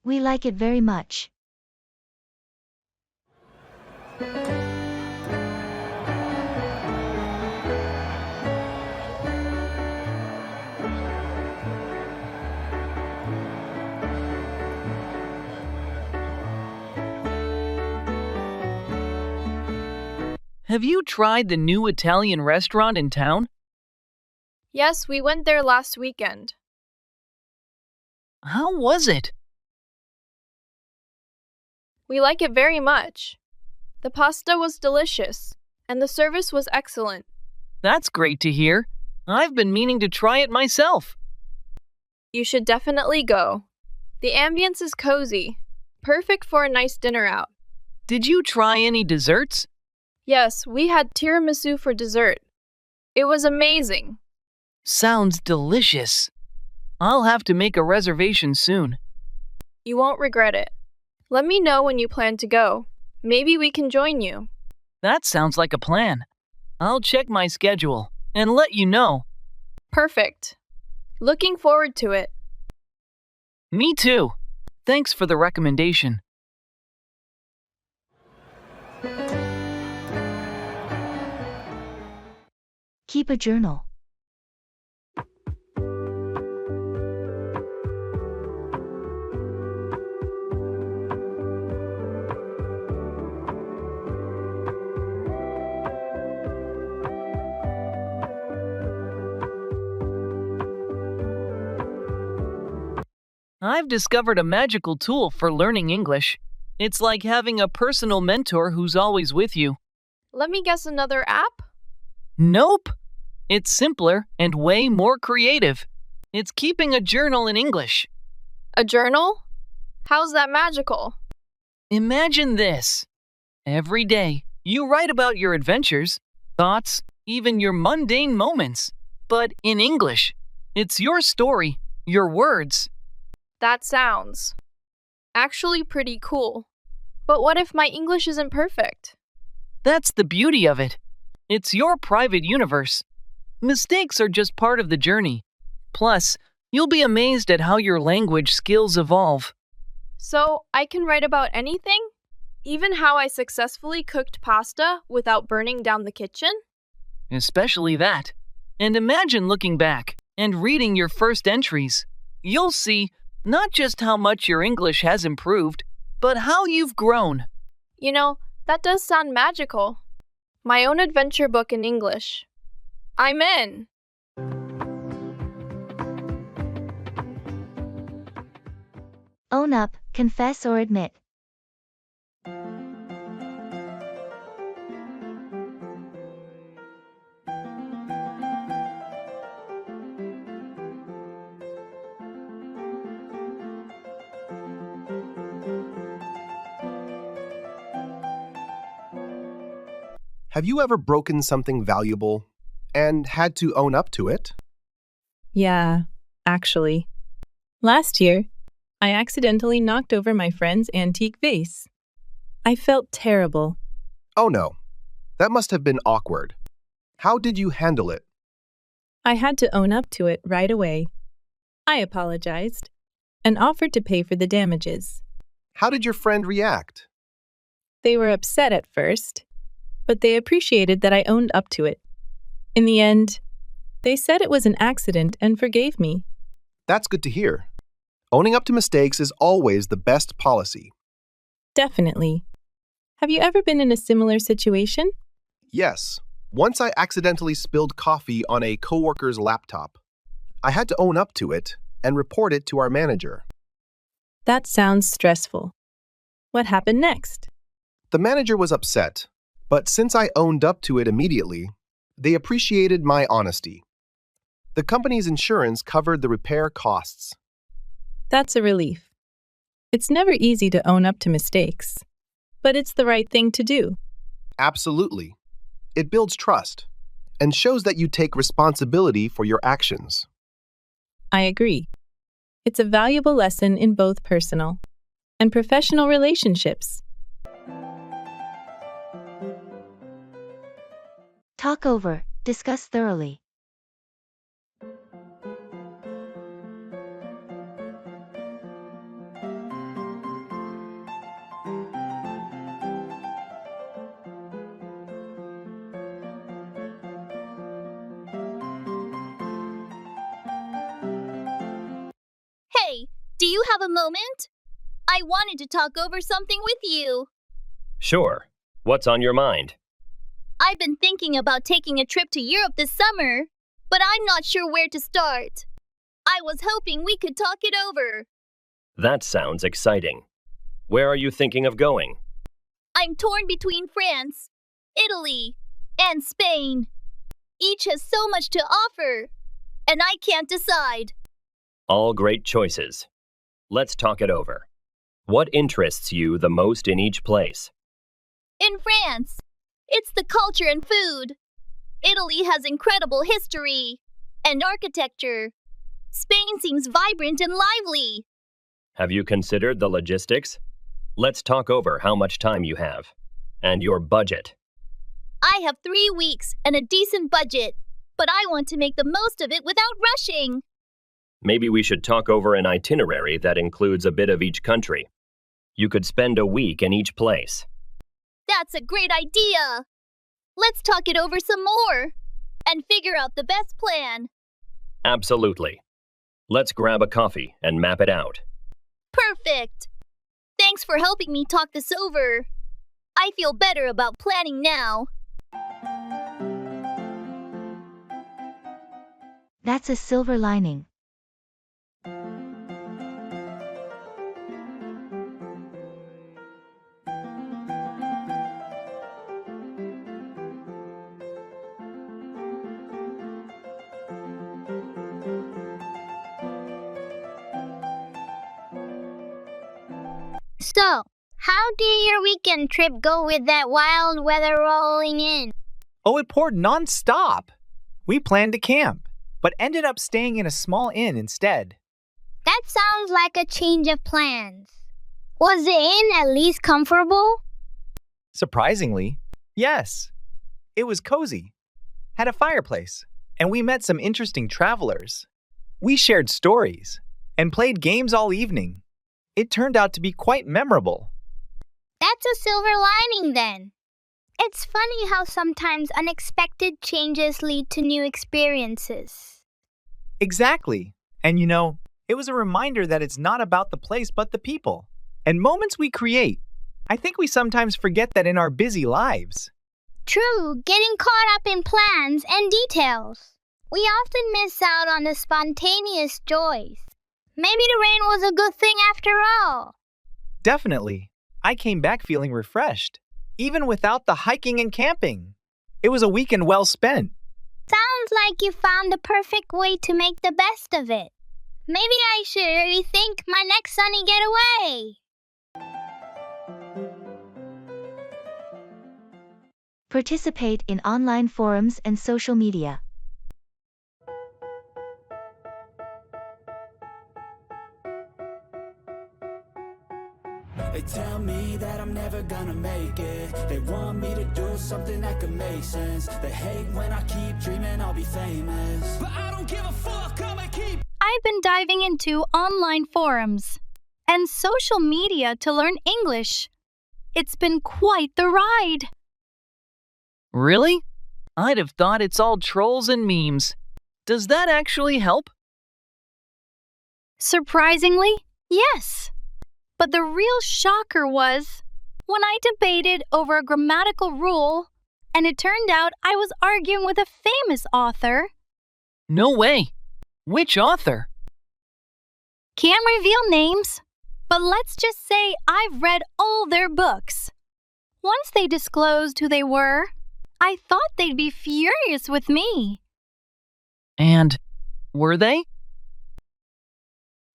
We like it very much. Have you tried the new Italian restaurant in town? Yes, we went there last weekend. How was it? We like it very much. The pasta was delicious, and the service was excellent. That's great to hear. I've been meaning to try it myself. You should definitely go. The ambience is cozy, perfect for a nice dinner out. Did you try any desserts? Yes, we had tiramisu for dessert. It was amazing. Sounds delicious. I'll have to make a reservation soon. You won't regret it. Let me know when you plan to go. Maybe we can join you. That sounds like a plan. I'll check my schedule and let you know. Perfect. Looking forward to it. Me too. Thanks for the recommendation. Keep a journal. I've discovered a magical tool for learning English. It's like having a personal mentor who's always with you. Let me guess, another app? Nope. It's simpler and way more creative. It's keeping a journal in English. A journal? How's that magical? Imagine this. Every day, you write about your adventures, thoughts, even your mundane moments. But in English. It's your story, your words. That sounds actually pretty cool. But what if my English isn't perfect? That's the beauty of it. It's your private universe. Mistakes are just part of the journey. Plus, you'll be amazed at how your language skills evolve. So, I can write about anything? Even how I successfully cooked pasta without burning down the kitchen? Especially that. And imagine looking back and reading your first entries. You'll see not just how much your English has improved, but how you've grown. You know, that does sound magical. My own adventure book in English. I'm in. Own up, confess or admit. Have you ever broken something valuable and had to own up to it? Yeah, actually. Last year, I accidentally knocked over my friend's antique vase. I felt terrible. Oh no, that must have been awkward. How did you handle it? I had to own up to it right away. I apologized and offered to pay for the damages. How did your friend react? They were upset at first, but they appreciated that I owned up to it. In the end, they said it was an accident and forgave me. That's good to hear. Owning up to mistakes is always the best policy. Definitely. Have you ever been in a similar situation? Yes, once I accidentally spilled coffee on a coworker's laptop. I had to own up to it and report it to our manager. That sounds stressful. What happened next? The manager was upset, but since I owned up to it immediately, they appreciated my honesty. The company's insurance covered the repair costs. That's a relief. It's never easy to own up to mistakes, but it's the right thing to do. Absolutely. It builds trust and shows that you take responsibility for your actions. I agree. It's a valuable lesson in both personal and professional relationships. Talk over, discuss thoroughly. you have a moment? I wanted to talk over something with you. Sure. What's on your mind? I've been thinking about taking a trip to Europe this summer, but I'm not sure where to start. I was hoping we could talk it over. That sounds exciting. Where are you thinking of going? I'm torn between France, Italy, and Spain. Each has so much to offer, and I can't decide. All great choices. Let's talk it over. What interests you the most in each place? In France, it's the culture and food. Italy has incredible history and architecture. Spain seems vibrant and lively. Have you considered the logistics? Let's talk over how much time you have and your budget. I have 3 weeks and a decent budget, but I want to make the most of it without rushing. Maybe we should talk over an itinerary that includes a bit of each country. You could spend a week in each place. That's a great idea. Let's talk it over some more and figure out the best plan. Absolutely. Let's grab a coffee and map it out. Perfect. Thanks for helping me talk this over. I feel better about planning now. That's a silver lining. So, how did your weekend trip go with that wild weather rolling in? Oh, it poured non-stop. We planned to camp, but ended up staying in a small inn instead. That sounds like a change of plans. Was the inn at least comfortable? Surprisingly, yes. It was cozy, had a fireplace, and we met some interesting travelers. We shared stories and played games all evening. It turned out to be quite memorable. That's a silver lining then. It's funny how sometimes unexpected changes lead to new experiences. Exactly. And it was a reminder that it's not about the place but the people and moments we create. I think we sometimes forget that in our busy lives. True, getting caught up in plans and details. We often miss out on the spontaneous joys. Maybe the rain was a good thing after all. Definitely. I came back feeling refreshed, even without the hiking and camping. It was a weekend well spent. Sounds like you found the perfect way to make the best of it. Maybe I should rethink my next sunny getaway. Participate in online forums and social media. They tell me that I'm never gonna make it. They want me to do something that could make sense. They hate when I keep dreaming I'll be famous, but I don't give a fuck, I'ma keep. I've been diving into online forums and social media to learn English. It's been quite the ride. Really? I'd have thought it's all trolls and memes. Does that actually help? Surprisingly, yes. But the real shocker was when I debated over a grammatical rule, and it turned out I was arguing with a famous author. No way. Which author? Can't reveal names, but let's just say I've read all their books. Once they disclosed who they were, I thought they'd be furious with me. And were they?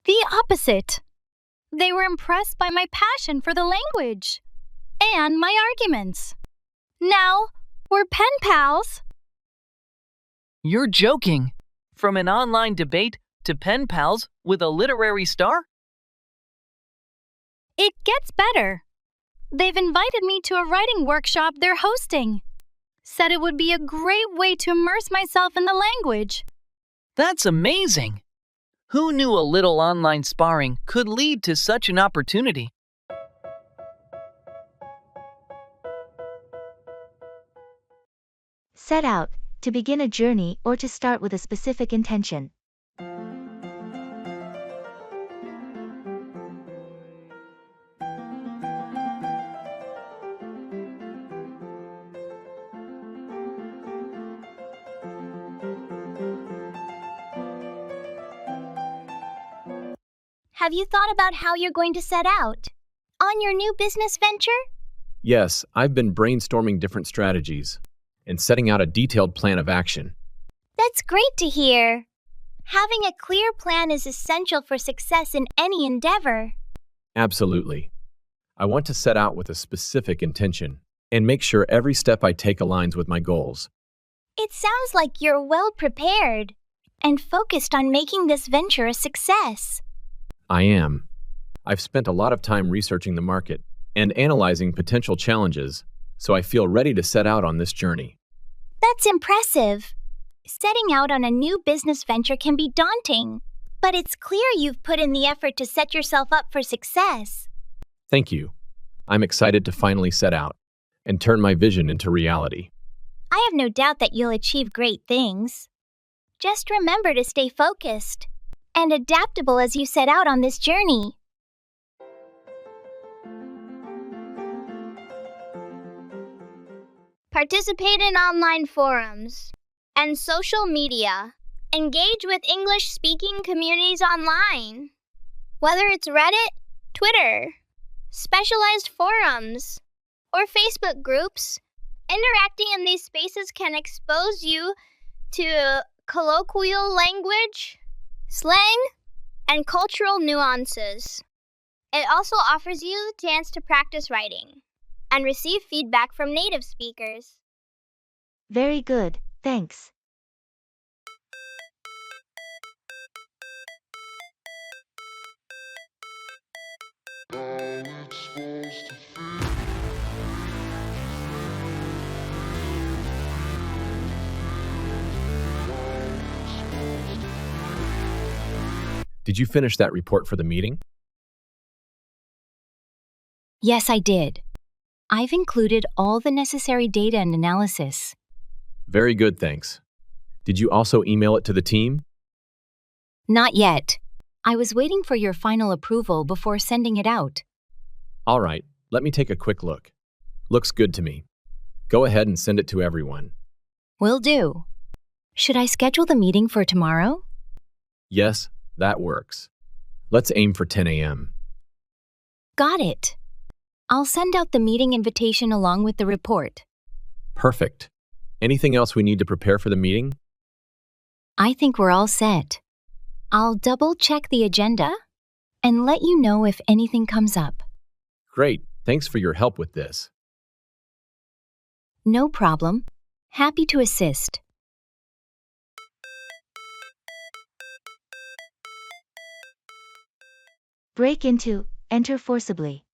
The opposite. They were impressed by my passion for the language and my arguments. Now, we're pen pals. You're joking. From an online debate to pen pals with a literary star? It gets better. They've invited me to a writing workshop they're hosting. Said it would be a great way to immerse myself in the language. That's amazing. Who knew a little online sparring could lead to such an opportunity? Set out to begin a journey or to start with a specific intention. Have you thought about how you're going to set out on your new business venture? Yes, I've been brainstorming different strategies and setting out a detailed plan of action. That's great to hear. Having a clear plan is essential for success in any endeavor. Absolutely. I want to set out with a specific intention and make sure every step I take aligns with my goals. It sounds like you're well prepared and focused on making this venture a success. I am. I've spent a lot of time researching the market and analyzing potential challenges, so I feel ready to set out on this journey. That's impressive. Setting out on a new business venture can be daunting, but it's clear you've put in the effort to set yourself up for success. Thank you. I'm excited to finally set out and turn my vision into reality. I have no doubt that you'll achieve great things. Just remember to stay focused and adaptable as you set out on this journey. Participate in online forums and social media. Engage with English-speaking communities online. Whether it's Reddit, Twitter, specialized forums, or Facebook groups, interacting in these spaces can expose you to colloquial language, slang, and cultural nuances. It also offers you the chance to practice writing and receive feedback from native speakers. Very good, thanks. Did you finish that report for the meeting? Yes, I did. I've included all the necessary data and analysis. Very good, thanks. Did you also email it to the team? Not yet. I was waiting for your final approval before sending it out. All right, let me take a quick look. Looks good to me. Go ahead and send it to everyone. Will do. Should I schedule the meeting for tomorrow? Yes, that works. Let's aim for 10 a.m. Got it. I'll send out the meeting invitation along with the report. Perfect. Anything else we need to prepare for the meeting? I think we're all set. I'll double-check the agenda and let you know if anything comes up. Great. Thanks for your help with this. No problem. Happy to assist. Break into, enter forcibly.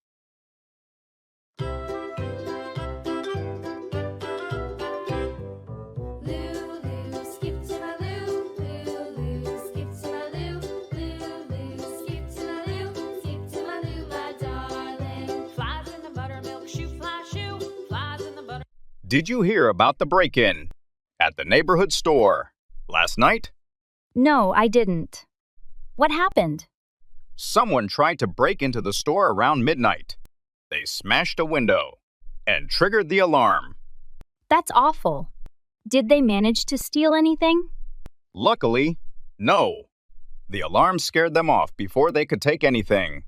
Did you hear about the break-in at the neighborhood store last night? No, I didn't. What happened? Someone tried to break into the store around midnight. They smashed a window and triggered the alarm. That's awful. Did they manage to steal anything? Luckily, no. The alarm scared them off before they could take anything.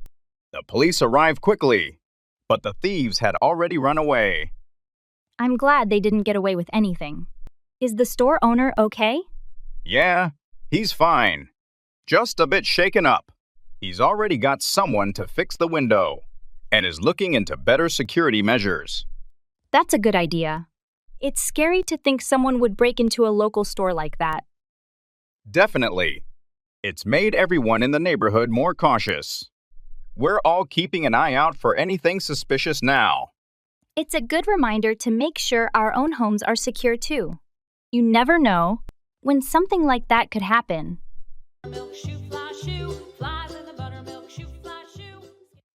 The police arrived quickly, but the thieves had already run away. I'm glad they didn't get away with anything. Is the store owner okay? Yeah, he's fine. Just a bit shaken up. He's already got someone to fix the window and is looking into better security measures. That's a good idea. It's scary to think someone would break into a local store like that. Definitely. It's made everyone in the neighborhood more cautious. We're all keeping an eye out for anything suspicious now. It's a good reminder to make sure our own homes are secure too. You never know when something like that could happen.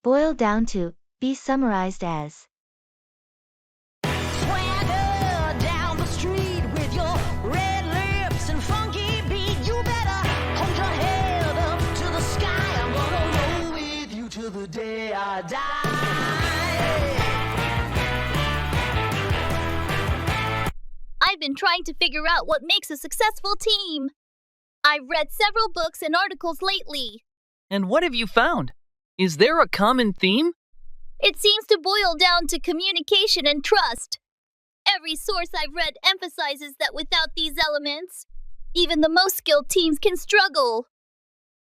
Boil down to, be summarized as. Swagger down the street with your red lips and funky beat. You better hold your head up to the sky. I'm gonna roll with you till the day I die. I've been trying to figure out what makes a successful team. I've read several books and articles lately, And what have you found? Is there a common theme? It seems to boil down to communication and trust. Every source I've read emphasizes that without these elements, even the most skilled teams can struggle.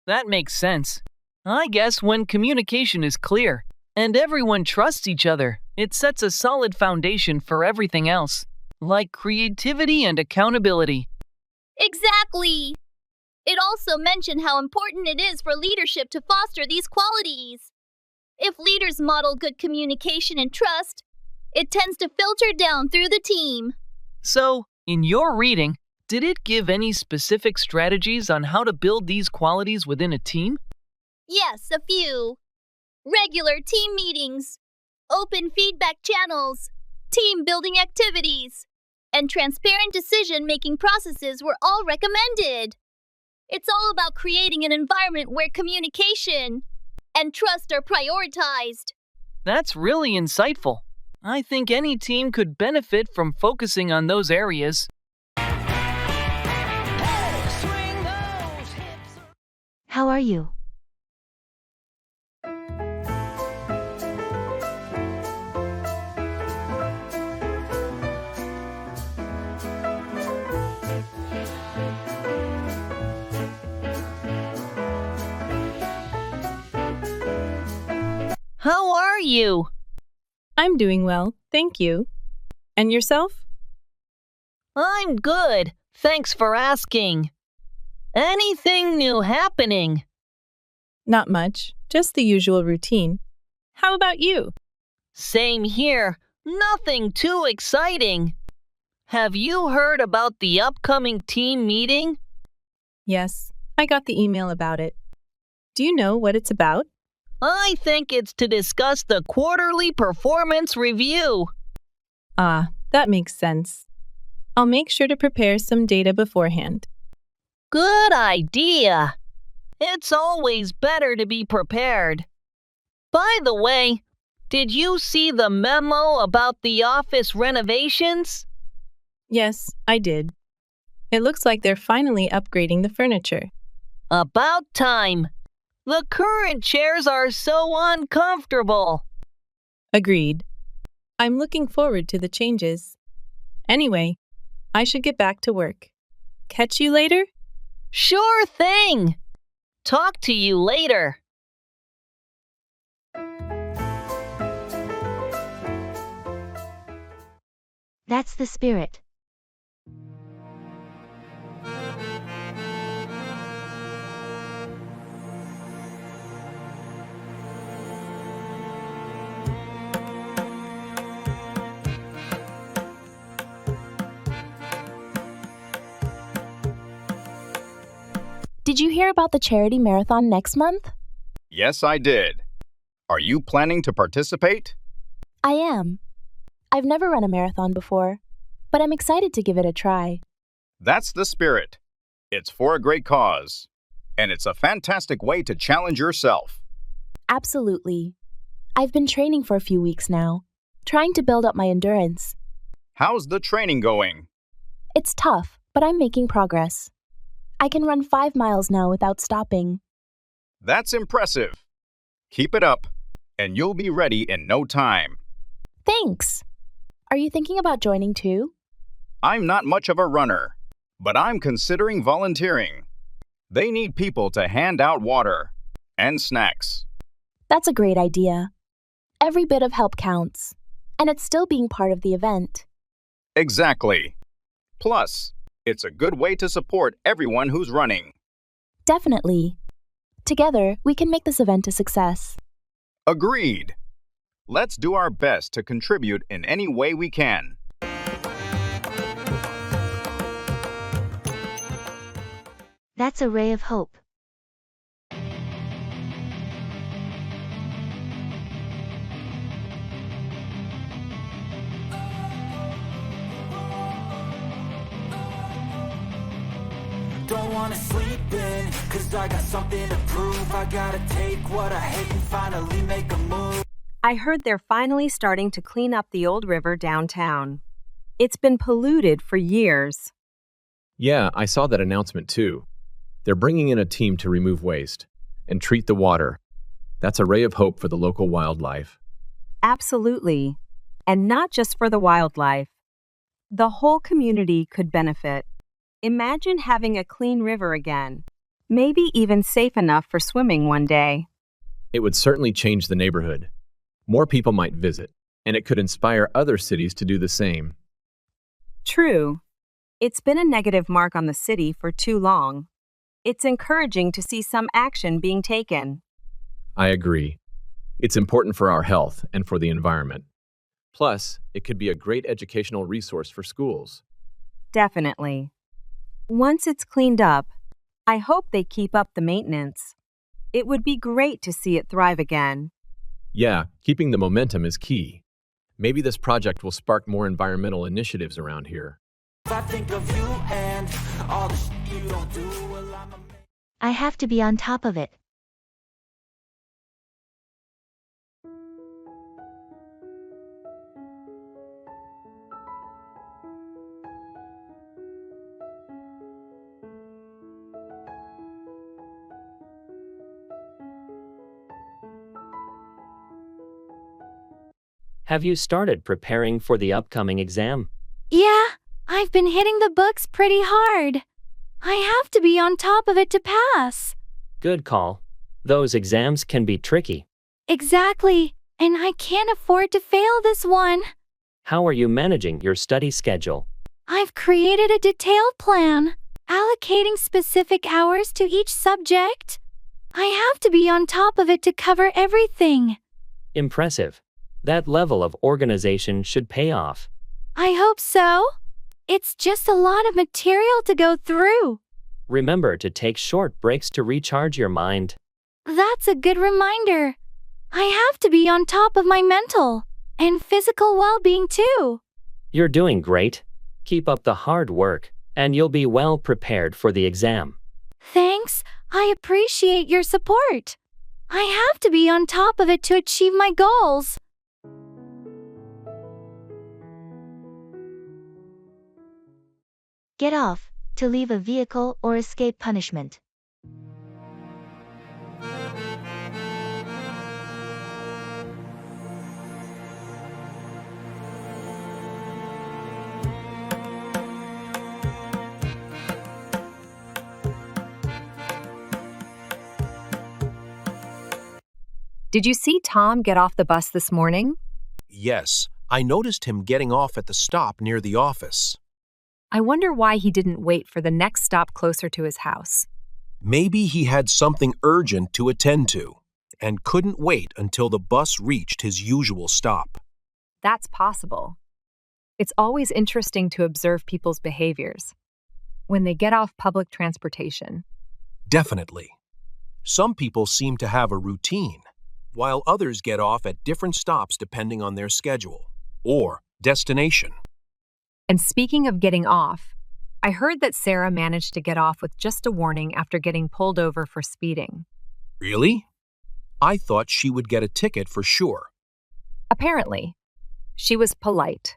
That makes sense. I guess when communication is clear and everyone trusts each other, it sets a solid foundation for everything else, like creativity and accountability. Exactly! It also mentioned how important it is for leadership to foster these qualities. If leaders model good communication and trust, it tends to filter down through the team. So, in your reading, did it give any specific strategies on how to build these qualities within a team? Yes, a few. Regular team meetings, open feedback channels, team building activities, and transparent decision-making processes were all recommended. It's all about creating an environment where communication and trust are prioritized. That's really insightful. I think any team could benefit from focusing on those areas. How are you? How are you? I'm doing well, thank you. And yourself? I'm good. Thanks for asking. Anything new happening? Not much, just the usual routine. How about you? Same here. Nothing too exciting. Have you heard about the upcoming team meeting? Yes, I got the email about it. Do you know what it's about? I think it's to discuss the quarterly performance review. Ah, that makes sense. I'll make sure to prepare some data beforehand. Good idea. It's always better to be prepared. By the way, did you see the memo about the office renovations? Yes, I did. It looks like they're finally upgrading the furniture. About time. The current chairs are so uncomfortable. Agreed. I'm looking forward to the changes. Anyway, I should get back to work. Catch you later? Sure thing. Talk to you later. That's the spirit. Did you hear about the charity marathon next month? Yes, I did. Are you planning to participate? I am. I've never run a marathon before, but I'm excited to give it a try. That's the spirit. It's for a great cause, and it's a fantastic way to challenge yourself. Absolutely. I've been training for a few weeks now, trying to build up my endurance. How's the training going? It's tough, but I'm making progress. I can run 5 miles now without stopping. That's impressive. Keep it up, and you'll be ready in no time. Thanks. Are you thinking about joining too? I'm not much of a runner, but I'm considering volunteering. They need people to hand out water and snacks. That's a great idea. Every bit of help counts, and it's still being part of the event. Exactly. Plus, it's a good way to support everyone who's running. Definitely. Together, we can make this event a success. Agreed. Let's do our best to contribute in any way we can. That's a ray of hope. Don't wanna sleep in, cause I got something to prove. I gotta take what I hate and finally make a move. I heard they're finally starting to clean up the old river downtown. It's been polluted for years. Yeah, I saw that announcement too. They're bringing in a team to remove waste. and treat the water. That's a ray of hope for the local wildlife. Absolutely. And not just for the wildlife. The whole community could benefit. Imagine having a clean river again, maybe even safe enough for swimming one day. It would certainly change the neighborhood. More people might visit, and it could inspire other cities to do the same. True. It's been a negative mark on the city for too long. It's encouraging to see some action being taken. I agree. It's important for our health and for the environment. Plus, it could be a great educational resource for schools. Definitely. Once it's cleaned up, I hope they keep up the maintenance. It would be great to see it thrive again. Yeah, keeping the momentum is key. Maybe this project will spark more environmental initiatives around here. I think of you and all the shit you don't do, well, I have to be on top of it. Have you started preparing for the upcoming exam? Yeah, I've been hitting the books pretty hard. I have to be on top of it to pass. Good call. Those exams can be tricky. Exactly, and I can't afford to fail this one. How are you managing your study schedule? I've created a detailed plan, allocating specific hours to each subject. I have to be on top of it to cover everything. Impressive. That level of organization should pay off. I hope so. It's just a lot of material to go through. Remember to take short breaks to recharge your mind. That's a good reminder. I have to be on top of my mental and physical well-being too. You're doing great. Keep up the hard work, and you'll be well prepared for the exam. Thanks. I appreciate your support. I have to be on top of it to achieve my goals. Get off, to leave a vehicle or escape punishment. Did you see Tom get off the bus this morning? Yes, I noticed him getting off at the stop near the office. I wonder why he didn't wait for the next stop closer to his house. Maybe he had something urgent to attend to and couldn't wait until the bus reached his usual stop. That's possible. It's always interesting to observe people's behaviors when they get off public transportation. Definitely. Some people seem to have a routine, while others get off at different stops depending on their schedule or destination. And speaking of getting off, I heard that Sarah managed to get off with just a warning after getting pulled over for speeding. Really? I thought she would get a ticket for sure. Apparently, she was polite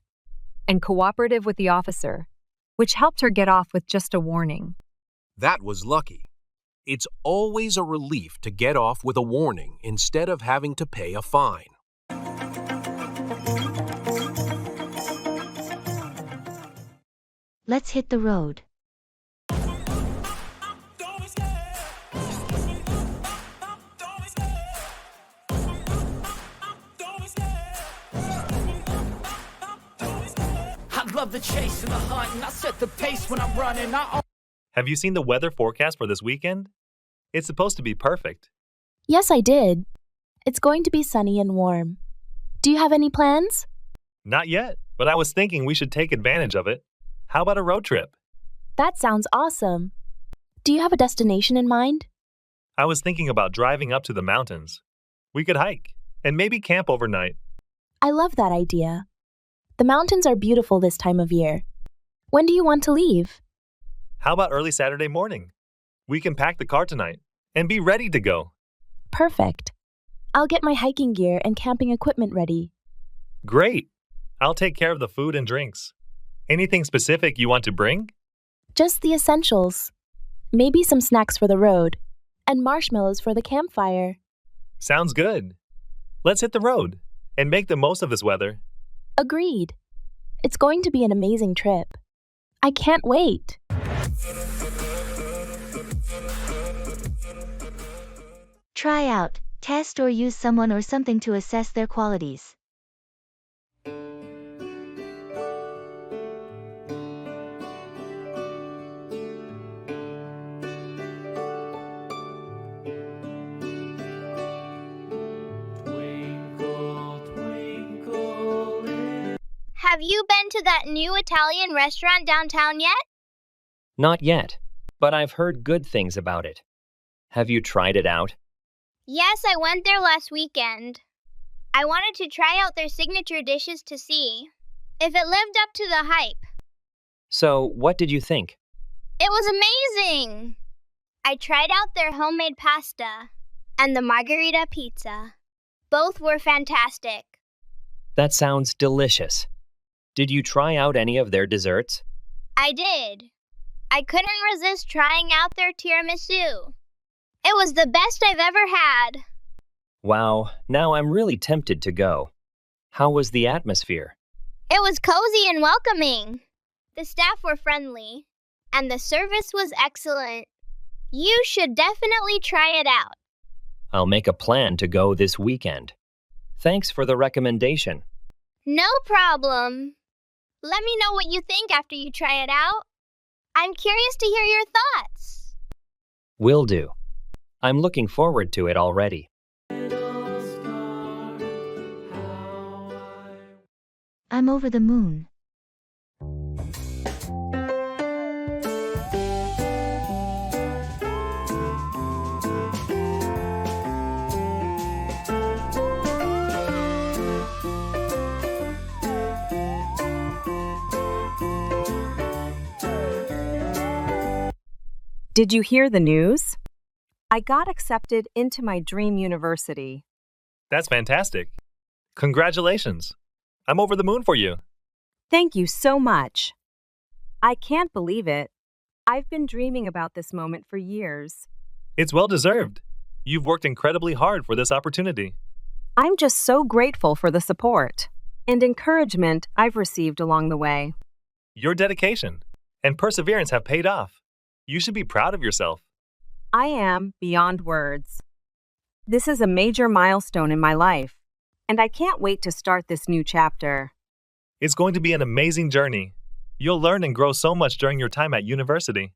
and cooperative with the officer, which helped her get off with just a warning. That was lucky. It's always a relief to get off with a warning instead of having to pay a fine. Let's hit the road. I love the chase and the hunt, and I set the pace when I'm running. Have you seen the weather forecast for this weekend? It's supposed to be perfect. Yes, I did. It's going to be sunny and warm. Do you have any plans? Not yet, but I was thinking we should take advantage of it. How about a road trip? That sounds awesome. Do you have a destination in mind? I was thinking about driving up to the mountains. We could hike and maybe camp overnight. I love that idea. The mountains are beautiful this time of year. When do you want to leave? How about early Saturday morning? We can pack the car tonight and be ready to go. Perfect. I'll get my hiking gear and camping equipment ready. Great. I'll take care of the food and drinks. Anything specific you want to bring? Just the essentials. Maybe some snacks for the road. and marshmallows for the campfire. Sounds good. Let's hit the road and make the most of this weather. Agreed. It's going to be an amazing trip. I can't wait. Try out, test or use someone or something to assess their qualities. Have you been to that new Italian restaurant downtown yet? Not yet, but I've heard good things about it. Have you tried it out? Yes, I went there last weekend. I wanted to try out their signature dishes to see if it lived up to the hype. So, what did you think? It was amazing! I tried out their homemade pasta and the margherita pizza. Both were fantastic. That sounds delicious. Did you try out any of their desserts? I did. I couldn't resist trying out their tiramisu. It was the best I've ever had. Wow, now I'm really tempted to go. How was the atmosphere? It was cozy and welcoming. The staff were friendly, and the service was excellent. You should definitely try it out. I'll make a plan to go this weekend. Thanks for the recommendation. No problem. Let me know what you think after you try it out. I'm curious to hear your thoughts. Will do. I'm looking forward to it already. I'm over the moon. Did you hear the news? I got accepted into my dream university. That's fantastic. Congratulations. I'm over the moon for you. Thank you so much. I can't believe it. I've been dreaming about this moment for years. It's well deserved. You've worked incredibly hard for this opportunity. I'm just so grateful for the support and encouragement I've received along the way. Your dedication and perseverance have paid off. You should be proud of yourself. I am beyond words. This is a major milestone in my life, and I can't wait to start this new chapter. It's going to be an amazing journey. You'll learn and grow so much during your time at university.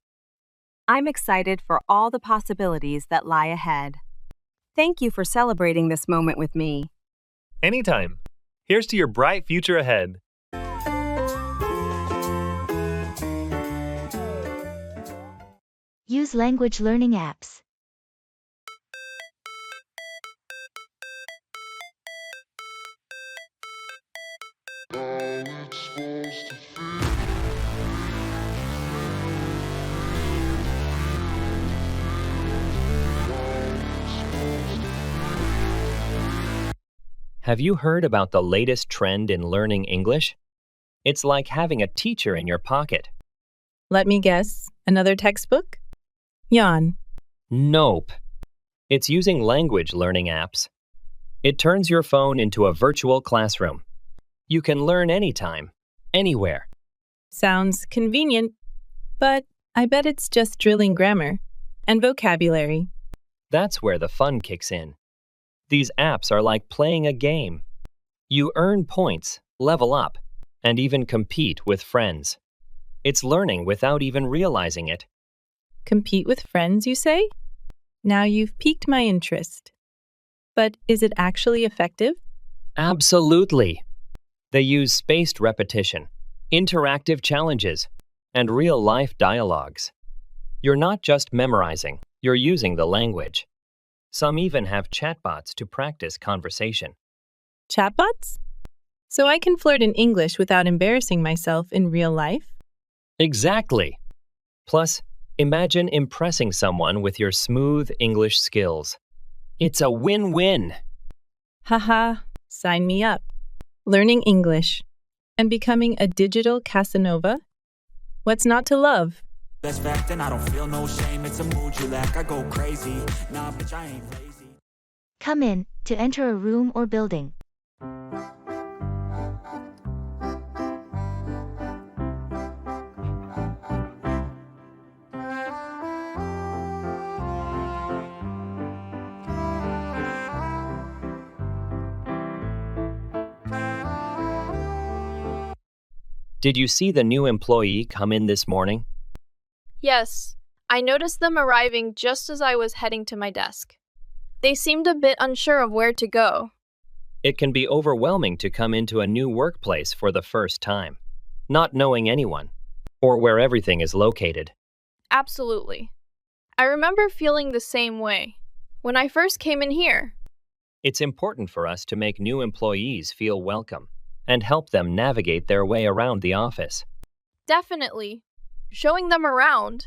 I'm excited for all the possibilities that lie ahead. Thank you for celebrating this moment with me. Anytime. Here's to your bright future ahead. Use language learning apps. Have you heard about the latest trend in learning English? It's like having a teacher in your pocket. Let me guess. Another textbook? Yawn. Nope. It's using language learning apps. It turns your phone into a virtual classroom. You can learn anytime, anywhere. Sounds convenient, but I bet it's just drilling grammar and vocabulary. That's where the fun kicks in. These apps are like playing a game. You earn points, level up, and even compete with friends. It's learning without even realizing it. Compete with friends, you say? Now you've piqued my interest. But is it actually effective? Absolutely. They use spaced repetition, interactive challenges, and real-life dialogues. You're not just memorizing, you're using the language. Some even have chatbots to practice conversation. Chatbots? So I can flirt in English without embarrassing myself in real life? Exactly. Plus, imagine impressing someone with your smooth English skills. It's a win-win. Haha, sign me up. Learning English and becoming a digital Casanova? What's not to love? That's fact, and I don't feel no shame. It's a mood you lack. I go crazy. Nah, bitch, I ain't lazy. Come in, to enter a room or building. Did you see the new employee come in this morning? Yes, I noticed them arriving just as I was heading to my desk. They seemed a bit unsure of where to go. It can be overwhelming to come into a new workplace for the first time, not knowing anyone, or where everything is located. Absolutely. I remember feeling the same way when I first came in here. It's important for us to make new employees feel welcome and help them navigate their way around the office. Definitely. Showing them around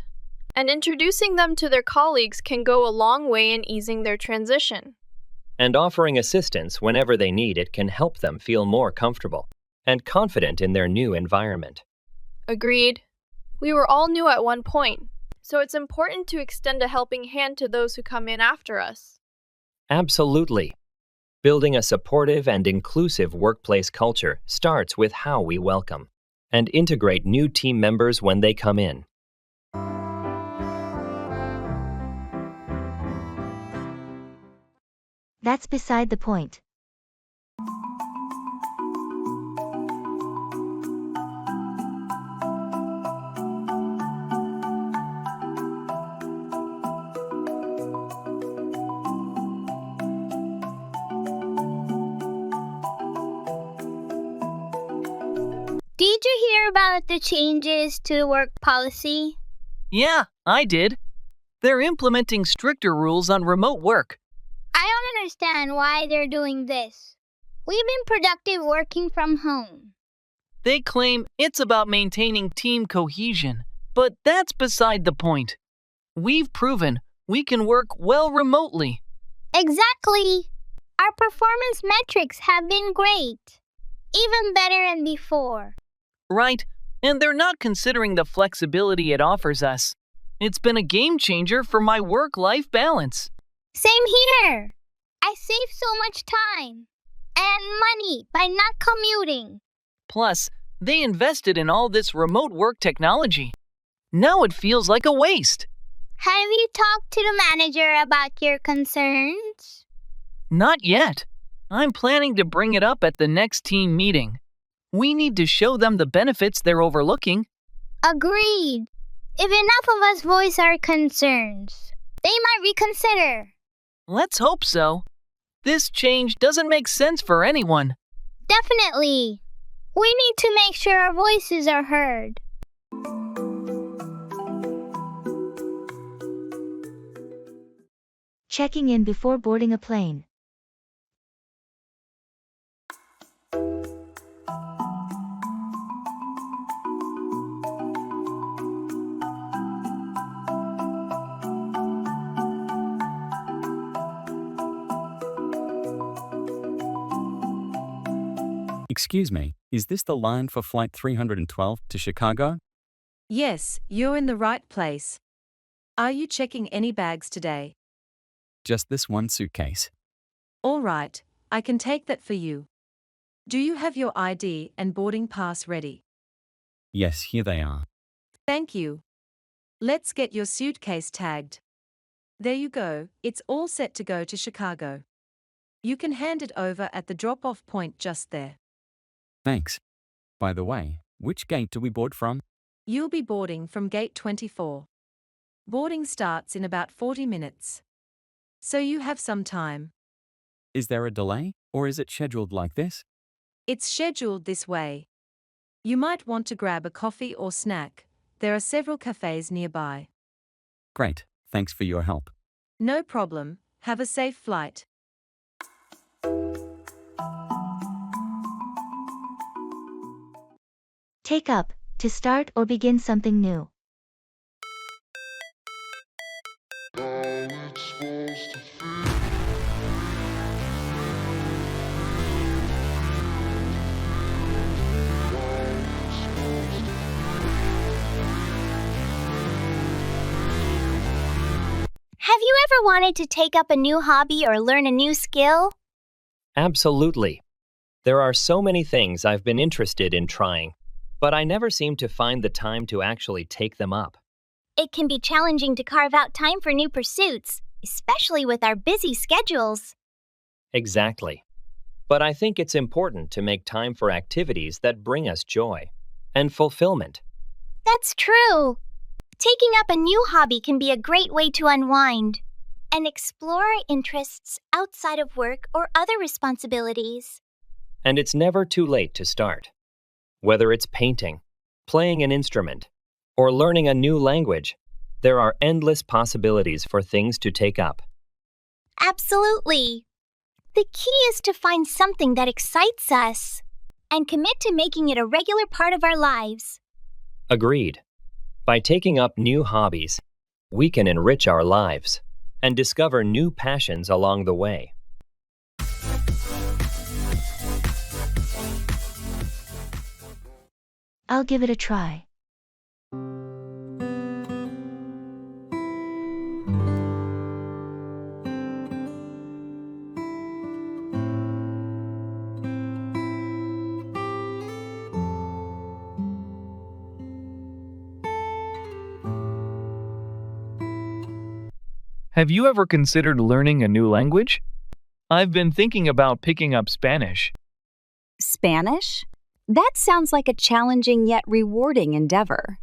and introducing them to their colleagues can go a long way in easing their transition. And offering assistance whenever they need it can help them feel more comfortable and confident in their new environment. Agreed. We were all new at one point, so it's important to extend a helping hand to those who come in after us. Absolutely. Building a supportive and inclusive workplace culture starts with how we welcome and integrate new team members when they come in. That's beside the point. Did you hear about the changes to work policy? Yeah, I did. They're implementing stricter rules on remote work. I don't understand why they're doing this. We've been productive working from home. They claim it's about maintaining team cohesion, but that's beside the point. We've proven we can work well remotely. Exactly. Our performance metrics have been great. Even better than before. Right, and they're not considering the flexibility it offers us. It's been a game changer for my work-life balance. Same here. I save so much time and money by not commuting. Plus, they invested in all this remote work technology. Now it feels like a waste. Have you talked to the manager about your concerns? Not yet. I'm planning to bring it up at the next team meeting. We need to show them the benefits they're overlooking. Agreed. If enough of us voice our concerns, they might reconsider. Let's hope so. This change doesn't make sense for anyone. Definitely. We need to make sure our voices are heard. Checking in before boarding a plane. Excuse me, is this the line for Flight 312 to Chicago? Yes, you're in the right place. Are you checking any bags today? Just this one suitcase. All right, I can take that for you. Do you have your ID and boarding pass ready? Yes, here they are. Thank you. Let's get your suitcase tagged. There you go, it's all set to go to Chicago. You can hand it over at the drop-off point just there. Thanks. By the way, which gate do we board from? You'll be boarding from gate 24. Boarding starts in about 40 minutes. So you have some time. Is there a delay, or is it scheduled like this? It's scheduled this way. You might want to grab a coffee or snack. There are several cafes nearby. Great, thanks for your help. No problem. Have a safe flight. Take up, to start or begin something new. wanted to take up a new hobby or learn a new skill? Absolutely. There are so many things I've been interested in trying, but I never seem to find the time to actually take them up. It can be challenging to carve out time for new pursuits, especially with our busy schedules. Exactly. But I think it's important to make time for activities that bring us joy and fulfillment. That's true. Taking up a new hobby can be a great way to unwind and explore our interests outside of work or other responsibilities. And it's never too late to start. Whether it's painting, playing an instrument, or learning a new language, there are endless possibilities for things to take up. Absolutely. The key is to find something that excites us and commit to making it a regular part of our lives. Agreed. By taking up new hobbies, we can enrich our lives and discover new passions along the way. I'll give it a try. Have you ever considered learning a new language? I've been thinking about picking up Spanish. Spanish? That sounds like a challenging yet rewarding endeavor.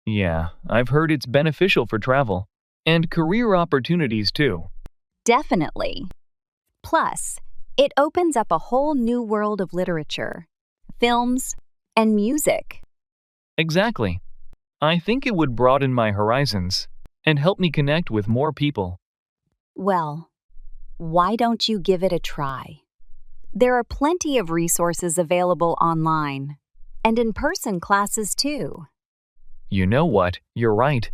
Yeah, I've heard it's beneficial for travel and career opportunities too. Definitely. Plus, it opens up a whole new world of literature, films, and music. Exactly. I think it would broaden my horizons and help me connect with more people. Well, why don't you give it a try? There are plenty of resources available online, and in-person classes too. You know what? You're right.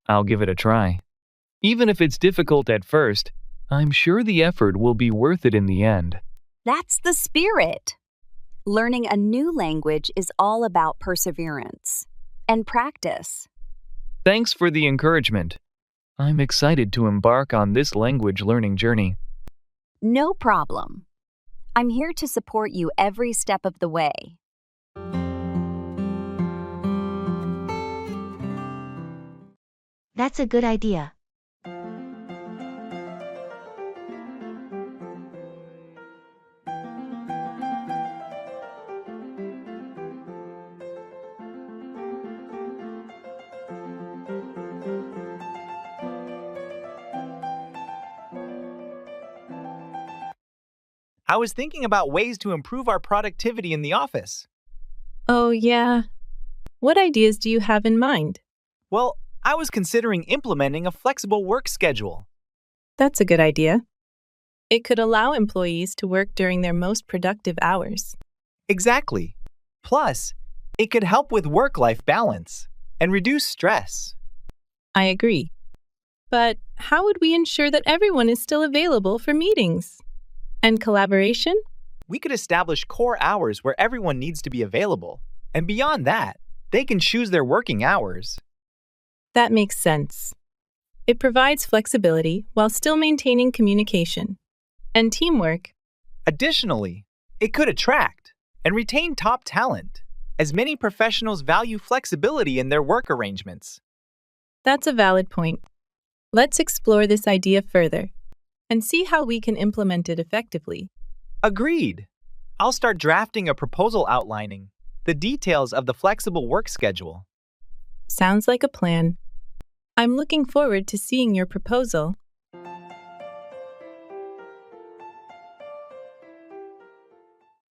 I'll give it a try. Even if it's difficult at first, I'm sure the effort will be worth it in the end. That's the spirit. Learning a new language is all about perseverance and practice. Thanks for the encouragement. I'm excited to embark on this language learning journey. No problem. I'm here to support you every step of the way. That's a good idea. I was thinking about ways to improve our productivity in the office. Oh, yeah. What ideas do you have in mind? Well, I was considering implementing a flexible work schedule. That's a good idea. It could allow employees to work during their most productive hours. Exactly. Plus, it could help with work-life balance and reduce stress. I agree. But how would we ensure that everyone is still available for meetings? And collaboration? We could establish core hours where everyone needs to be available. And beyond that, they can choose their working hours. That makes sense. It provides flexibility while still maintaining communication and teamwork. Additionally, it could attract and retain top talent, as many professionals value flexibility in their work arrangements. That's a valid point. Let's explore this idea further and see how we can implement it effectively. Agreed. I'll start drafting a proposal outlining the details of the flexible work schedule. Sounds like a plan. I'm looking forward to seeing your proposal.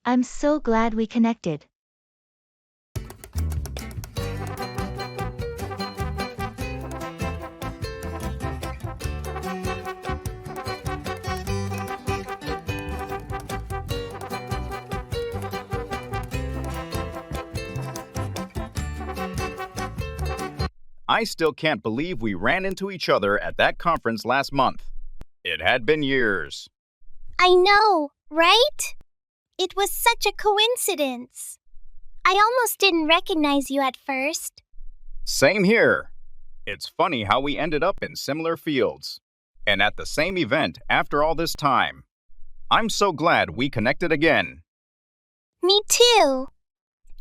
I'm so glad we connected. I still can't believe we ran into each other at that conference last month. It had been years. I know, right? It was such a coincidence. I almost didn't recognize you at first. Same here. It's funny how we ended up in similar fields. And at the same event after all this time. I'm so glad we connected again. Me too.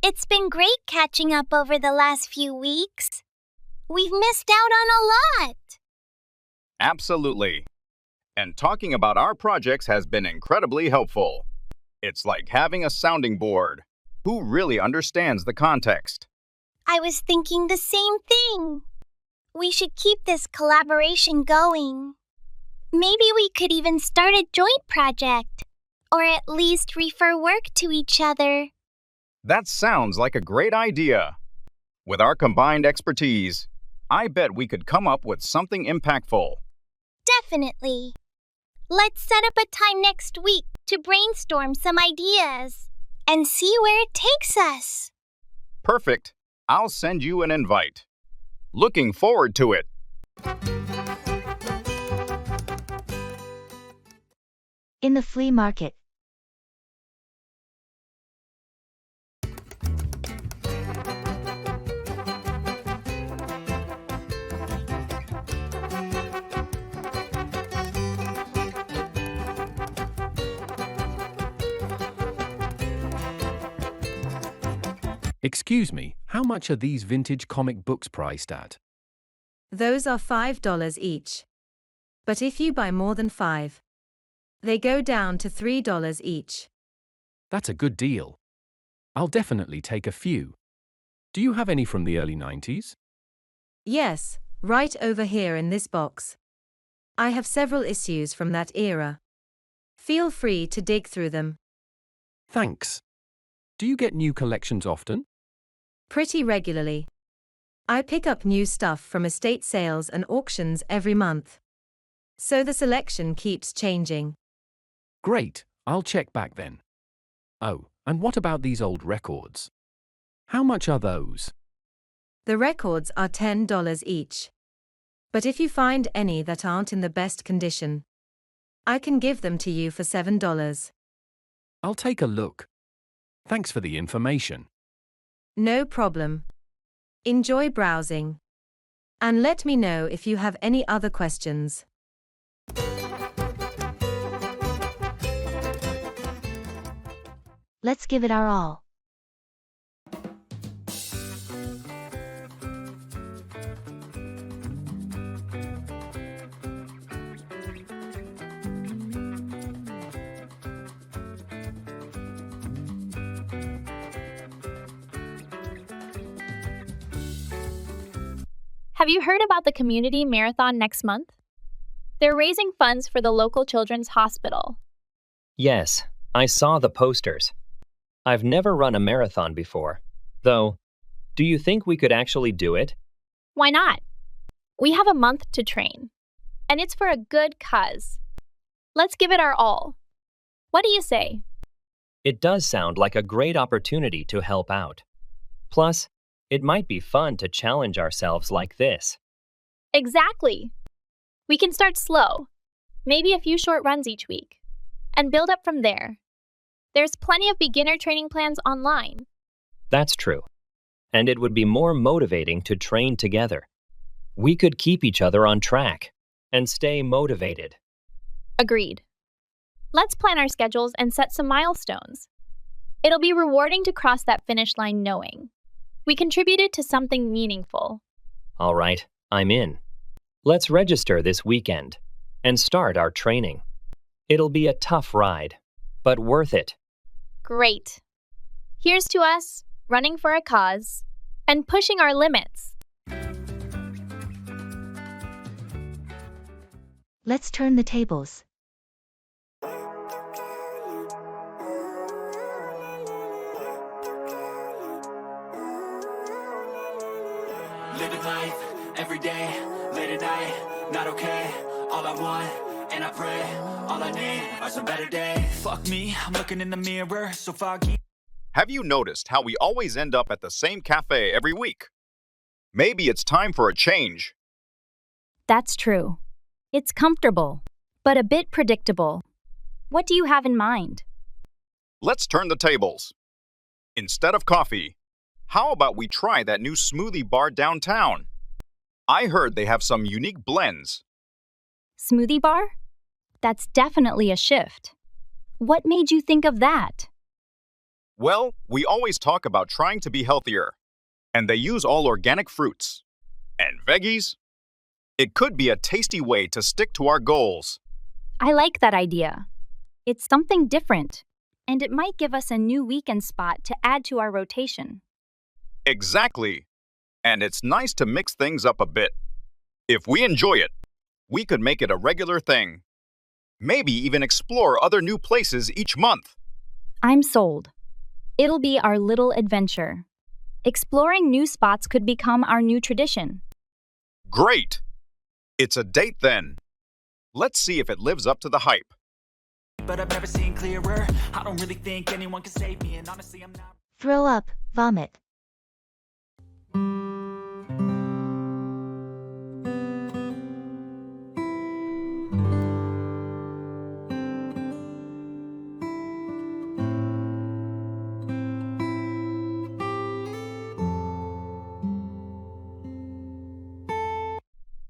It's been great catching up over the last few weeks. We've missed out on a lot. Absolutely. And talking about our projects has been incredibly helpful. It's like having a sounding board. Who really understands the context? I was thinking the same thing. We should keep this collaboration going. Maybe we could even start a joint project, or at least refer work to each other. That sounds like a great idea. With our combined expertise, I bet we could come up with something impactful. Definitely. Let's set up a time next week to brainstorm some ideas and see where it takes us. Perfect. I'll send you an invite. Looking forward to it. In the flea market. Excuse me, how much are these vintage comic books priced at? Those are $5 each. But if you buy more than 5, they go down to $3 each. That's a good deal. I'll definitely take a few. Do you have any from the early 90s? Yes, right over here in this box. I have several issues from that era. Feel free to dig through them. Thanks. Do you get new collections often? Pretty regularly. I pick up new stuff from estate sales and auctions every month. So the selection keeps changing. Great, I'll check back then. Oh, and what about these old records? How much are those? The records are $10 each. But if you find any that aren't in the best condition, I can give them to you for $7. I'll take a look. Thanks for the information. No problem. Enjoy browsing. And let me know if you have any other questions. Let's give it our all. Have you heard about the community marathon next month? They're raising funds for the local children's hospital. Yes, I saw the posters. I've never run a marathon before. Though, do you think we could actually do it? Why not? We have a month to train, and it's for a good cause. Let's give it our all. What do you say? It does sound like a great opportunity to help out. Plus, it might be fun to challenge ourselves like this. Exactly. We can start slow, maybe a few short runs each week, and build up from there. There's plenty of beginner training plans online. That's true. And it would be more motivating to train together. We could keep each other on track and stay motivated. Agreed. Let's plan our schedules and set some milestones. It'll be rewarding to cross that finish line knowing we contributed to something meaningful. All right, I'm in. Let's register this weekend and start our training. It'll be a tough ride, but worth it. Great. Here's to us, running for a cause, and pushing our limits. Let's turn the tables. Living life, every day, late at night, not okay. All I want, and I pray, all I need are some better days. Fuck me, I'm looking in the mirror, so foggy. Have you noticed how we always end up at the same cafe every week? Maybe it's time for a change. That's true. It's comfortable, but a bit predictable. What do you have in mind? Let's turn the tables. Instead of coffee, how about we try that new smoothie bar downtown? I heard they have some unique blends. Smoothie bar? That's definitely a shift. What made you think of that? Well, we always talk about trying to be healthier, and they use all organic fruits. And veggies? It could be a tasty way to stick to our goals. I like that idea. It's something different, and it might give us a new weekend spot to add to our rotation. Exactly. And it's nice to mix things up a bit. If we enjoy it, we could make it a regular thing. Maybe even explore other new places each month. I'm sold. It'll be our little adventure. Exploring new spots could become our new tradition. Great! It's a date then. Let's see if it lives up to the hype. But I've never seen clearer. I don't really think anyone can save me, and honestly, I'm not. Throw up, vomit.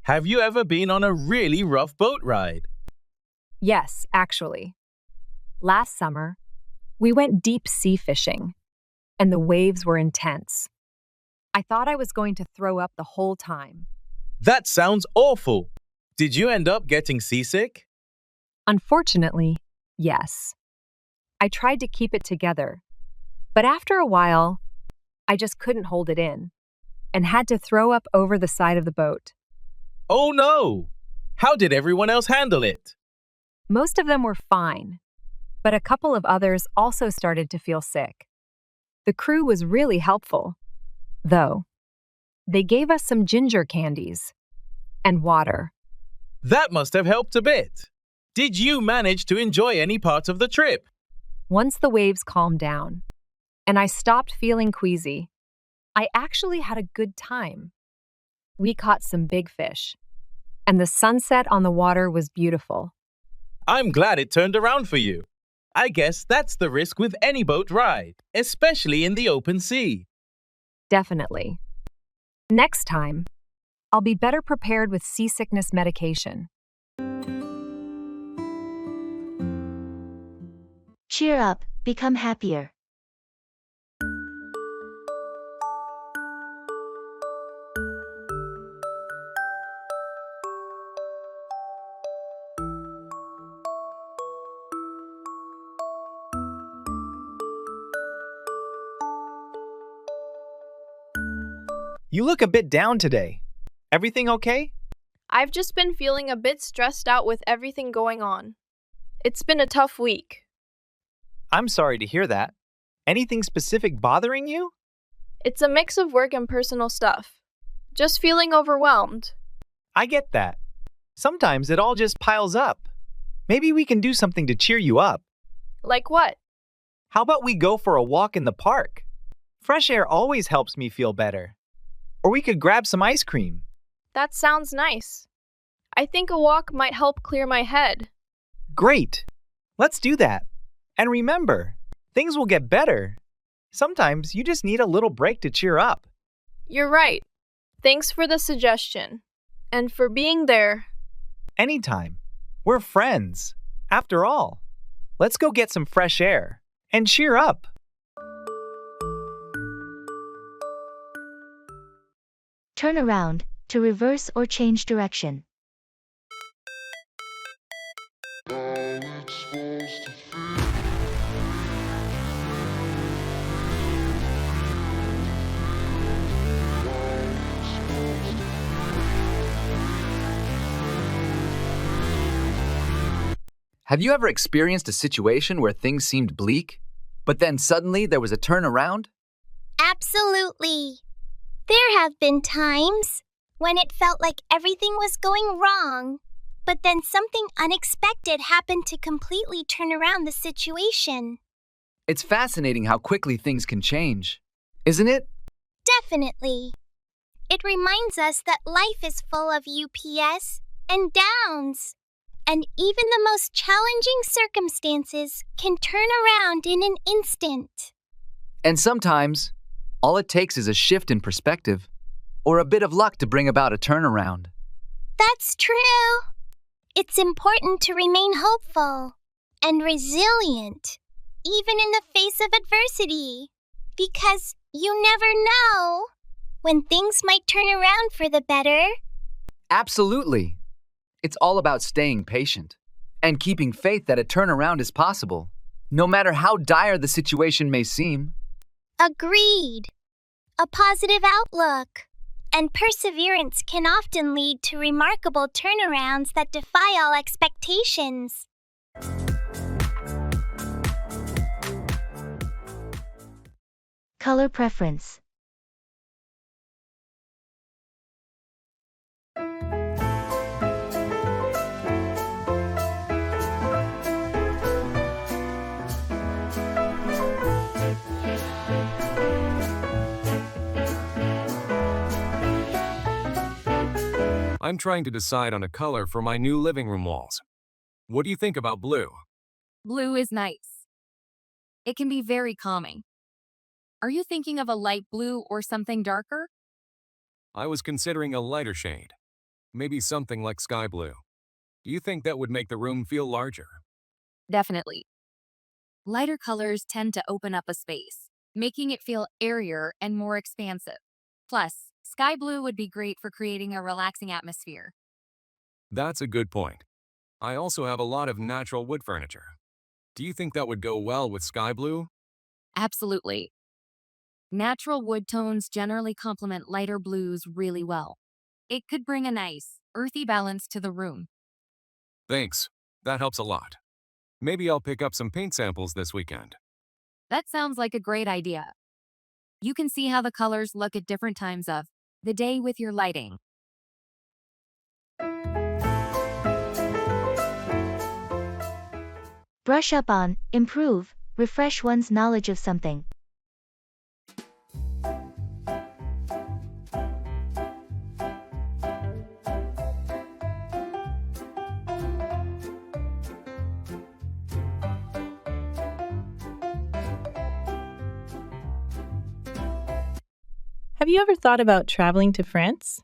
Have you ever been on a really rough boat ride? Yes, actually. Last summer, we went deep sea fishing, and the waves were intense. I thought I was going to throw up the whole time. That sounds awful. Did you end up getting seasick? Unfortunately, yes. I tried to keep it together, but after a while, I just couldn't hold it in and had to throw up over the side of the boat. Oh no! How did everyone else handle it? Most of them were fine, but a couple of others also started to feel sick. The crew was really helpful, though. They gave us some ginger candies and water. That must have helped a bit. Did you manage to enjoy any part of the trip? Once the waves calmed down and I stopped feeling queasy, I actually had a good time. We caught some big fish, and the sunset on the water was beautiful. I'm glad it turned around for you. I guess that's the risk with any boat ride, especially in the open sea. Definitely. Next time, I'll be better prepared with seasickness medication. Cheer up, become happier. You look a bit down today. Everything okay? I've just been feeling a bit stressed out with everything going on. It's been a tough week. I'm sorry to hear that. Anything specific bothering you? It's a mix of work and personal stuff. Just feeling overwhelmed. I get that. Sometimes it all just piles up. Maybe we can do something to cheer you up. Like what? How about we go for a walk in the park? Fresh air always helps me feel better. Or we could grab some ice cream. That sounds nice. I think a walk might help clear my head. Great. Let's do that. And remember, things will get better. Sometimes you just need a little break to cheer up. You're right. Thanks for the suggestion. And for being there. Anytime. We're friends. After all, let's go get some fresh air and cheer up. Turn around, to reverse or change direction. Have you ever experienced a situation where things seemed bleak, but then suddenly there was a turnaround? Absolutely. There have been times when it felt like everything was going wrong, but then something unexpected happened to completely turn around the situation. It's fascinating how quickly things can change, isn't it? Definitely. It reminds us that life is full of UPS and downs, and even the most challenging circumstances can turn around in an instant. And sometimes, all it takes is a shift in perspective, or a bit of luck to bring about a turnaround. That's true. It's important to remain hopeful and resilient, even in the face of adversity, because you never know when things might turn around for the better. Absolutely. It's all about staying patient and keeping faith that a turnaround is possible, no matter how dire the situation may seem. Agreed. A positive outlook and perseverance can often lead to remarkable turnarounds that defy all expectations. Color preference. I'm trying to decide on a color for my new living room walls. What do you think about blue? Blue is nice. It can be very calming. Are you thinking of a light blue or something darker? I was considering a lighter shade. Maybe something like sky blue. Do you think that would make the room feel larger? Definitely. Lighter colors tend to open up a space, making it feel airier and more expansive. Plus, sky blue would be great for creating a relaxing atmosphere. That's a good point. I also have a lot of natural wood furniture. Do you think that would go well with sky blue? Absolutely. Natural wood tones generally complement lighter blues really well. It could bring a nice, earthy balance to the room. Thanks. That helps a lot. Maybe I'll pick up some paint samples this weekend. That sounds like a great idea. You can see how the colors look at different times of the day with your lighting. Brush up on, improve, refresh one's knowledge of something. Have you ever thought about traveling to France?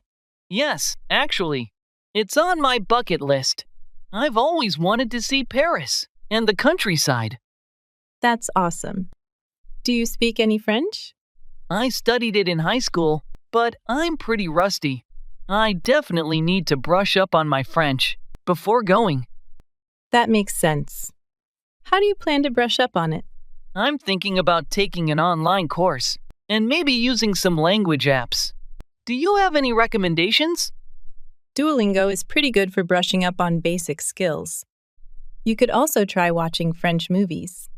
Yes, actually. It's on my bucket list. I've always wanted to see Paris and the countryside. That's awesome. Do you speak any French? I studied it in high school, but I'm pretty rusty. I definitely need to brush up on my French before going. That makes sense. How do you plan to brush up on it? I'm thinking about taking an online course and maybe using some language apps. Do you have any recommendations? Duolingo is pretty good for brushing up on basic skills. You could also try watching French movies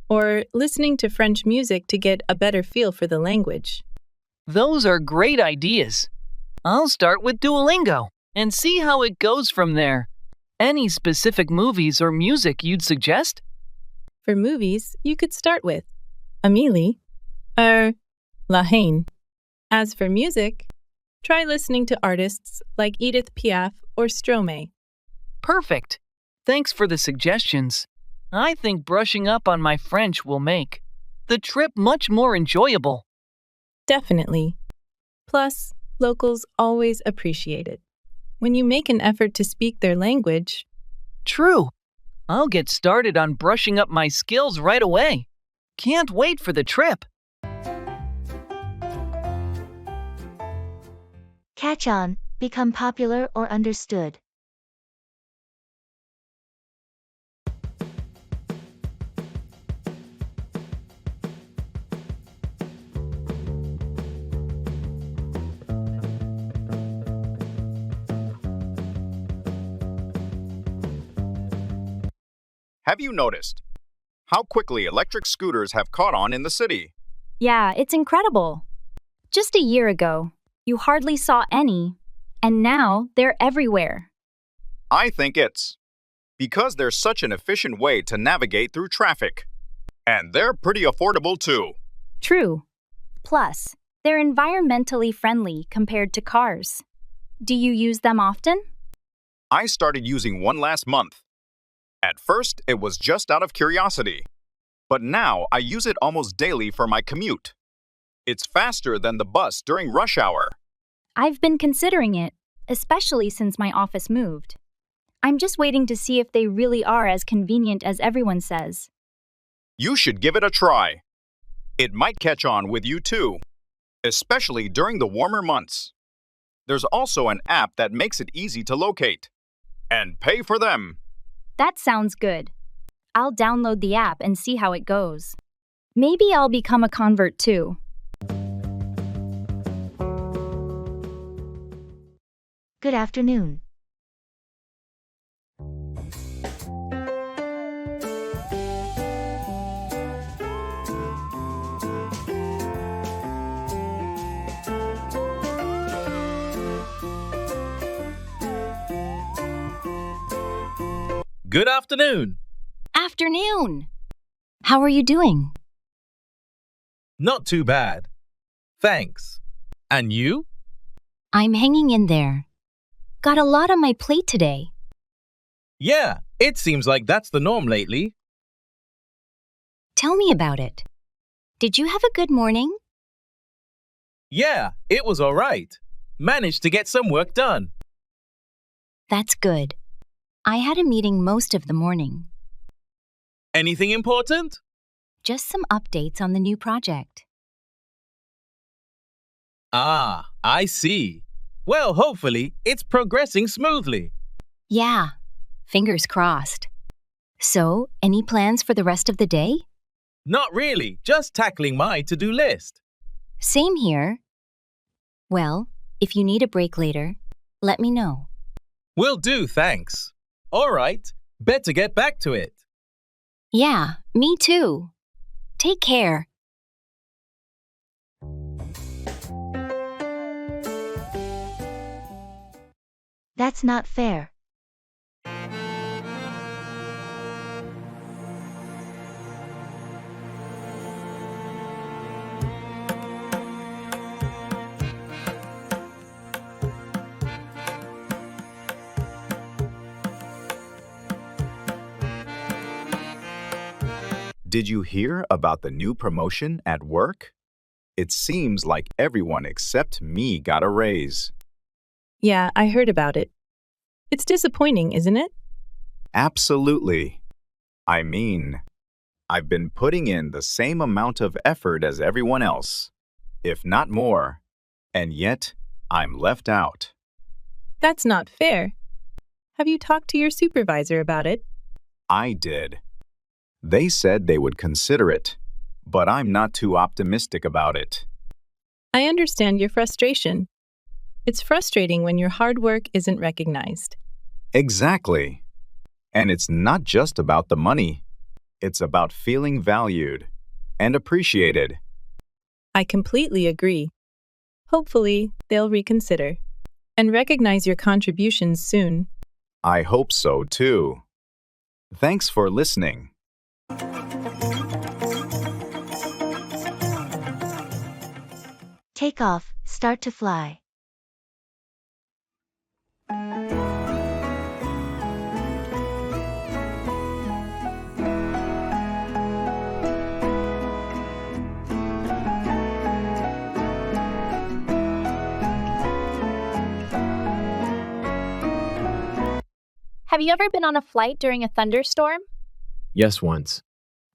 or listening to French music to get a better feel for the language. Those are great ideas. I'll start with Duolingo and see how it goes from there. Any specific movies or music you'd suggest? For movies, you could start with Amélie or La Haine. As for music, try listening to artists like Edith Piaf or Stromae. Perfect. Thanks for the suggestions. I think brushing up on my French will make the trip much more enjoyable. Definitely. Plus, locals always appreciate it. When you make an effort to speak their language. True. I'll get started on brushing up my skills right away. Can't wait for the trip. Catch on, become popular or understood. Have you noticed how quickly electric scooters have caught on in the city? Yeah, it's incredible. Just a year ago, you hardly saw any, and now they're everywhere. I think it's because they're such an efficient way to navigate through traffic. And they're pretty affordable too. True. Plus, they're environmentally friendly compared to cars. Do you use them often? I started using one last month. At first, it was just out of curiosity. But now I use it almost daily for my commute. It's faster than the bus during rush hour. I've been considering it, especially since my office moved. I'm just waiting to see if they really are as convenient as everyone says. You should give it a try. It might catch on with you too, especially during the warmer months. There's also an app that makes it easy to locate. And pay for them. That sounds good. I'll download the app and see how it goes. Maybe I'll become a convert too. Good afternoon. Good afternoon. Afternoon. How are you doing? Not too bad. Thanks. And you? I'm hanging in there. Got a lot on my plate today. Yeah, it seems like that's the norm lately. Tell me about it. Did you have a good morning? Yeah, it was all right. Managed to get some work done. That's good. I had a meeting most of the morning. Anything important? Just some updates on the new project. Ah, I see. Well, hopefully, it's progressing smoothly. Yeah, fingers crossed. So, any plans for the rest of the day? Not really, just tackling my to-do list. Same here. Well, if you need a break later, let me know. Will do, thanks. All right, better get back to it. Yeah, me too. Take care. That's not fair. Did you hear about the new promotion at work? It seems like everyone except me got a raise. Yeah, I heard about it. It's disappointing, isn't it? Absolutely. I mean, I've been putting in the same amount of effort as everyone else, if not more, and yet I'm left out. That's not fair. Have you talked to your supervisor about it? I did. They said they would consider it, but I'm not too optimistic about it. I understand your frustration. It's frustrating when your hard work isn't recognized. Exactly. And it's not just about the money. It's about feeling valued and appreciated. I completely agree. Hopefully, they'll reconsider and recognize your contributions soon. I hope so, too. Thanks for listening. Take off, start to fly. Have you ever been on a flight during a thunderstorm? Yes, once.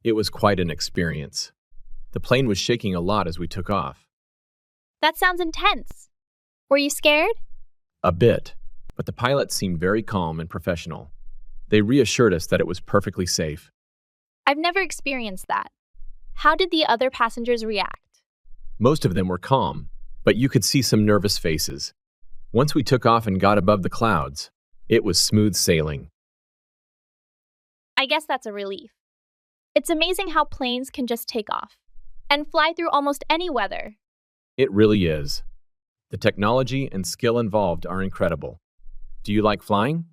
It was quite an experience. The plane was shaking a lot as we took off. That sounds intense. Were you scared? A bit, but the pilots seemed very calm and professional. They reassured us that it was perfectly safe. I've never experienced that. How did the other passengers react? Most of them were calm, but you could see some nervous faces. Once we took off and got above the clouds, it was smooth sailing. I guess that's a relief. It's amazing how planes can just take off and fly through almost any weather. It really is. The technology and skill involved are incredible. Do you like flying?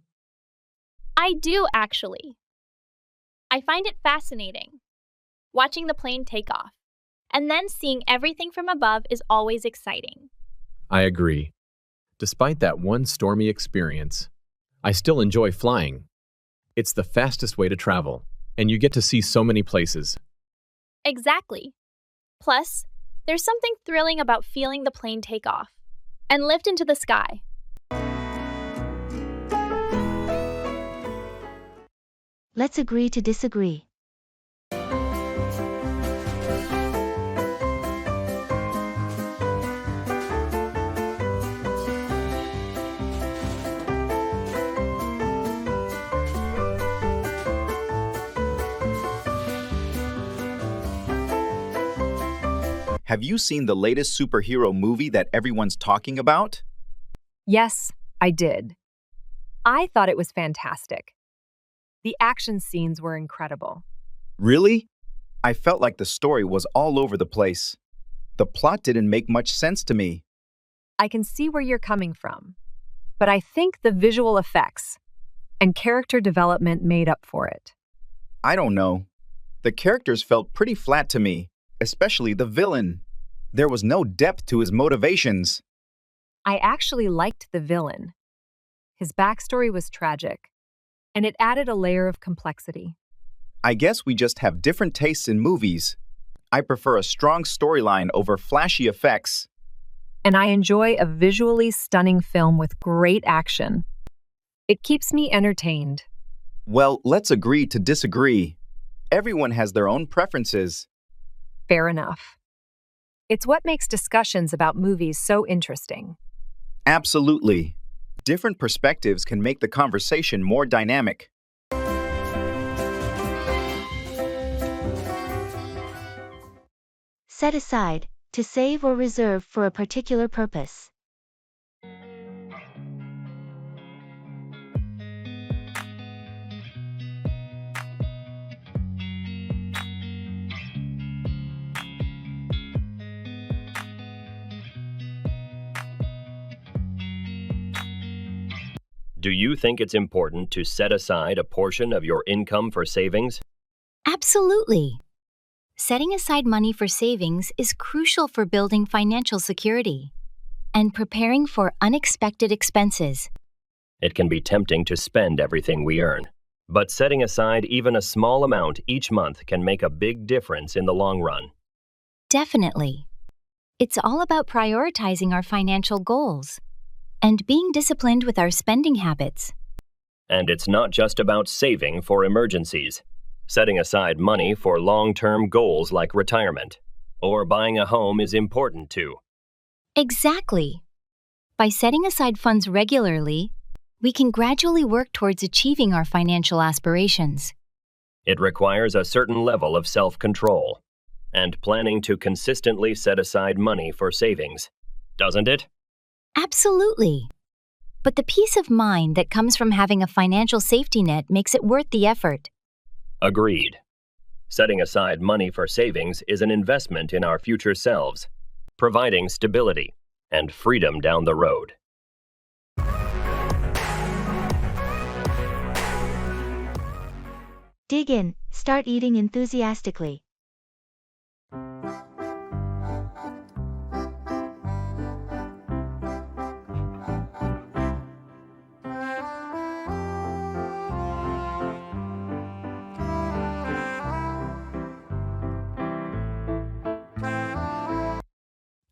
I do, actually. I find it fascinating. Watching the plane take off and then seeing everything from above is always exciting. I agree. Despite that one stormy experience, I still enjoy flying. It's the fastest way to travel, and you get to see so many places. Exactly. Plus, there's something thrilling about feeling the plane take off and lift into the sky. Let's agree to disagree. Have you seen the latest superhero movie that everyone's talking about? Yes, I did. I thought it was fantastic. The action scenes were incredible. Really? I felt like the story was all over the place. The plot didn't make much sense to me. I can see where you're coming from, but I think the visual effects and character development made up for it. I don't know. The characters felt pretty flat to me, especially the villain. There was no depth to his motivations. I actually liked the villain. His backstory was tragic, and it added a layer of complexity. I guess we just have different tastes in movies. I prefer a strong storyline over flashy effects. And I enjoy a visually stunning film with great action. It keeps me entertained. Well, let's agree to disagree. Everyone has their own preferences. Fair enough. It's what makes discussions about movies so interesting. Absolutely. Different perspectives can make the conversation more dynamic. Set aside, to save or reserve for a particular purpose. Do you think it's important to set aside a portion of your income for savings? Absolutely. Setting aside money for savings is crucial for building financial security and preparing for unexpected expenses. It can be tempting to spend everything we earn, but setting aside even a small amount each month can make a big difference in the long run. Definitely. It's all about prioritizing our financial goals and being disciplined with our spending habits. And it's not just about saving for emergencies. Setting aside money for long-term goals like retirement or buying a home is important too. Exactly. By setting aside funds regularly, we can gradually work towards achieving our financial aspirations. It requires a certain level of self-control and planning to consistently set aside money for savings, doesn't it? Absolutely. But the peace of mind that comes from having a financial safety net makes it worth the effort. Agreed. Setting aside money for savings is an investment in our future selves, providing stability and freedom down the road. Dig in, start eating enthusiastically.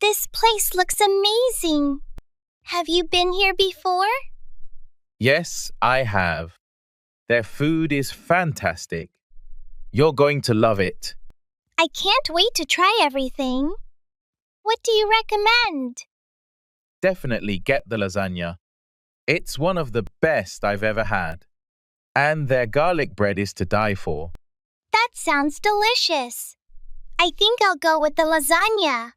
This place looks amazing. Have you been here before? Yes, I have. Their food is fantastic. You're going to love it. I can't wait to try everything. What do you recommend? Definitely get the lasagna. It's one of the best I've ever had. And their garlic bread is to die for. That sounds delicious. I think I'll go with the lasagna.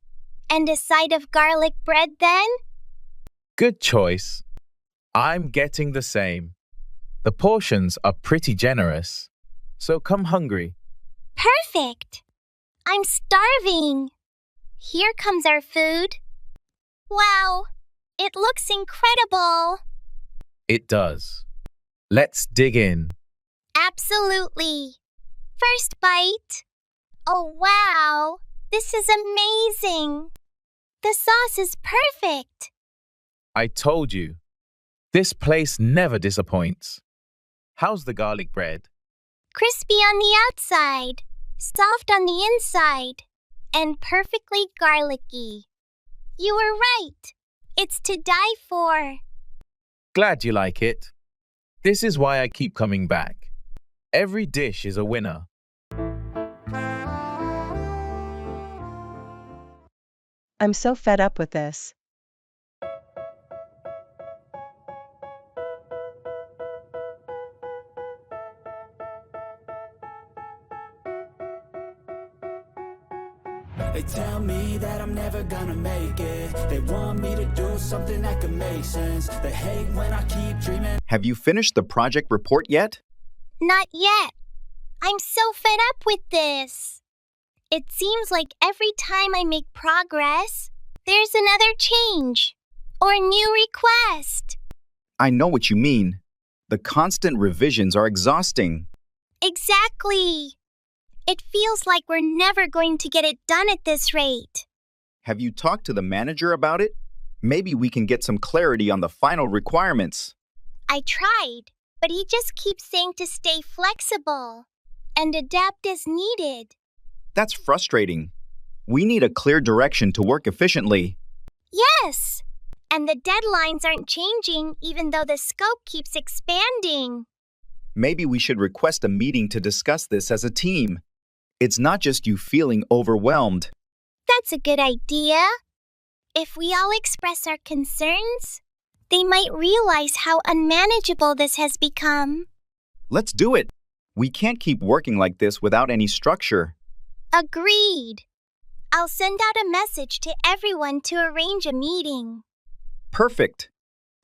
And a side of garlic bread then? Good choice. I'm getting the same. The portions are pretty generous, so come hungry. Perfect. I'm starving. Here comes our food. Wow, it looks incredible. It does. Let's dig in. Absolutely. First bite. Oh, wow. This is amazing. The sauce is perfect. I told you. This place never disappoints. How's the garlic bread? Crispy on the outside, soft on the inside, and perfectly garlicky. You were right. It's to die for. Glad you like it. This is why I keep coming back. Every dish is a winner. I'm so fed up with this. They tell me that I'm never gonna make it. They want me to do something that could make sense. They hate when I keep dreaming. Have you finished the project report yet? Not yet. I'm so fed up with this. It seems like every time I make progress, there's another change or new request. I know what you mean. The constant revisions are exhausting. Exactly. It feels like we're never going to get it done at this rate. Have you talked to the manager about it? Maybe we can get some clarity on the final requirements. I tried, but he just keeps saying to stay flexible and adapt as needed. That's frustrating. We need a clear direction to work efficiently. Yes, and the deadlines aren't changing even though the scope keeps expanding. Maybe we should request a meeting to discuss this as a team. It's not just you feeling overwhelmed. That's a good idea. If we all express our concerns, they might realize how unmanageable this has become. Let's do it. We can't keep working like this without any structure. Agreed. I'll send out a message to everyone to arrange a meeting. Perfect.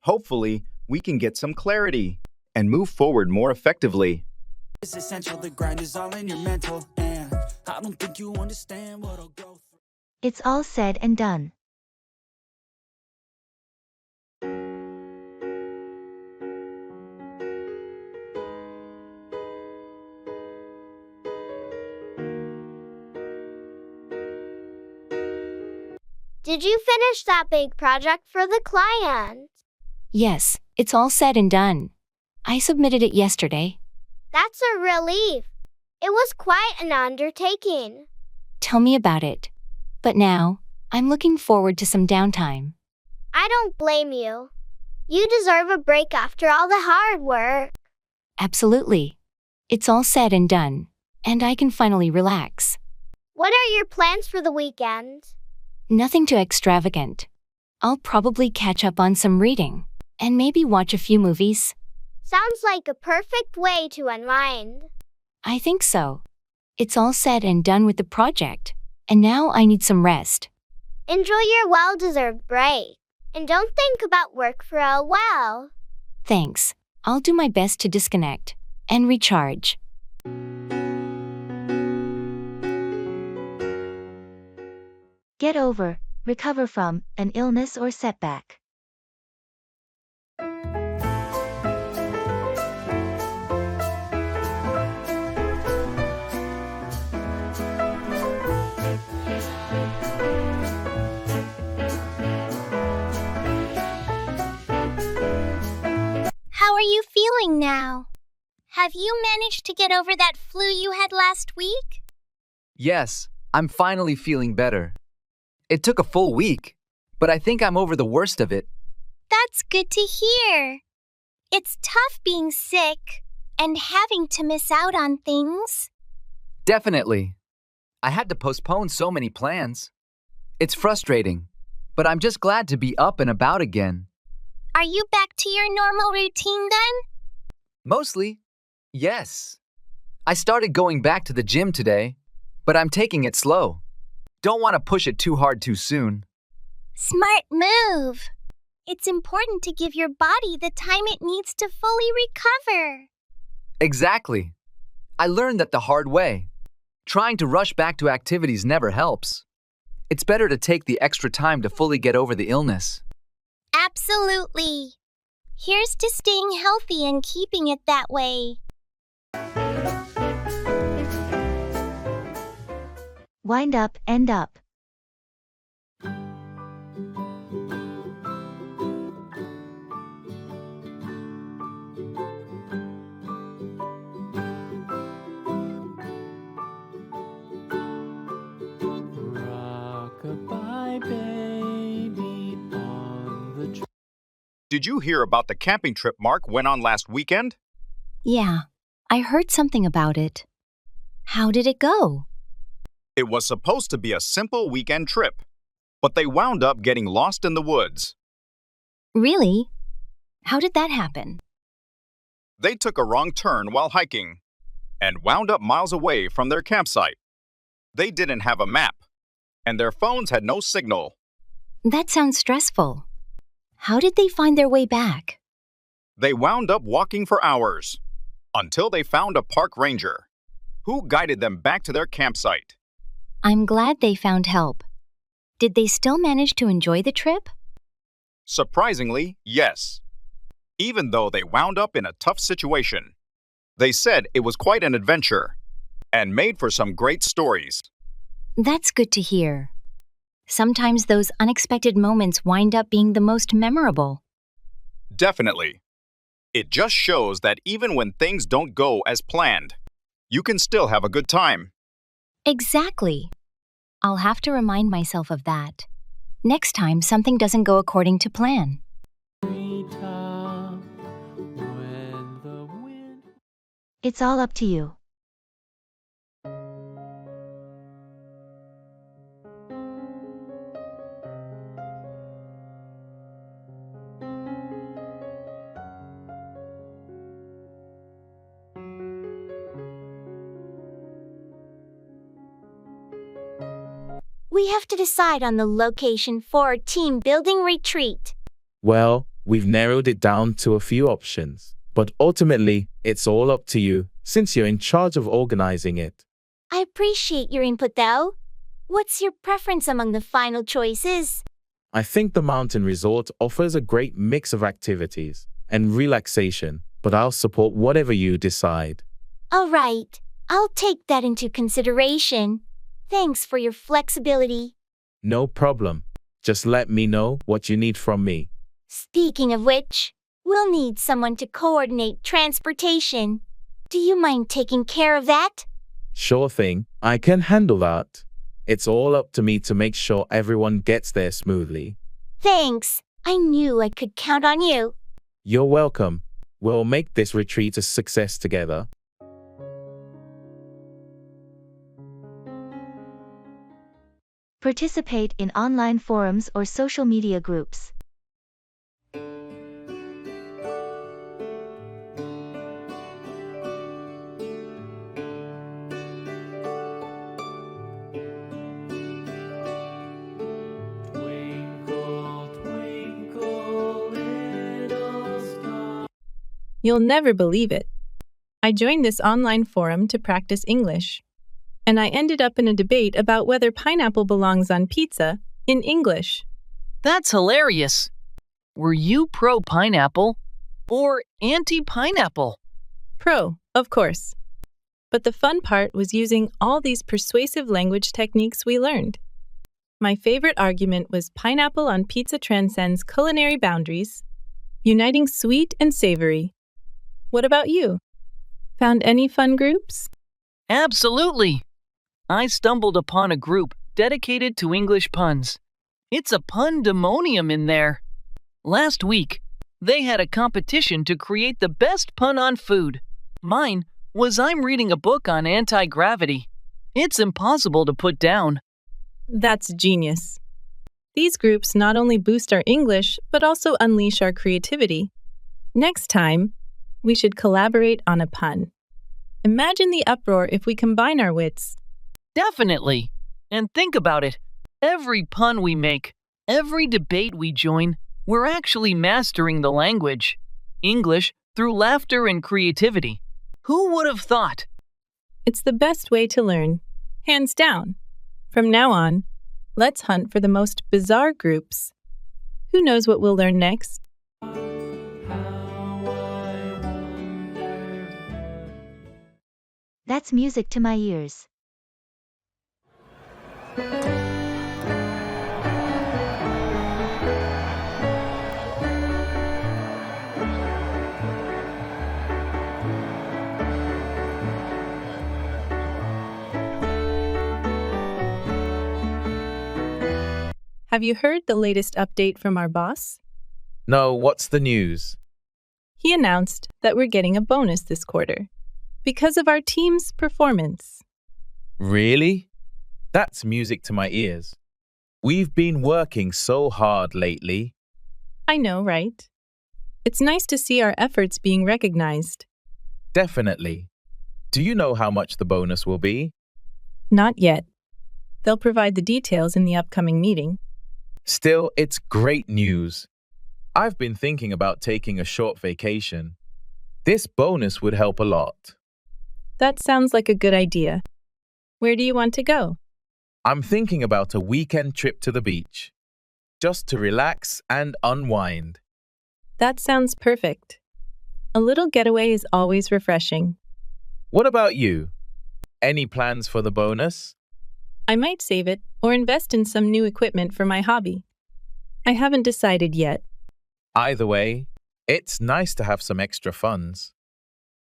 Hopefully, we can get some clarity and move forward more effectively. It's essential, the grind is all in your mental, and I don't think you understand what I'll go through. It's all said and done. Did you finish that big project for the client? Yes, it's all said and done. I submitted it yesterday. That's a relief. It was quite an undertaking. Tell me about it. But now, I'm looking forward to some downtime. I don't blame you. You deserve a break after all the hard work. Absolutely. It's all said and done, and I can finally relax. What are your plans for the weekend? Nothing too extravagant. I'll probably catch up on some reading, and maybe watch a few movies. Sounds like a perfect way to unwind. I think so. It's all said and done with the project, and now I need some rest. Enjoy your well-deserved break, and don't think about work for a while. Thanks. I'll do my best to disconnect and recharge. Get over, recover from, an illness or setback. How are you feeling now? Have you managed to get over that flu you had last week? Yes, I'm finally feeling better. It took a full week, but I think I'm over the worst of it. That's good to hear. It's tough being sick and having to miss out on things. Definitely. I had to postpone so many plans. It's frustrating, but I'm just glad to be up and about again. Are you back to your normal routine then? Mostly, yes. I started going back to the gym today, but I'm taking it slow. Don't want to push it too hard too soon. Smart move. It's important to give your body the time it needs to fully recover. Exactly. I learned that the hard way. Trying to rush back to activities never helps. It's better to take the extra time to fully get over the illness. Absolutely. Here's to staying healthy and keeping it that way. Wind up, end up. Rock-a-bye, baby, on the Did you hear about the camping trip Mark went on last weekend? Yeah, I heard something about it. How did it go? It was supposed to be a simple weekend trip, but they wound up getting lost in the woods. Really? How did that happen? They took a wrong turn while hiking and wound up miles away from their campsite. They didn't have a map, and their phones had no signal. That sounds stressful. How did they find their way back? They wound up walking for hours until they found a park ranger who guided them back to their campsite. I'm glad they found help. Did they still manage to enjoy the trip? Surprisingly, yes. Even though they wound up in a tough situation, they said it was quite an adventure and made for some great stories. That's good to hear. Sometimes those unexpected moments wind up being the most memorable. Definitely. It just shows that even when things don't go as planned, you can still have a good time. Exactly. I'll have to remind myself of that. Next time something doesn't go according to plan. It's all up to you. We have to decide on the location for our team building retreat. Well, we've narrowed it down to a few options, but ultimately, it's all up to you since you're in charge of organizing it. I appreciate your input though. What's your preference among the final choices? I think the mountain resort offers a great mix of activities and relaxation, but I'll support whatever you decide. All right, I'll take that into consideration. Thanks for your flexibility. No problem. Just let me know what you need from me. Speaking of which, we'll need someone to coordinate transportation. Do you mind taking care of that? Sure thing, I can handle that. It's all up to me to make sure everyone gets there smoothly. Thanks. I knew I could count on you. You're welcome. We'll make this retreat a success together. Participate in online forums or social media groups. You'll never believe it. I joined this online forum to practice English, and I ended up in a debate about whether pineapple belongs on pizza in English. That's hilarious. Were you pro-pineapple or anti-pineapple? Pro, of course. But the fun part was using all these persuasive language techniques we learned. My favorite argument was pineapple on pizza transcends culinary boundaries, uniting sweet and savory. What about you? Found any fun groups? Absolutely. I stumbled upon a group dedicated to English puns. It's a pundemonium in there. Last week, they had a competition to create the best pun on food. Mine was I'm reading a book on anti-gravity. It's impossible to put down. That's genius. These groups not only boost our English, but also unleash our creativity. Next time, we should collaborate on a pun. Imagine the uproar if we combine our wits. Definitely. And think about it. Every pun we make, every debate we join, we're actually mastering the language. English through laughter and creativity. Who would have thought? It's the best way to learn, hands down. From now on, let's hunt for the most bizarre groups. Who knows what we'll learn next? That's music to my ears. Have you heard the latest update from our boss? No, what's the news? He announced that we're getting a bonus this quarter. Because of our team's performance. Really? That's music to my ears. We've been working so hard lately. I know, right? It's nice to see our efforts being recognized. Definitely. Do you know how much the bonus will be? Not yet. They'll provide the details in the upcoming meeting. Still, it's great news. I've been thinking about taking a short vacation. This bonus would help a lot. That sounds like a good idea. Where do you want to go? I'm thinking about a weekend trip to the beach, just to relax and unwind. That sounds perfect. A little getaway is always refreshing. What about you? Any plans for the bonus? I might save it or invest in some new equipment for my hobby. I haven't decided yet. Either way, it's nice to have some extra funds.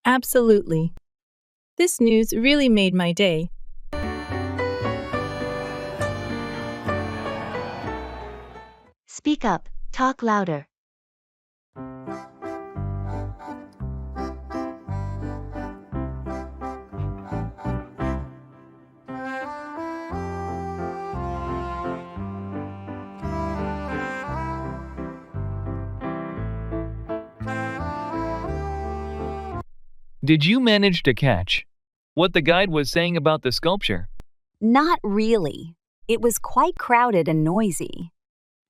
Absolutely. This news really made my day. Speak up, talk louder. Did you manage to catch what the guide was saying about the sculpture? Not really. It was quite crowded and noisy.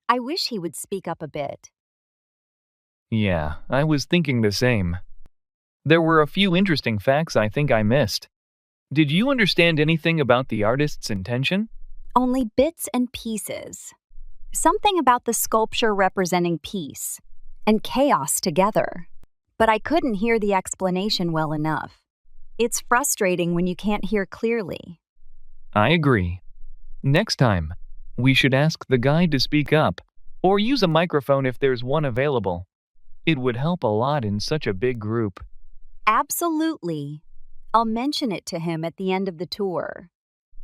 I wish he would speak up a bit. Yeah, I was thinking the same. There were a few interesting facts I think I missed. Did you understand anything about the artist's intention? Only bits and pieces. Something about the sculpture representing peace and chaos together. But I couldn't hear the explanation well enough. It's frustrating when you can't hear clearly. I agree. Next time, we should ask the guide to speak up, or use a microphone if there's one available. It would help a lot in such a big group. Absolutely. I'll mention it to him at the end of the tour.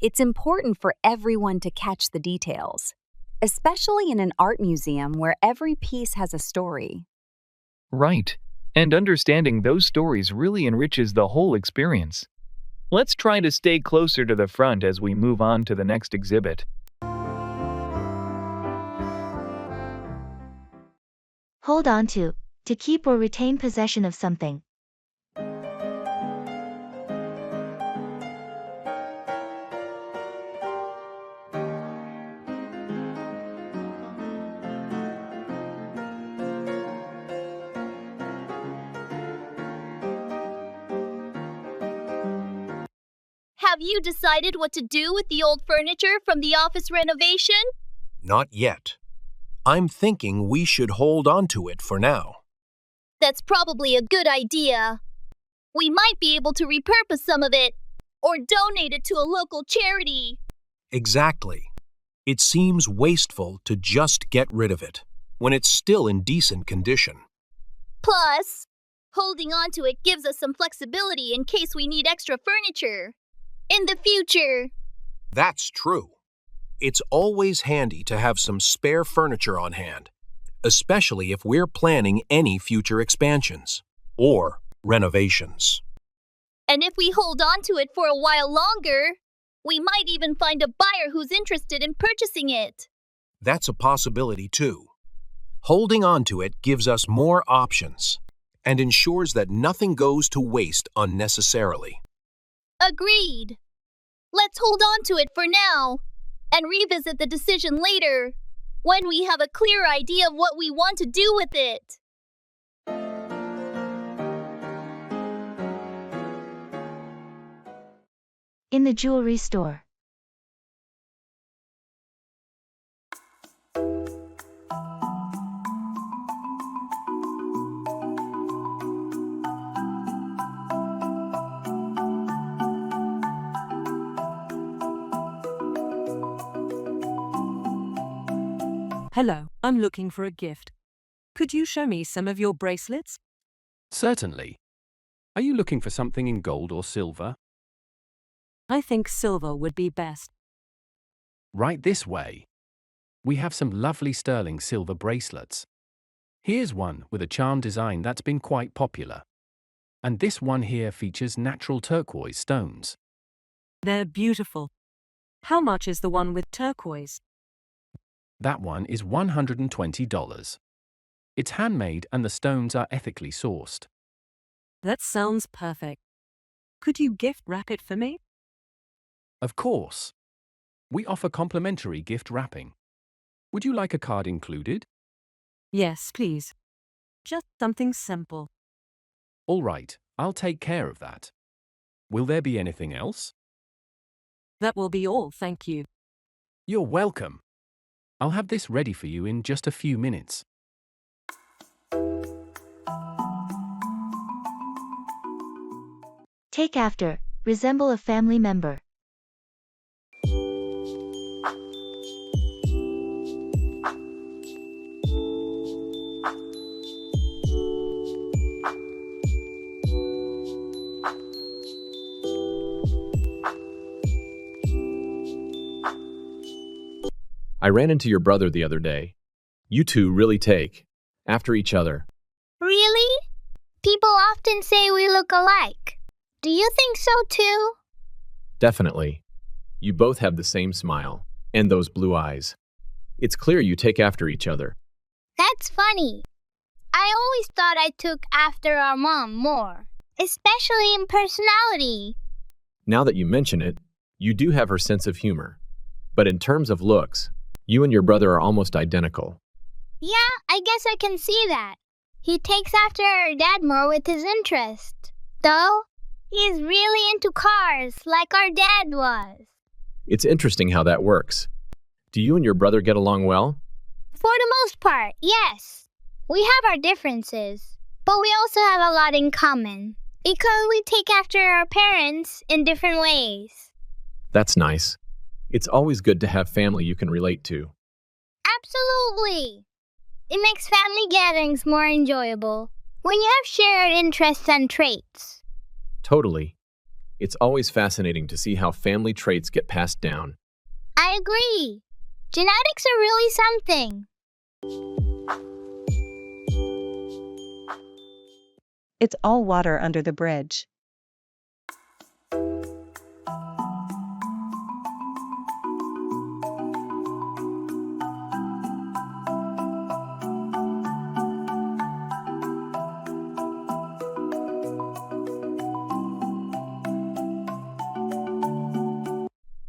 It's important for everyone to catch the details, especially in an art museum where every piece has a story. Right. And understanding those stories really enriches the whole experience. Let's try to stay closer to the front as we move on to the next exhibit. Hold on to keep or retain possession of something. Have you decided what to do with the old furniture from the office renovation? Not yet. I'm thinking we should hold on to it for now. That's probably a good idea. We might be able to repurpose some of it, or donate it to a local charity. Exactly. It seems wasteful to just get rid of it when it's still in decent condition. Plus, holding on to it gives us some flexibility in case we need extra furniture in the future. That's true. It's always handy to have some spare furniture on hand, especially if we're planning any future expansions or renovations. And if we hold on to it for a while longer, we might even find a buyer who's interested in purchasing it. That's a possibility too. Holding on to it gives us more options and ensures that nothing goes to waste unnecessarily. Agreed. Let's hold on to it for now and revisit the decision later when we have a clear idea of what we want to do with it. In the jewelry store. Hello, I'm looking for a gift. Could you show me some of your bracelets? Certainly. Are you looking for something in gold or silver? I think silver would be best. Right this way. We have some lovely sterling silver bracelets. Here's one with a charm design that's been quite popular. And this one here features natural turquoise stones. They're beautiful. How much is the one with turquoise? That one is $120. It's handmade and the stones are ethically sourced. That sounds perfect. Could you gift wrap it for me? Of course. We offer complimentary gift wrapping. Would you like a card included? Yes, please. Just something simple. All right, I'll take care of that. Will there be anything else? That will be all, thank you. You're welcome. I'll have this ready for you in just a few minutes. Take after, resemble a family member. I ran into your brother the other day. You two really take after each other. Really? People often say we look alike. Do you think so too? Definitely. You both have the same smile and those blue eyes. It's clear you take after each other. That's funny. I always thought I took after our mom more, especially in personality. Now that you mention it, you do have her sense of humor. But in terms of looks, you and your brother are almost identical. Yeah, I guess I can see that. He takes after our dad more with his interest. Though, he's really into cars, like our dad was. It's interesting how that works. Do you and your brother get along well? For the most part, yes. We have our differences, but we also have a lot in common, because we take after our parents in different ways. That's nice. It's always good to have family you can relate to. Absolutely. It makes family gatherings more enjoyable when you have shared interests and traits. Totally. It's always fascinating to see how family traits get passed down. I agree. Genetics are really something. It's all water under the bridge.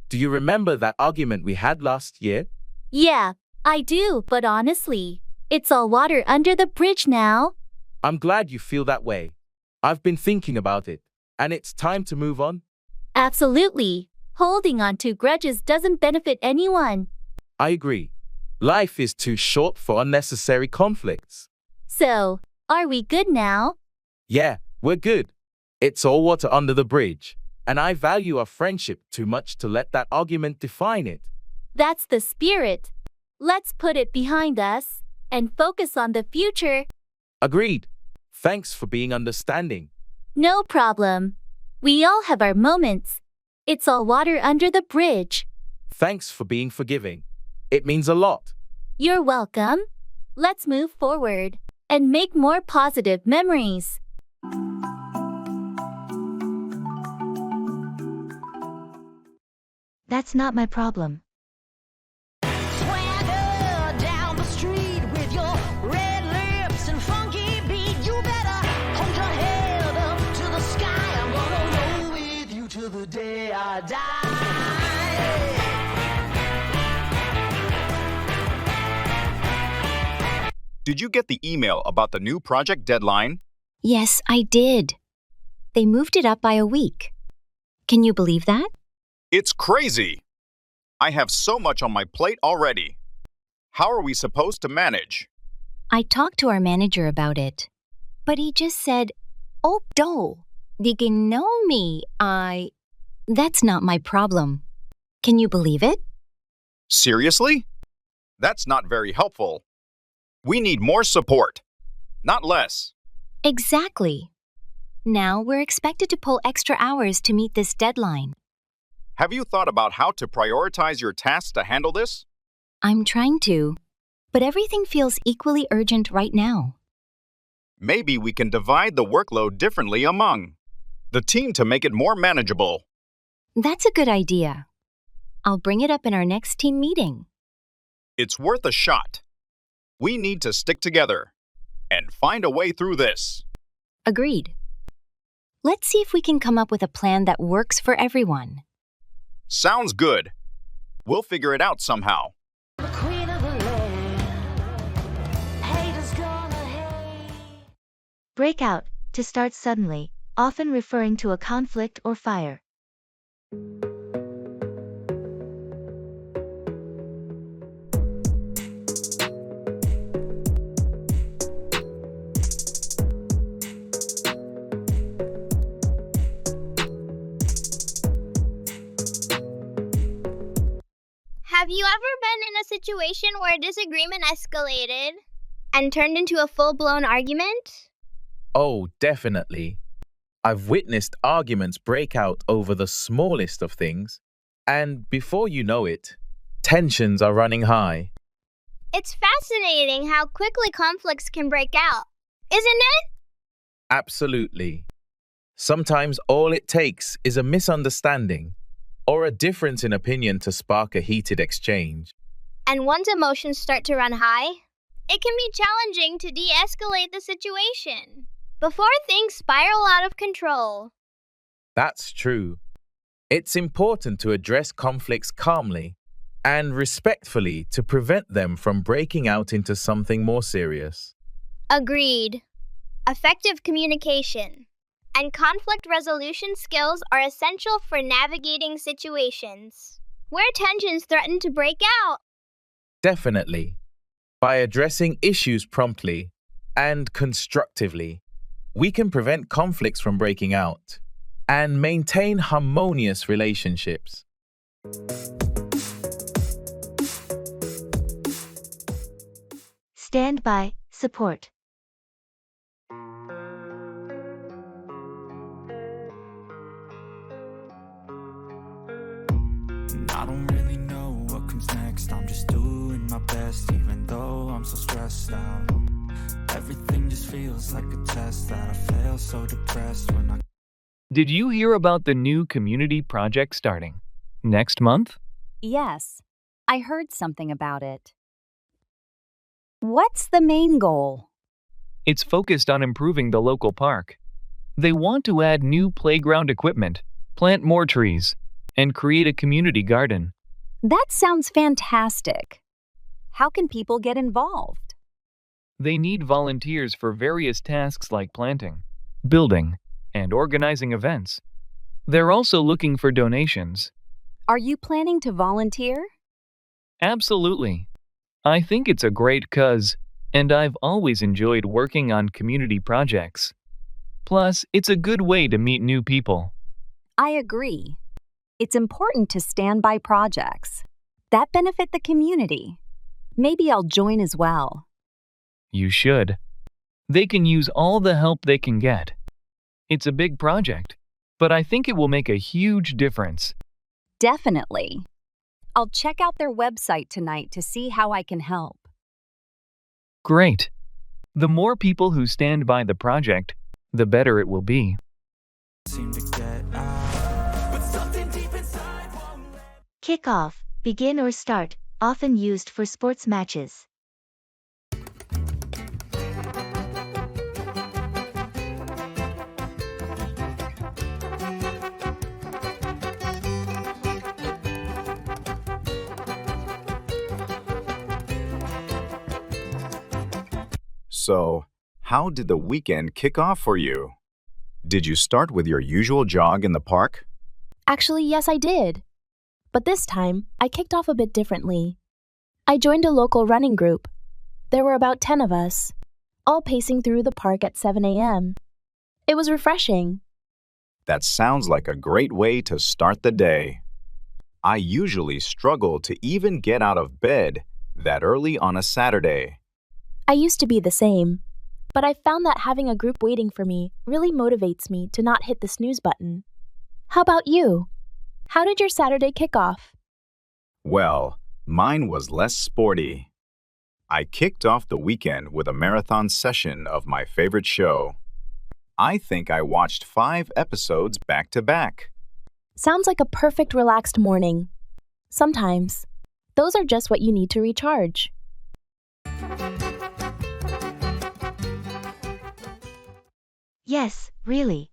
Do you remember that argument we had last year? Yeah, I do, but honestly, it's all water under the bridge now. I'm glad you feel that way. I've been thinking about it, and it's time to move on. Absolutely. Holding on to grudges doesn't benefit anyone. I agree. Life is too short for unnecessary conflicts. So, are we good now? Yeah, we're good. It's all water under the bridge, and I value our friendship too much to let that argument define it. That's the spirit. Let's put it behind us and focus on the future. Agreed. Thanks for being understanding. No problem. We all have our moments. It's all water under the bridge. Thanks for being forgiving. It means a lot. You're welcome. Let's move forward and make more positive memories. That's not my problem. Swagger down the street with your red lips and funky beat. You better hold your head up to the sky. I'm gonna roll with you till the day I die. Did you get the email about the new project deadline? Yes, I did. They moved it up by a week. Can you believe that? It's crazy! I have so much on my plate already. How are we supposed to manage? I talked to our manager about it, but he just said, "Oh, do, you know me, That's not my problem. Can you believe it? Seriously? That's not very helpful. We need more support, not less. Exactly. Now we're expected to pull extra hours to meet this deadline. Have you thought about how to prioritize your tasks to handle this? I'm trying to, but everything feels equally urgent right now. Maybe we can divide the workload differently among the team to make it more manageable. That's a good idea. I'll bring it up in our next team meeting. It's worth a shot. We need to stick together and find a way through this. Agreed. Let's see if we can come up with a plan that works for everyone. Sounds good. We'll figure it out somehow. Break out, to start suddenly, often referring to a conflict or fire. Have you ever been in a situation where a disagreement escalated and turned into a full-blown argument? Oh, definitely. I've witnessed arguments break out over the smallest of things, and before you know it, tensions are running high. It's fascinating how quickly conflicts can break out, isn't it? Absolutely. Sometimes all it takes is a misunderstanding or a difference in opinion to spark a heated exchange. And once emotions start to run high, it can be challenging to de-escalate the situation before things spiral out of control. That's true. It's important to address conflicts calmly and respectfully to prevent them from breaking out into something more serious. Agreed. Effective communication and conflict resolution skills are essential for navigating situations where tensions threaten to break out. Definitely. By addressing issues promptly and constructively, we can prevent conflicts from breaking out and maintain harmonious relationships. Stand by, support. I don't really know what comes next. I'm just doing my best, even though I'm so stressed out. Everything just feels like a test that I fail, so depressed when I... Did you hear about the new community project starting next month? Yes, I heard something about it. What's the main goal? It's focused on improving the local park. They want to add new playground equipment, plant more trees, and create a community garden. That sounds fantastic. How can people get involved? They need volunteers for various tasks like planting, building, and organizing events. They're also looking for donations. Are you planning to volunteer? Absolutely. I think it's a great cause, and I've always enjoyed working on community projects. Plus, it's a good way to meet new people. I agree. It's important to stand by projects that benefit the community. Maybe I'll join as well. You should. They can use all the help they can get. It's a big project, but I think it will make a huge difference. Definitely. I'll check out their website tonight to see how I can help. Great. The more people who stand by the project, the better it will be. Kick off, begin or start, often used for sports matches. So, how did the weekend kick off for you? Did you start with your usual jog in the park? Actually, yes, I did. But this time, I kicked off a bit differently. I joined a local running group. There were about 10 of us, all pacing through the park at 7 a.m. It was refreshing. That sounds like a great way to start the day. I usually struggle to even get out of bed that early on a Saturday. I used to be the same, but I found that having a group waiting for me really motivates me to not hit the snooze button. How about you? How did your Saturday kick off? Well, mine was less sporty. I kicked off the weekend with a marathon session of my favorite show. I think I watched 5 episodes back to back. Sounds like a perfect relaxed morning. Sometimes, those are just what you need to recharge. Yes, really.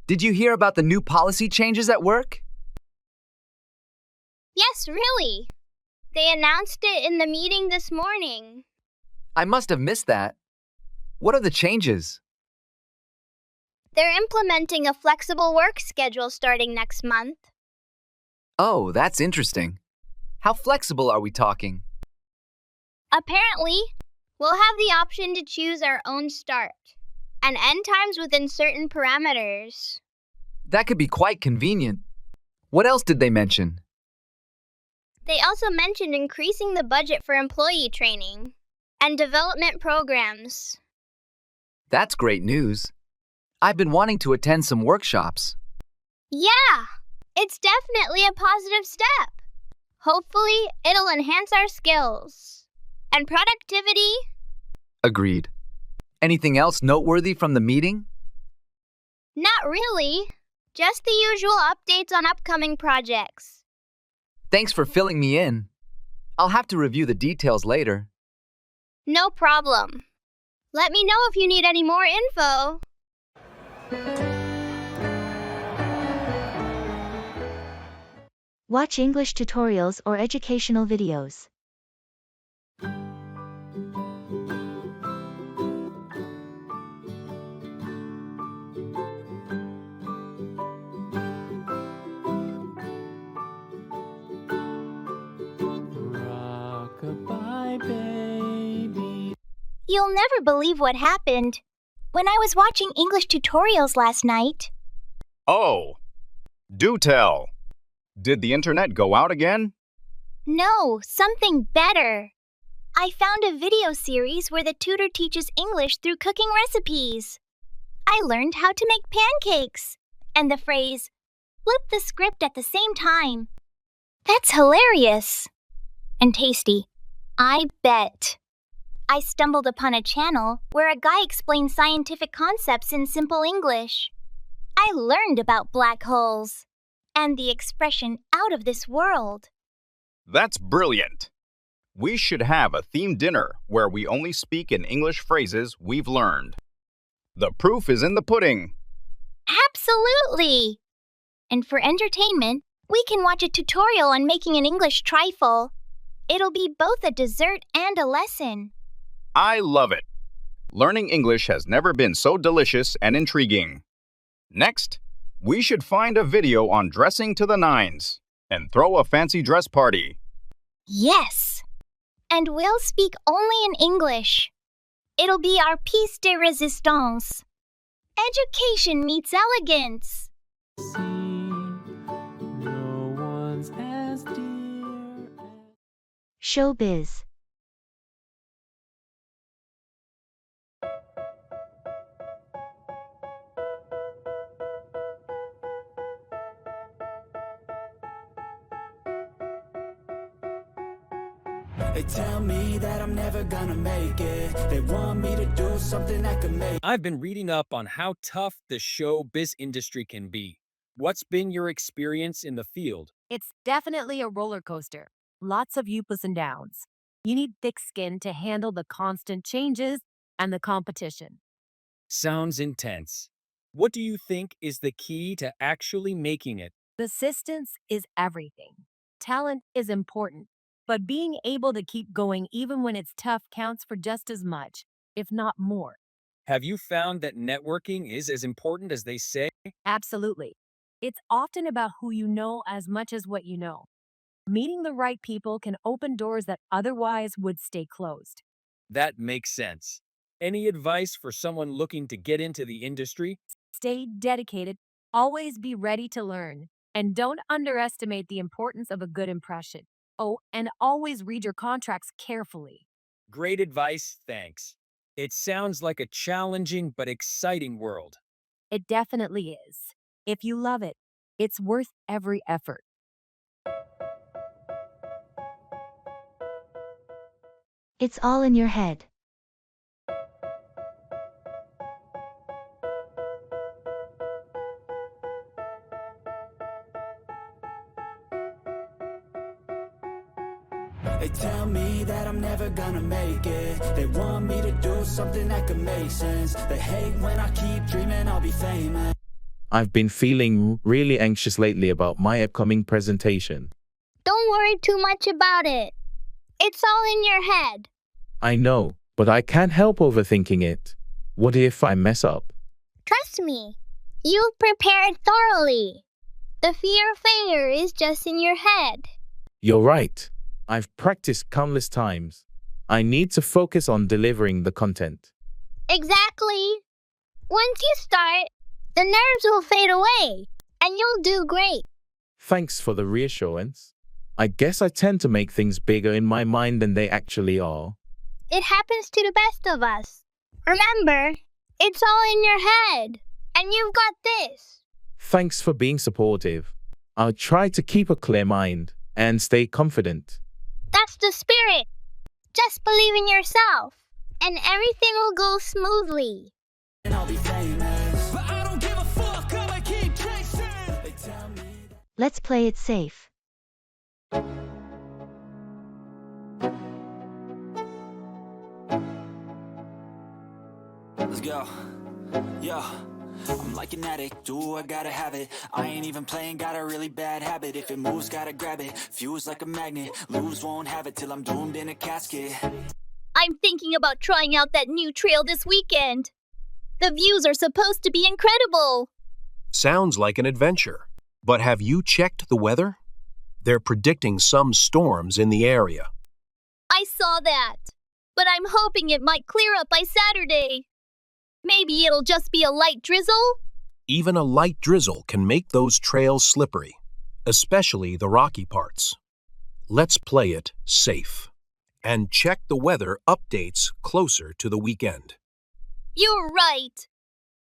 Did you hear about the new policy changes at work? Yes, really. They announced it in the meeting this morning. I must have missed that. What are the changes? They're implementing a flexible work schedule starting next month. Oh, that's interesting. How flexible are we talking? Apparently, we'll have the option to choose our own start and end times within certain parameters. That could be quite convenient. What else did they mention? They also mentioned increasing the budget for employee training and development programs. That's great news. I've been wanting to attend some workshops. Yeah, it's definitely a positive step. Hopefully, it'll enhance our skills and productivity. Agreed. Anything else noteworthy from the meeting? Not really. Just the usual updates on upcoming projects. Thanks for filling me in. I'll have to review the details later. No problem. Let me know if you need any more info. Watch English tutorials or educational videos. You'll never believe what happened when I was watching English tutorials last night. Oh, do tell. Did the internet go out again? No, something better. I found a video series where the tutor teaches English through cooking recipes. I learned how to make pancakes and the phrase, flip the script at the same time. That's hilarious. And tasty. I bet. I stumbled upon a channel where a guy explained scientific concepts in simple English. I learned about black holes and the expression out of this world. That's brilliant. We should have a themed dinner where we only speak in English phrases we've learned. The proof is in the pudding. Absolutely! And for entertainment, we can watch a tutorial on making an English trifle. It'll be both a dessert and a lesson. I love it. Learning English has never been so delicious and intriguing. Next, we should find a video on dressing to the nines and throw a fancy dress party. Yes! And we'll speak only in English. It'll be our piece de resistance. Education meets elegance. Showbiz. They tell me that I'm never gonna make it. They want me to do something that could make. I've been reading up on how tough the showbiz industry can be. What's been your experience in the field? It's definitely a roller coaster. Lots of ups and downs. You need thick skin to handle the constant changes and the competition. Sounds intense. What do you think is the key to actually making it? Persistence is everything. Talent is important, but being able to keep going even when it's tough counts for just as much, if not more. Have you found that networking is as important as they say? Absolutely. It's often about who you know as much as what you know. Meeting the right people can open doors that otherwise would stay closed. That makes sense. Any advice for someone looking to get into the industry? Stay dedicated. Always be ready to learn. And don't underestimate the importance of a good impression. Oh, and always read your contracts carefully. Great advice, thanks. It sounds like a challenging but exciting world. It definitely is. If you love it, it's worth every effort. It's all in your head. They tell me that I'm never gonna make it. They want me to do something that could make sense. They hate when I keep dreaming I'll be famous. I've been feeling really anxious lately about my upcoming presentation. Don't worry too much about it. It's all in your head. I know, but I can't help overthinking it. What if I mess up? Trust me, you've prepared thoroughly. The fear of failure is just in your head. You're right. I've practiced countless times. I need to focus on delivering the content. Exactly. Once you start, the nerves will fade away, and you'll do great. Thanks for the reassurance. I guess I tend to make things bigger in my mind than they actually are. It happens to the best of us. Remember, it's all in your head, and you've got this. Thanks for being supportive. I'll try to keep a clear mind and stay confident. That's the spirit. Just believe in yourself, and everything will go smoothly. And I'll be famous. But I don't give a fuck, I'ma keep chasing. They tell me that... Let's play it safe. Let's go. Yo. I'm like an addict, do I gotta have it. I ain't even playing, got a really bad habit. If it moves, gotta grab it. Fuse like a magnet, lose, won't have it till I'm doomed in a casket. I'm thinking about trying out that new trail this weekend. The views are supposed to be incredible. Sounds like an adventure. But have you checked the weather? They're predicting some storms in the area. I saw that, but I'm hoping it might clear up by Saturday. Maybe it'll just be a light drizzle? Even a light drizzle can make those trails slippery, especially the rocky parts. Let's play it safe and check the weather updates closer to the weekend. You're right.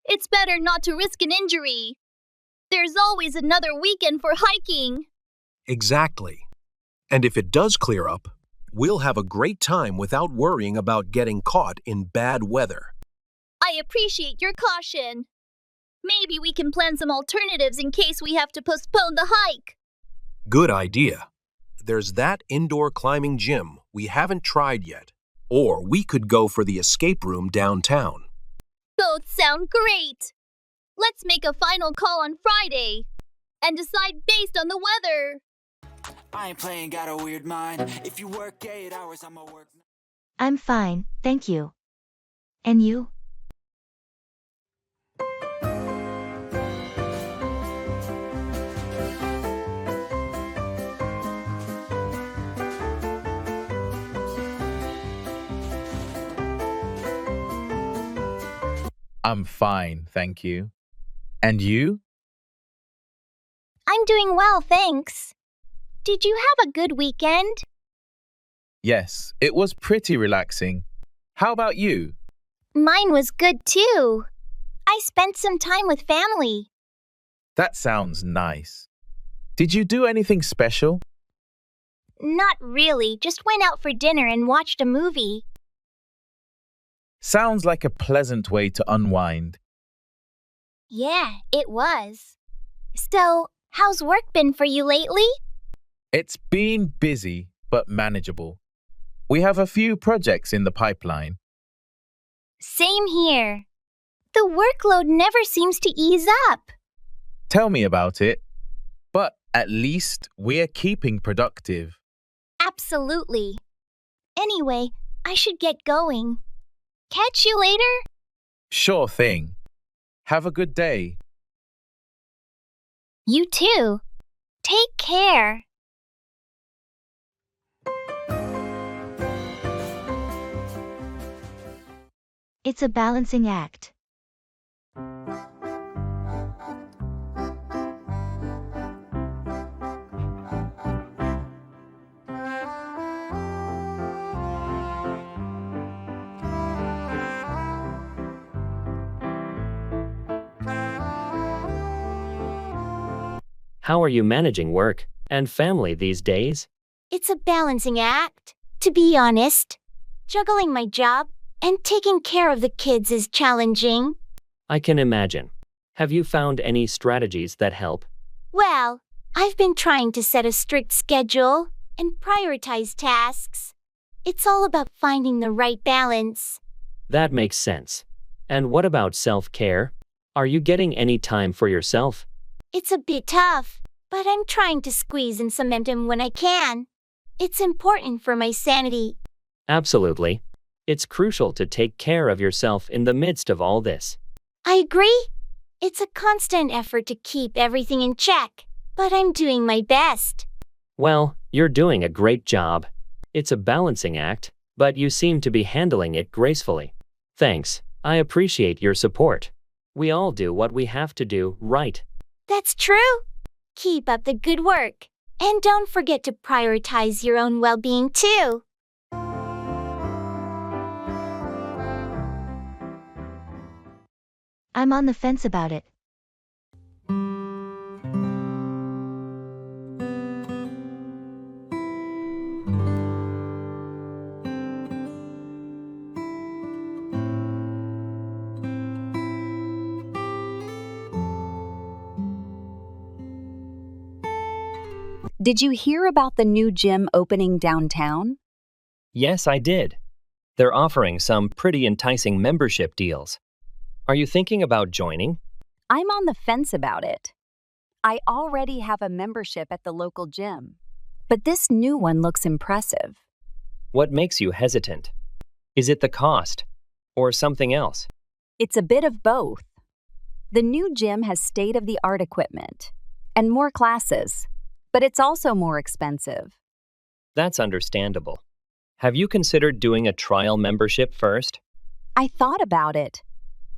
It's better not to risk an injury. There's always another weekend for hiking. Exactly. And if it does clear up, we'll have a great time without worrying about getting caught in bad weather. I appreciate your caution. Maybe we can plan some alternatives in case we have to postpone the hike. Good idea. There's that indoor climbing gym we haven't tried yet. Or we could go for the escape room downtown. Both sound great. Let's make a final call on Friday and decide based on the weather. I ain't playing, got a weird mind. If you work 8 hours, I'ma work... I'm fine, thank you. And you? I'm fine, thank you. And you? I'm doing well, thanks. Did you have a good weekend? Yes, it was pretty relaxing. How about you? Mine was good too. I spent some time with family. That sounds nice. Did you do anything special? Not really, just went out for dinner and watched a movie. Sounds like a pleasant way to unwind. Yeah, it was. So, how's work been for you lately? It's been busy, but manageable. We have a few projects in the pipeline. Same here. The workload never seems to ease up. Tell me about it. But at least we're keeping productive. Absolutely. Anyway, I should get going. Catch you later? Sure thing. Have a good day. You too. Take care. It's a balancing act. How are you managing work and family these days? It's a balancing act, to be honest. Juggling my job and taking care of the kids is challenging. I can imagine. Have you found any strategies that help? Well, I've been trying to set a strict schedule and prioritize tasks. It's all about finding the right balance. That makes sense. And what about self-care? Are you getting any time for yourself? It's a bit tough, but I'm trying to squeeze in some time when I can. It's important for my sanity. Absolutely. It's crucial to take care of yourself in the midst of all this. I agree. It's a constant effort to keep everything in check, but I'm doing my best. Well, you're doing a great job. It's a balancing act, but you seem to be handling it gracefully. Thanks. I appreciate your support. We all do what we have to do, right? That's true. Keep up the good work. And don't forget to prioritize your own well-being too. I'm on the fence about it. Did you hear about the new gym opening downtown? Yes, I did. They're offering some pretty enticing membership deals. Are you thinking about joining? I'm on the fence about it. I already have a membership at the local gym, but this new one looks impressive. What makes you hesitant? Is it the cost or something else? It's a bit of both. The new gym has state-of-the-art equipment and more classes, but it's also more expensive. That's understandable. Have you considered doing a trial membership first? I thought about it.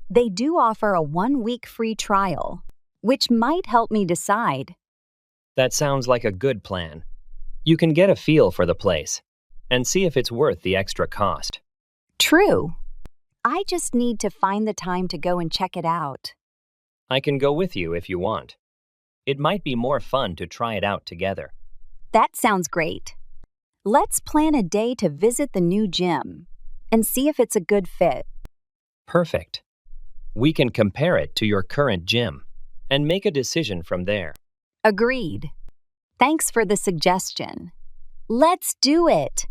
They do offer a 1-week free trial, which might help me decide. That sounds like a good plan. You can get a feel for the place and see if it's worth the extra cost. True. I just need to find the time to go and check it out. I can go with you if you want. It might be more fun to try it out together. That sounds great. Let's plan a day to visit the new gym and see if it's a good fit. Perfect. We can compare it to your current gym and make a decision from there. Agreed. Thanks for the suggestion. Let's do it.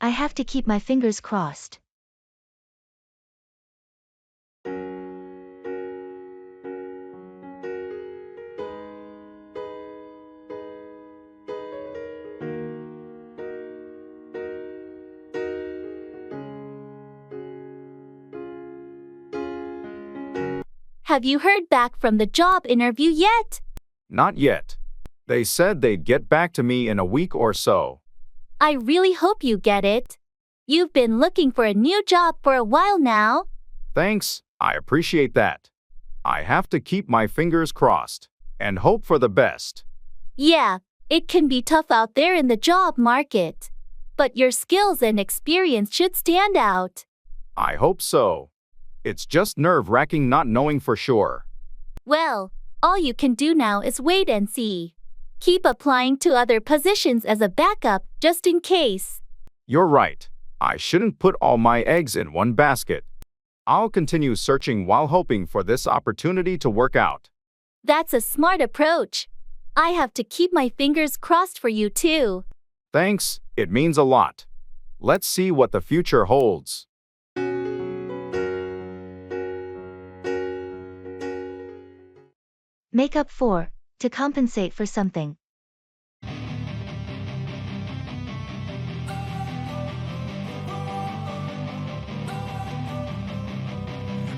I have to keep my fingers crossed. Have you heard back from the job interview yet? Not yet. They said they'd get back to me in a week or so. I really hope you get it. You've been looking for a new job for a while now. Thanks, I appreciate that. I have to keep my fingers crossed and hope for the best. Yeah, it can be tough out there in the job market. But your skills and experience should stand out. I hope so. It's just nerve-wracking not knowing for sure. Well, all you can do now is wait and see. Keep applying to other positions as a backup just in case. You're right. I shouldn't put all my eggs in one basket. I'll continue searching while hoping for this opportunity to work out. That's a smart approach. I have to keep my fingers crossed for you too. Thanks, it means a lot. Let's see what the future holds. Make up for, to compensate for something.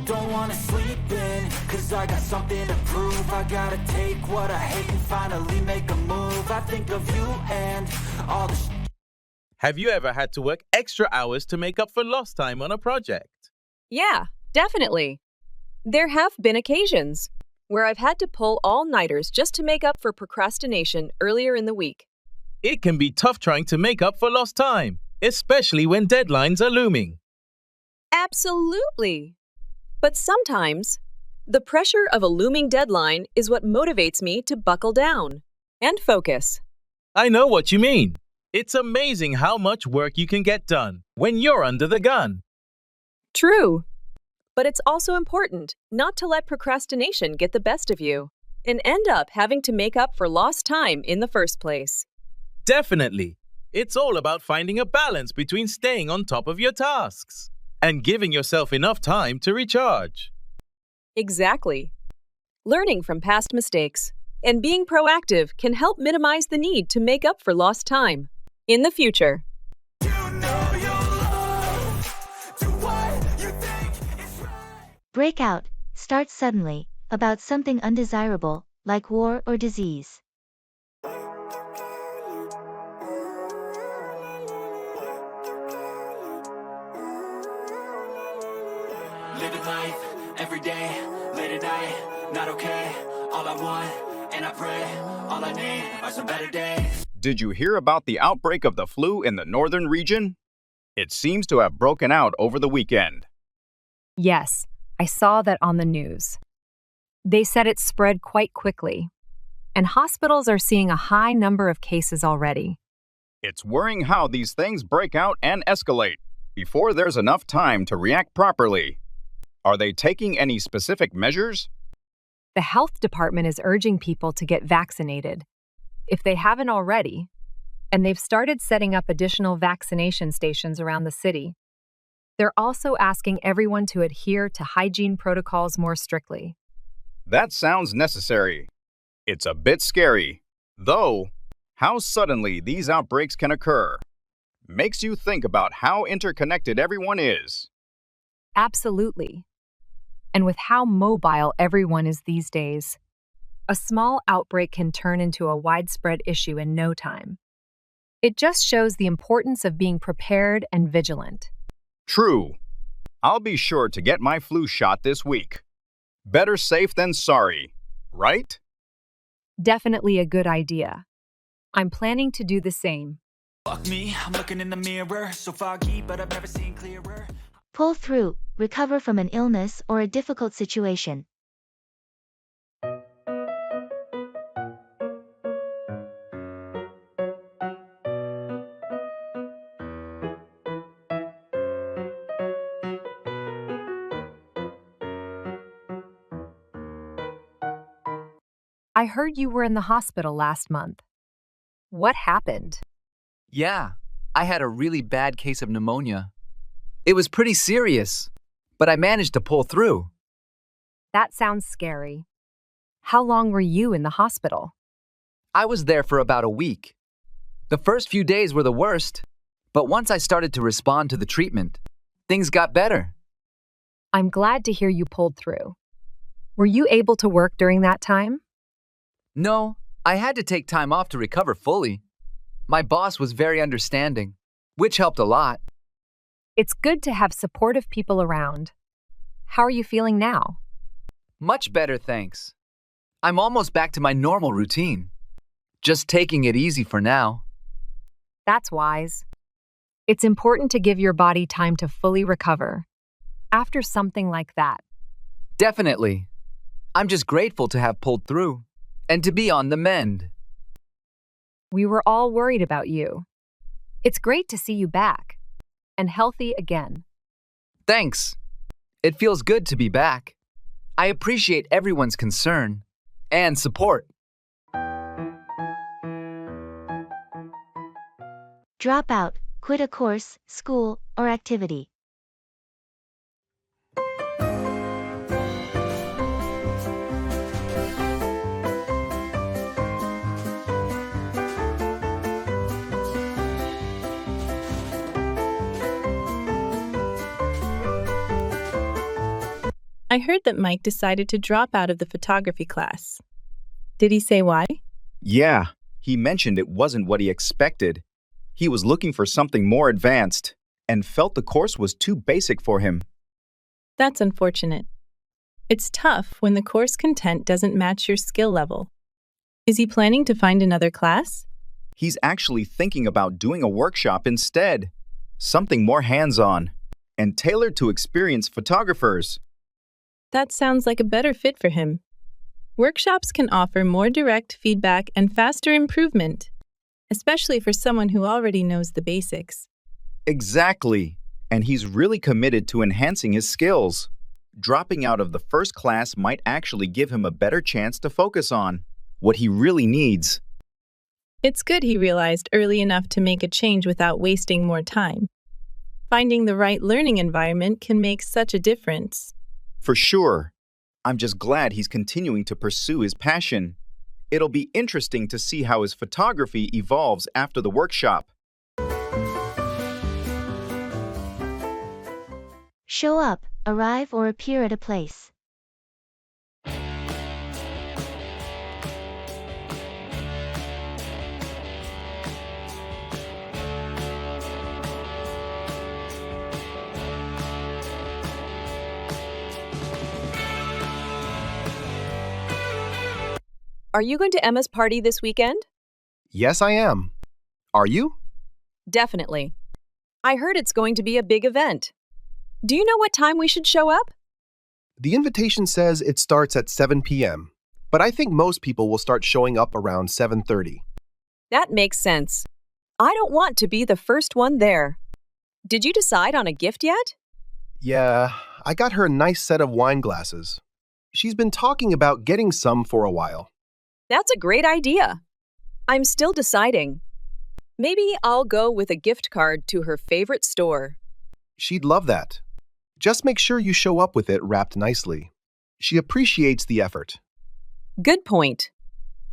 Don't wanna sleep in, cause I got something to prove. I gotta take what I hate and finally make a move. I think of you and all the Have you ever had to work extra hours to make up for lost time on a project? Yeah, definitely. There have been occasions where I've had to pull all-nighters just to make up for procrastination earlier in the week. It can be tough trying to make up for lost time, especially when deadlines are looming. Absolutely. But sometimes, the pressure of a looming deadline is what motivates me to buckle down and focus. I know what you mean. It's amazing how much work you can get done when you're under the gun. True. But it's also important not to let procrastination get the best of you and end up having to make up for lost time in the first place. Definitely. It's all about finding a balance between staying on top of your tasks and giving yourself enough time to recharge. Exactly. Learning from past mistakes and being proactive can help minimize the need to make up for lost time in the future. Break out, start suddenly, about something undesirable, like war or disease. Living life, every day, late at night, not okay. All I want, and I pray, all I need are some better days. Did you hear about the outbreak of the flu in the northern region? It seems to have broken out over the weekend. Yes, I saw that on the news. They said it spread quite quickly, and hospitals are seeing a high number of cases already. It's worrying how these things break out and escalate before there's enough time to react properly. Are they taking any specific measures? The health department is urging people to get vaccinated, if they haven't already, and they've started setting up additional vaccination stations around the city. They're also asking everyone to adhere to hygiene protocols more strictly. That sounds necessary. It's a bit scary, though, how suddenly these outbreaks can occur. Makes you think about how interconnected everyone is. Absolutely. And with how mobile everyone is these days, a small outbreak can turn into a widespread issue in no time. It just shows the importance of being prepared and vigilant. True. I'll be sure to get my flu shot this week. Better safe than sorry, right? Definitely a good idea. I'm planning to do the same. Fuck me, I'm looking in the mirror, so foggy, but I've never seen clearer. Pull through, recover from an illness or a difficult situation. I heard you were in the hospital last month. What happened? Yeah, I had a really bad case of pneumonia. It was pretty serious, but I managed to pull through. That sounds scary. How long were you in the hospital? I was there for about a week. The first few days were the worst, but once I started to respond to the treatment, things got better. I'm glad to hear you pulled through. Were you able to work during that time? No, I had to take time off to recover fully. My boss was very understanding, which helped a lot. It's good to have supportive people around. How are you feeling now? Much better, thanks. I'm almost back to my normal routine. Just taking it easy for now. That's wise. It's important to give your body time to fully recover after something like that. Definitely. I'm just grateful to have pulled through and to be on the mend. We were all worried about you. It's great to see you back and healthy again. Thanks. It feels good to be back. I appreciate everyone's concern and support. Drop out, quit a course, school, or activity. I heard that Mike decided to drop out of the photography class. Did he say why? Yeah, he mentioned it wasn't what he expected. He was looking for something more advanced and felt the course was too basic for him. That's unfortunate. It's tough when the course content doesn't match your skill level. Is he planning to find another class? He's actually thinking about doing a workshop instead, something more hands-on and tailored to experienced photographers. That sounds like a better fit for him. Workshops can offer more direct feedback and faster improvement, especially for someone who already knows the basics. Exactly. And he's really committed to enhancing his skills. Dropping out of the first class might actually give him a better chance to focus on what he really needs. It's good he realized early enough to make a change without wasting more time. Finding the right learning environment can make such a difference. For sure. I'm just glad he's continuing to pursue his passion. It'll be interesting to see how his photography evolves after the workshop. Show up, arrive or appear at a place. Are you going to Emma's party this weekend? Yes, I am. Are you? Definitely. I heard it's going to be a big event. Do you know what time we should show up? The invitation says it starts at 7 p.m., but I think most people will start showing up around 7:30. That makes sense. I don't want to be the first one there. Did you decide on a gift yet? Yeah, I got her a nice set of wine glasses. She's been talking about getting some for a while. That's a great idea. I'm still deciding. Maybe I'll go with a gift card to her favorite store. She'd love that. Just make sure you show up with it wrapped nicely. She appreciates the effort. Good point.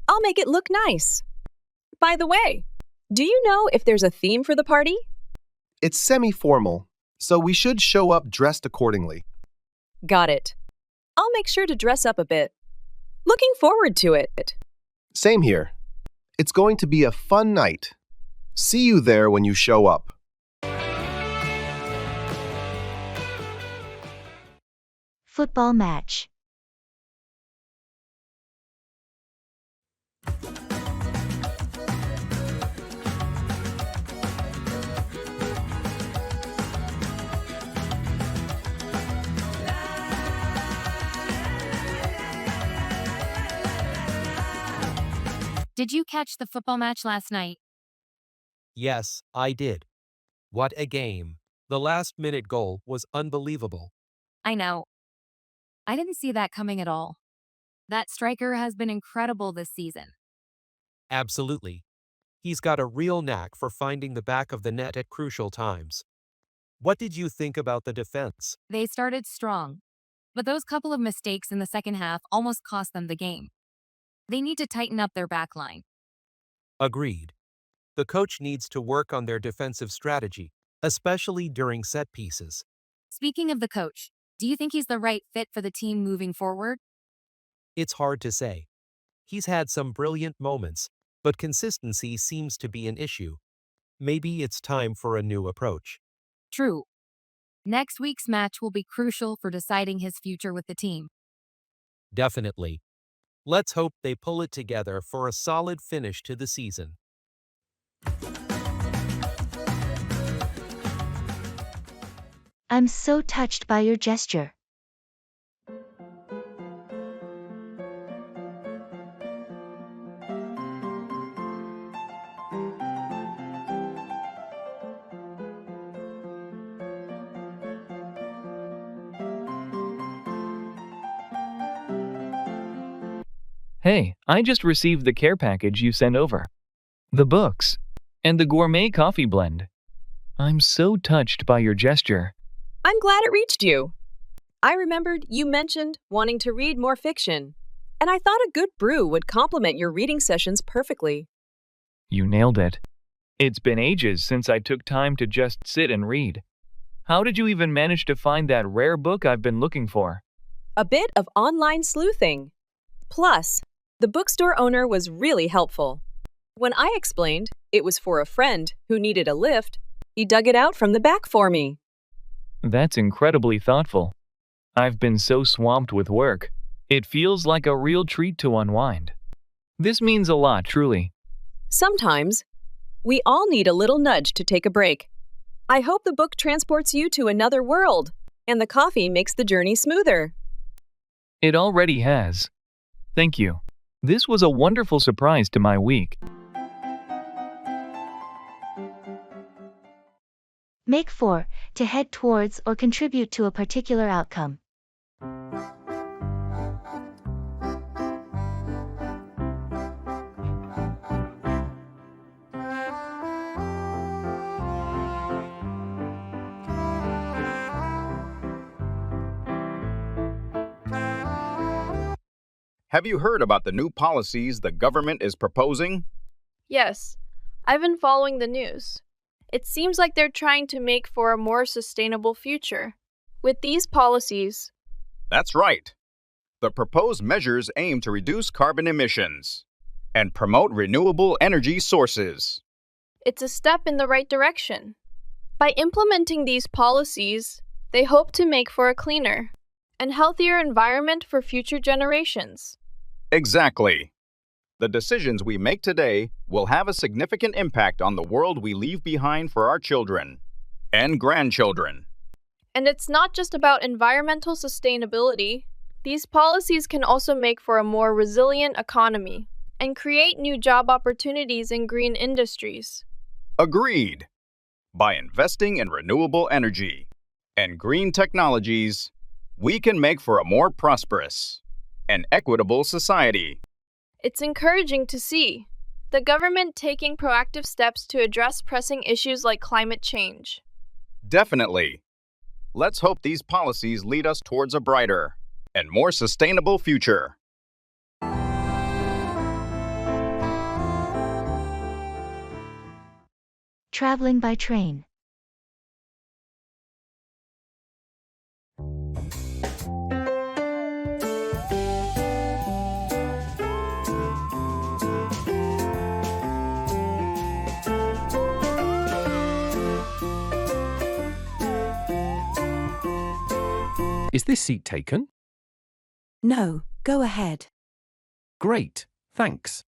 I'll make it look nice. By the way, do you know if there's a theme for the party? It's semi-formal, so we should show up dressed accordingly. Got it. I'll make sure to dress up a bit. Looking forward to it. Same here. It's going to be a fun night. See you there when you show up. Football match. Did you catch the football match last night? Yes, I did. What a game. The last-minute goal was unbelievable. I know. I didn't see that coming at all. That striker has been incredible this season. Absolutely. He's got a real knack for finding the back of the net at crucial times. What did you think about the defense? They started strong, but those couple of mistakes in the second half almost cost them the game. They need to tighten up their back line. Agreed. The coach needs to work on their defensive strategy, especially during set pieces. Speaking of the coach, do you think he's the right fit for the team moving forward? It's hard to say. He's had some brilliant moments, but consistency seems to be an issue. Maybe it's time for a new approach. True. Next week's match will be crucial for deciding his future with the team. Definitely. Let's hope they pull it together for a solid finish to the season. I'm so touched by your gesture. Hey, I just received the care package you sent over. The books, and the gourmet coffee blend. I'm so touched by your gesture. I'm glad it reached you. I remembered you mentioned wanting to read more fiction, and I thought a good brew would complement your reading sessions perfectly. You nailed it. It's been ages since I took time to just sit and read. How did you even manage to find that rare book I've been looking for? A bit of online sleuthing. Plus, the bookstore owner was really helpful. When I explained it was for a friend who needed a lift, he dug it out from the back for me. That's incredibly thoughtful. I've been so swamped with work. It feels like a real treat to unwind. This means a lot, truly. Sometimes, we all need a little nudge to take a break. I hope the book transports you to another world, and the coffee makes the journey smoother. It already has. Thank you. This was a wonderful surprise to my week. Make 4 to head towards or contribute to a particular outcome. Have you heard about the new policies the government is proposing? Yes, I've been following the news. It seems like they're trying to make for a more sustainable future. With these policies, That's right. The proposed measures aim to reduce carbon emissions and promote renewable energy sources. it's a step in the right direction. By implementing these policies, they hope to make for a cleaner and healthier environment for future generations. Exactly. The decisions we make today will have a significant impact on the world we leave behind for our children and grandchildren. And it's not just about environmental sustainability. These policies can also make for a more resilient economy and create new job opportunities in green industries. Agreed. By investing in renewable energy and green technologies, we can make for a more prosperous and equitable society. It's encouraging to see the government taking proactive steps to address pressing issues like climate change. Definitely. Let's hope these policies lead us towards a brighter and more sustainable future. Traveling by train. Is this seat taken? No, go ahead. Great, thanks.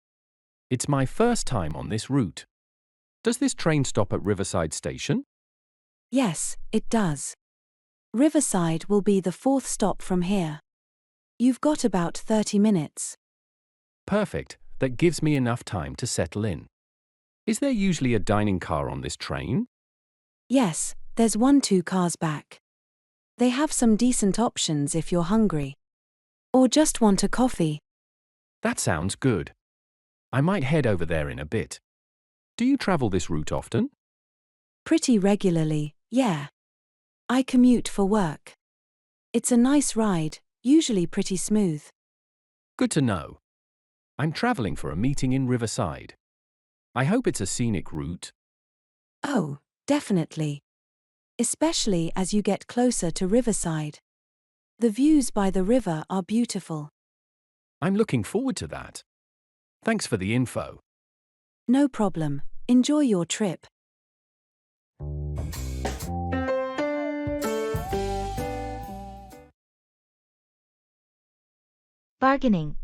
It's my first time on this route. Does this train stop at Riverside Station? Yes, it does. Riverside will be the 4th stop from here. You've got about 30 minutes. Perfect, that gives me enough time to settle in. Is there usually a dining car on this train? Yes, there's 2 cars back. They have some decent options if you're hungry. Or just want a coffee. That sounds good. I might head over there in a bit. Do you travel this route often? Pretty regularly, yeah. I commute for work. It's a nice ride, usually pretty smooth. Good to know. I'm traveling for a meeting in Riverside. I hope it's a scenic route. Oh, definitely. Especially as you get closer to Riverside. The views by the river are beautiful. I'm looking forward to that. Thanks for the info. No problem. Enjoy your trip. Bargaining.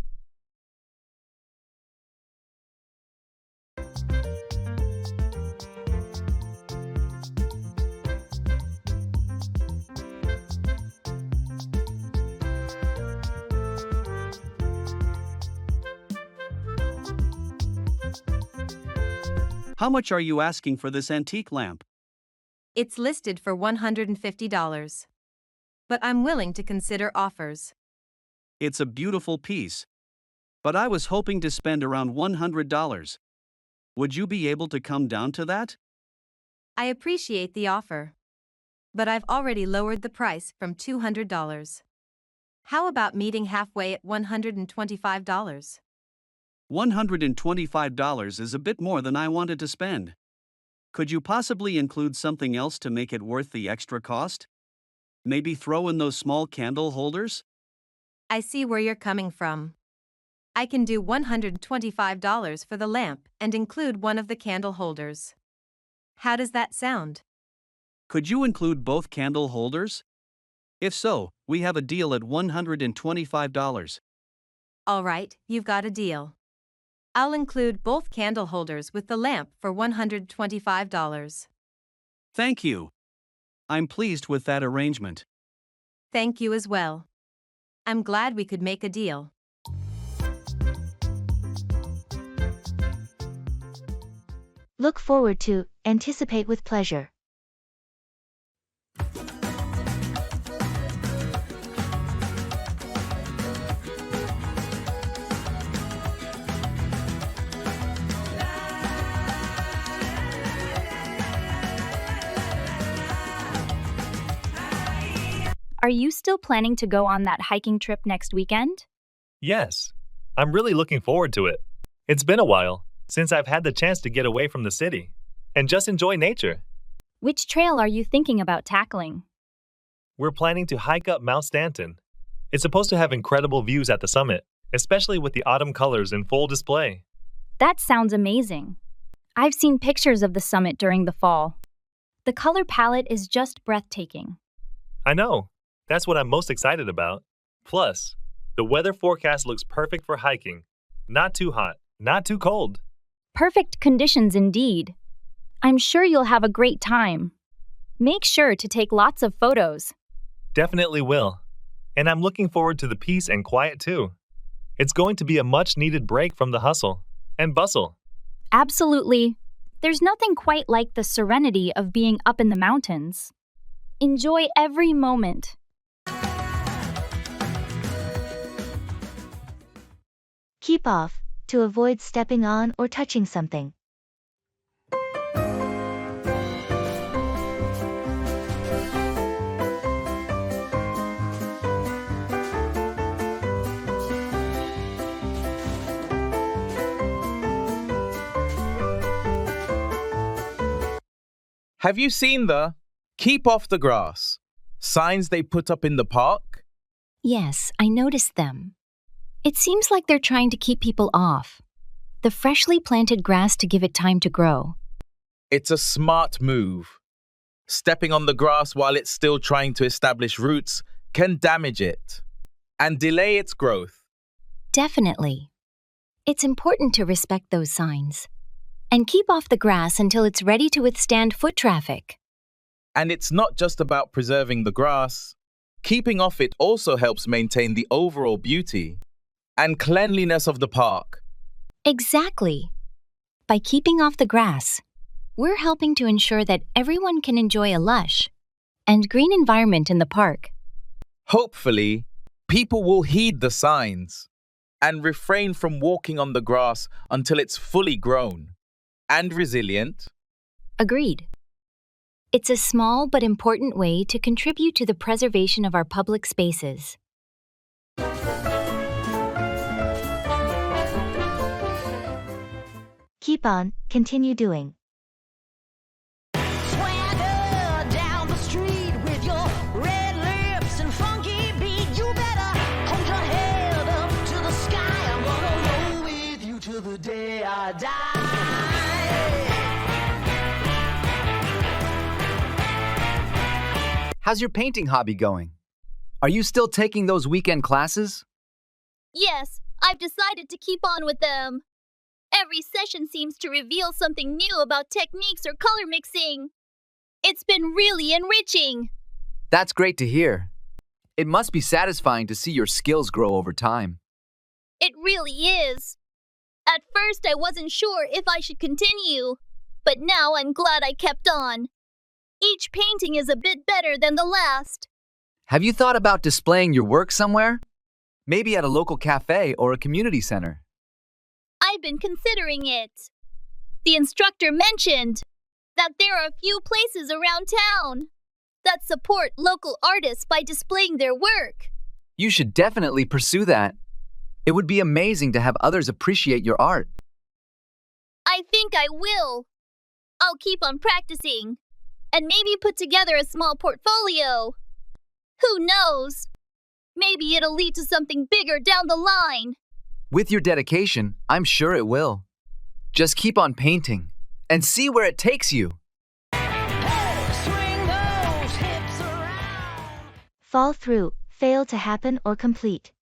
How much are you asking for this antique lamp? It's listed for $150. But I'm willing to consider offers. It's a beautiful piece. But I was hoping to spend around $100. Would you be able to come down to that? I appreciate the offer. But I've already lowered the price from $200. How about meeting halfway at $125? $125 is a bit more than I wanted to spend. Could you possibly include something else to make it worth the extra cost? Maybe throw in those small candle holders? I see where you're coming from. I can do $125 for the lamp and include one of the candle holders. How does that sound? Could you include both candle holders? If so, we have a deal at $125. All right, you've got a deal. I'll include both candle holders with the lamp for $125. Thank you. I'm pleased with that arrangement. Thank you as well. I'm glad we could make a deal. Look forward to, anticipate with pleasure. Are you still planning to go on that hiking trip next weekend? Yes, I'm really looking forward to it. It's been a while since I've had the chance to get away from the city and just enjoy nature. Which trail are you thinking about tackling? We're planning to hike up Mount Stanton. It's supposed to have incredible views at the summit, especially with the autumn colors in full display. That sounds amazing. I've seen pictures of the summit during the fall. The color palette is just breathtaking. I know. That's what I'm most excited about. Plus, the weather forecast looks perfect for hiking. Not too hot, not too cold. Perfect conditions indeed. I'm sure you'll have a great time. Make sure to take lots of photos. Definitely will. And I'm looking forward to the peace and quiet too. It's going to be a much-needed break from the hustle and bustle. Absolutely. There's nothing quite like the serenity of being up in the mountains. Enjoy every moment. Keep off, to avoid stepping on or touching something. Have you seen the "Keep off the grass" signs they put up in the park? Yes, I noticed them. It seems like they're trying to keep people off the freshly planted grass to give it time to grow. It's a smart move. Stepping on the grass while it's still trying to establish roots can damage it and delay its growth. Definitely. It's important to respect those signs and keep off the grass until it's ready to withstand foot traffic. And it's not just about preserving the grass. Keeping off it also helps maintain the overall beauty and cleanliness of the park. Exactly. By keeping off the grass, we're helping to ensure that everyone can enjoy a lush and green environment in the park. Hopefully, people will heed the signs and refrain from walking on the grass until it's fully grown and resilient. Agreed. It's a small but important way to contribute to the preservation of our public spaces. Keep on, continue doing. Swagger down the street with your red lips and funky beat. You better hold your head up to the sky. I'm gonna roll with you till the day I die. How's your painting hobby going? Are you still taking those weekend classes? Yes, I've decided to keep on with them. Every session seems to reveal something new about techniques or color mixing. It's been really enriching. That's great to hear. It must be satisfying to see your skills grow over time. It really is. At first, I wasn't sure if I should continue, but now I'm glad I kept on. Each painting is a bit better than the last. Have you thought about displaying your work somewhere? Maybe at a local cafe or a community center. I've been considering it. The instructor mentioned that there are a few places around town that support local artists by displaying their work. You should definitely pursue that. It would be amazing to have others appreciate your art. I think I will. I'll keep on practicing and maybe put together a small portfolio. Who knows? Maybe it'll lead to something bigger down the line. With your dedication, I'm sure it will. Just keep on painting and see where it takes you. Swing those hips around. Fall through, fail to happen or complete.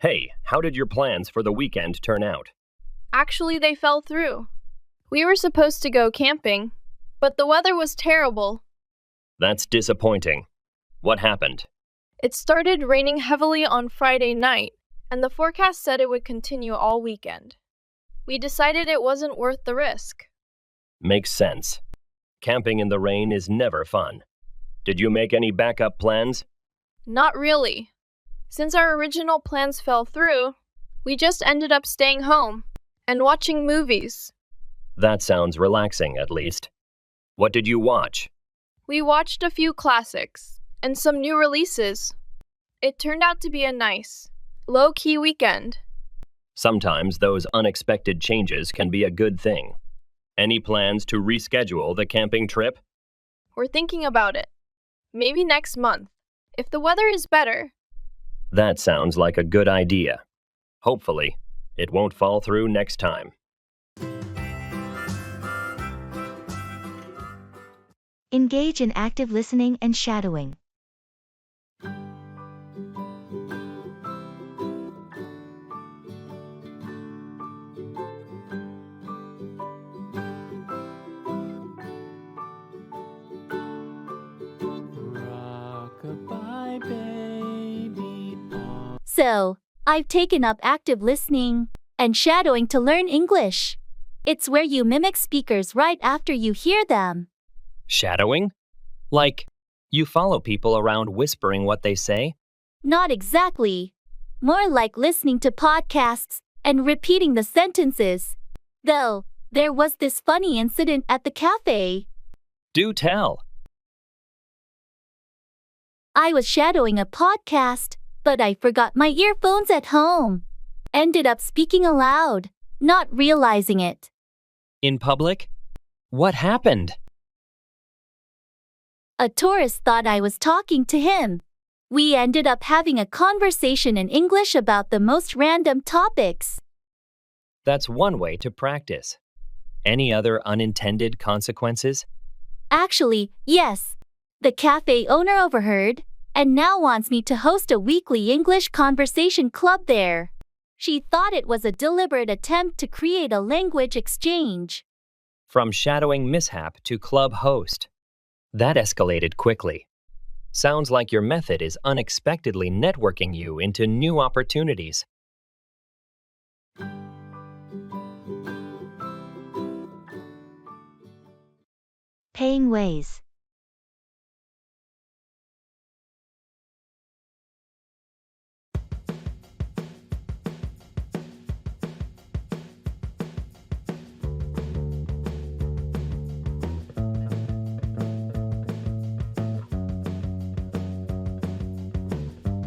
Hey, how did your plans for the weekend turn out? Actually, they fell through. We were supposed to go camping, but the weather was terrible. That's disappointing. What happened? It started raining heavily on Friday night, and the forecast said it would continue all weekend. We decided it wasn't worth the risk. Makes sense. Camping in the rain is never fun. Did you make any backup plans? Not really. Since our original plans fell through, we just ended up staying home and watching movies. That sounds relaxing, at least. What did you watch? We watched a few classics and some new releases. It turned out to be a nice, low-key weekend. Sometimes those unexpected changes can be a good thing. Any plans to reschedule the camping trip? We're thinking about it. Maybe next month, if the weather is better. That sounds like a good idea. Hopefully, it won't fall through next time. Engage in active listening and shadowing. So, I've taken up active listening and shadowing to learn English. It's where you mimic speakers right after you hear them. Shadowing? Like, you follow people around whispering what they say? Not exactly. More like listening to podcasts and repeating the sentences. Though, there was this funny incident at the cafe. Do tell. I was shadowing a podcast, but I forgot my earphones at home. Ended up speaking aloud, not realizing it. In public? What happened? A tourist thought I was talking to him. We ended up having a conversation in English about the most random topics. That's one way to practice. Any other unintended consequences? Actually, yes. The cafe owner overheard and now wants me to host a weekly English conversation club there. She thought it was a deliberate attempt to create a language exchange. From shadowing mishap to club host. That escalated quickly. Sounds like your method is unexpectedly networking you into new opportunities. Paying ways.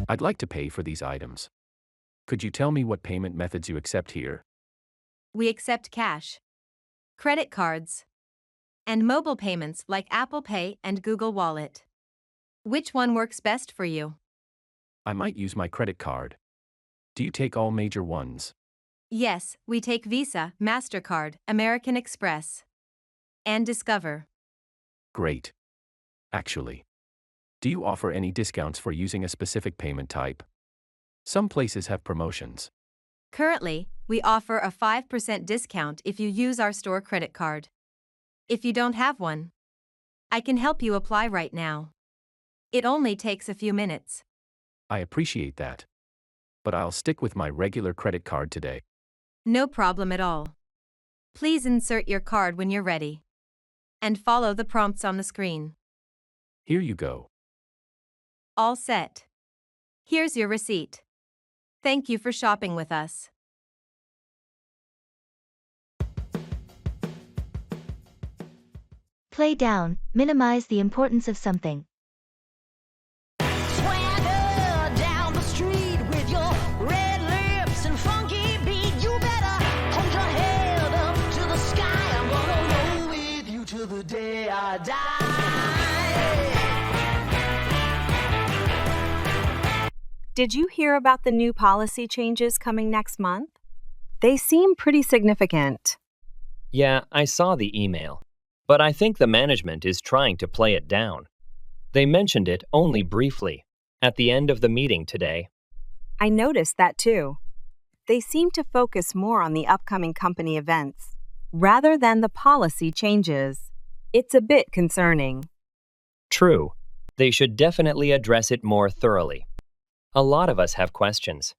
I'd like to pay for these items. Could you tell me what payment methods you accept here? We accept cash, credit cards, and mobile payments like Apple Pay and Google Wallet. Which one works best for you? I might use my credit card. Do you take all major ones? Yes, we take Visa, MasterCard, American Express, and Discover. Great. Actually, do you offer any discounts for using a specific payment type? Some places have promotions. Currently, we offer a 5% discount if you use our store credit card. If you don't have one, I can help you apply right now. It only takes a few minutes. I appreciate that. But I'll stick with my regular credit card today. No problem at all. Please insert your card when you're ready. And follow the prompts on the screen. Here you go. All set. Here's your receipt. Thank you for shopping with us. Play down, minimize the importance of something. Swagger down the street with your red lips and funky beat. You better hold your head up to the sky. I'm gonna roll with you till the day I die. Did you hear about the new policy changes coming next month? They seem pretty significant. Yeah, I saw the email. But I think the management is trying to play it down. They mentioned it only briefly, at the end of the meeting today. I noticed that too. They seem to focus more on the upcoming company events rather than the policy changes. It's a bit concerning. True. They should definitely address it more thoroughly. A lot of us have questions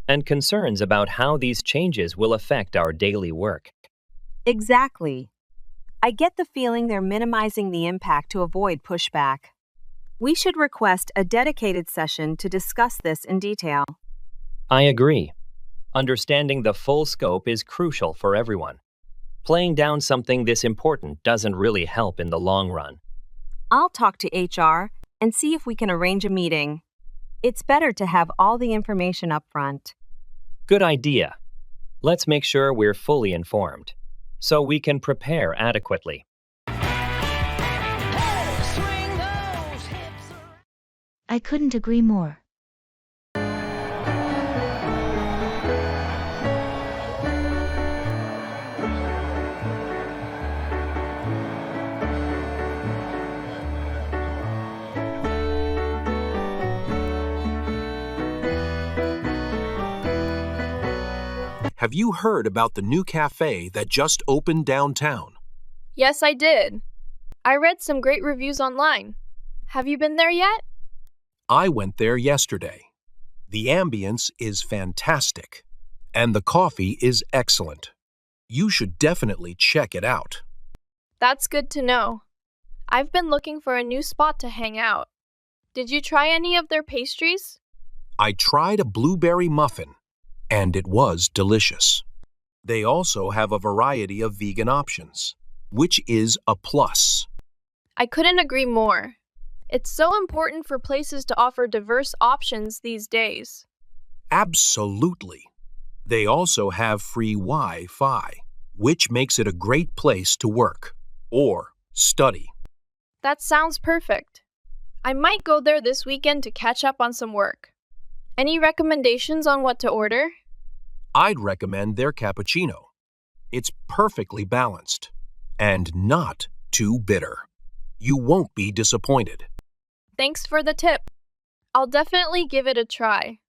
and concerns about how these changes will affect our daily work. Exactly. I get the feeling they're minimizing the impact to avoid pushback. We should request a dedicated session to discuss this in detail. I agree. Understanding the full scope is crucial for everyone. Playing down something this important doesn't really help in the long run. I'll talk to HR and see if we can arrange a meeting. It's better to have all the information up front. Good idea. Let's make sure we're fully informed so we can prepare adequately. I couldn't agree more. Have you heard about the new cafe that just opened downtown? Yes, I did. I read some great reviews online. Have you been there yet? I went there yesterday. The ambience is fantastic, and the coffee is excellent. You should definitely check it out. That's good to know. I've been looking for a new spot to hang out. Did you try any of their pastries? I tried a blueberry muffin, and it was delicious. They also have a variety of vegan options, which is a plus. I couldn't agree more. It's so important for places to offer diverse options these days. Absolutely. They also have free Wi-Fi, which makes it a great place to work or study. That sounds perfect. I might go there this weekend to catch up on some work. Any recommendations on what to order? I'd recommend their cappuccino. It's perfectly balanced and not too bitter. You won't be disappointed. Thanks for the tip. I'll definitely give it a try.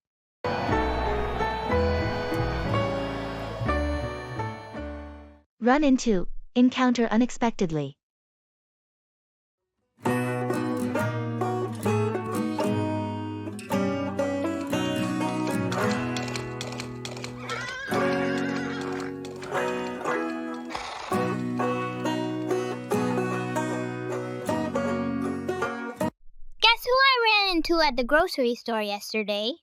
Run into, encounter unexpectedly. Guess who I ran into at the grocery store yesterday?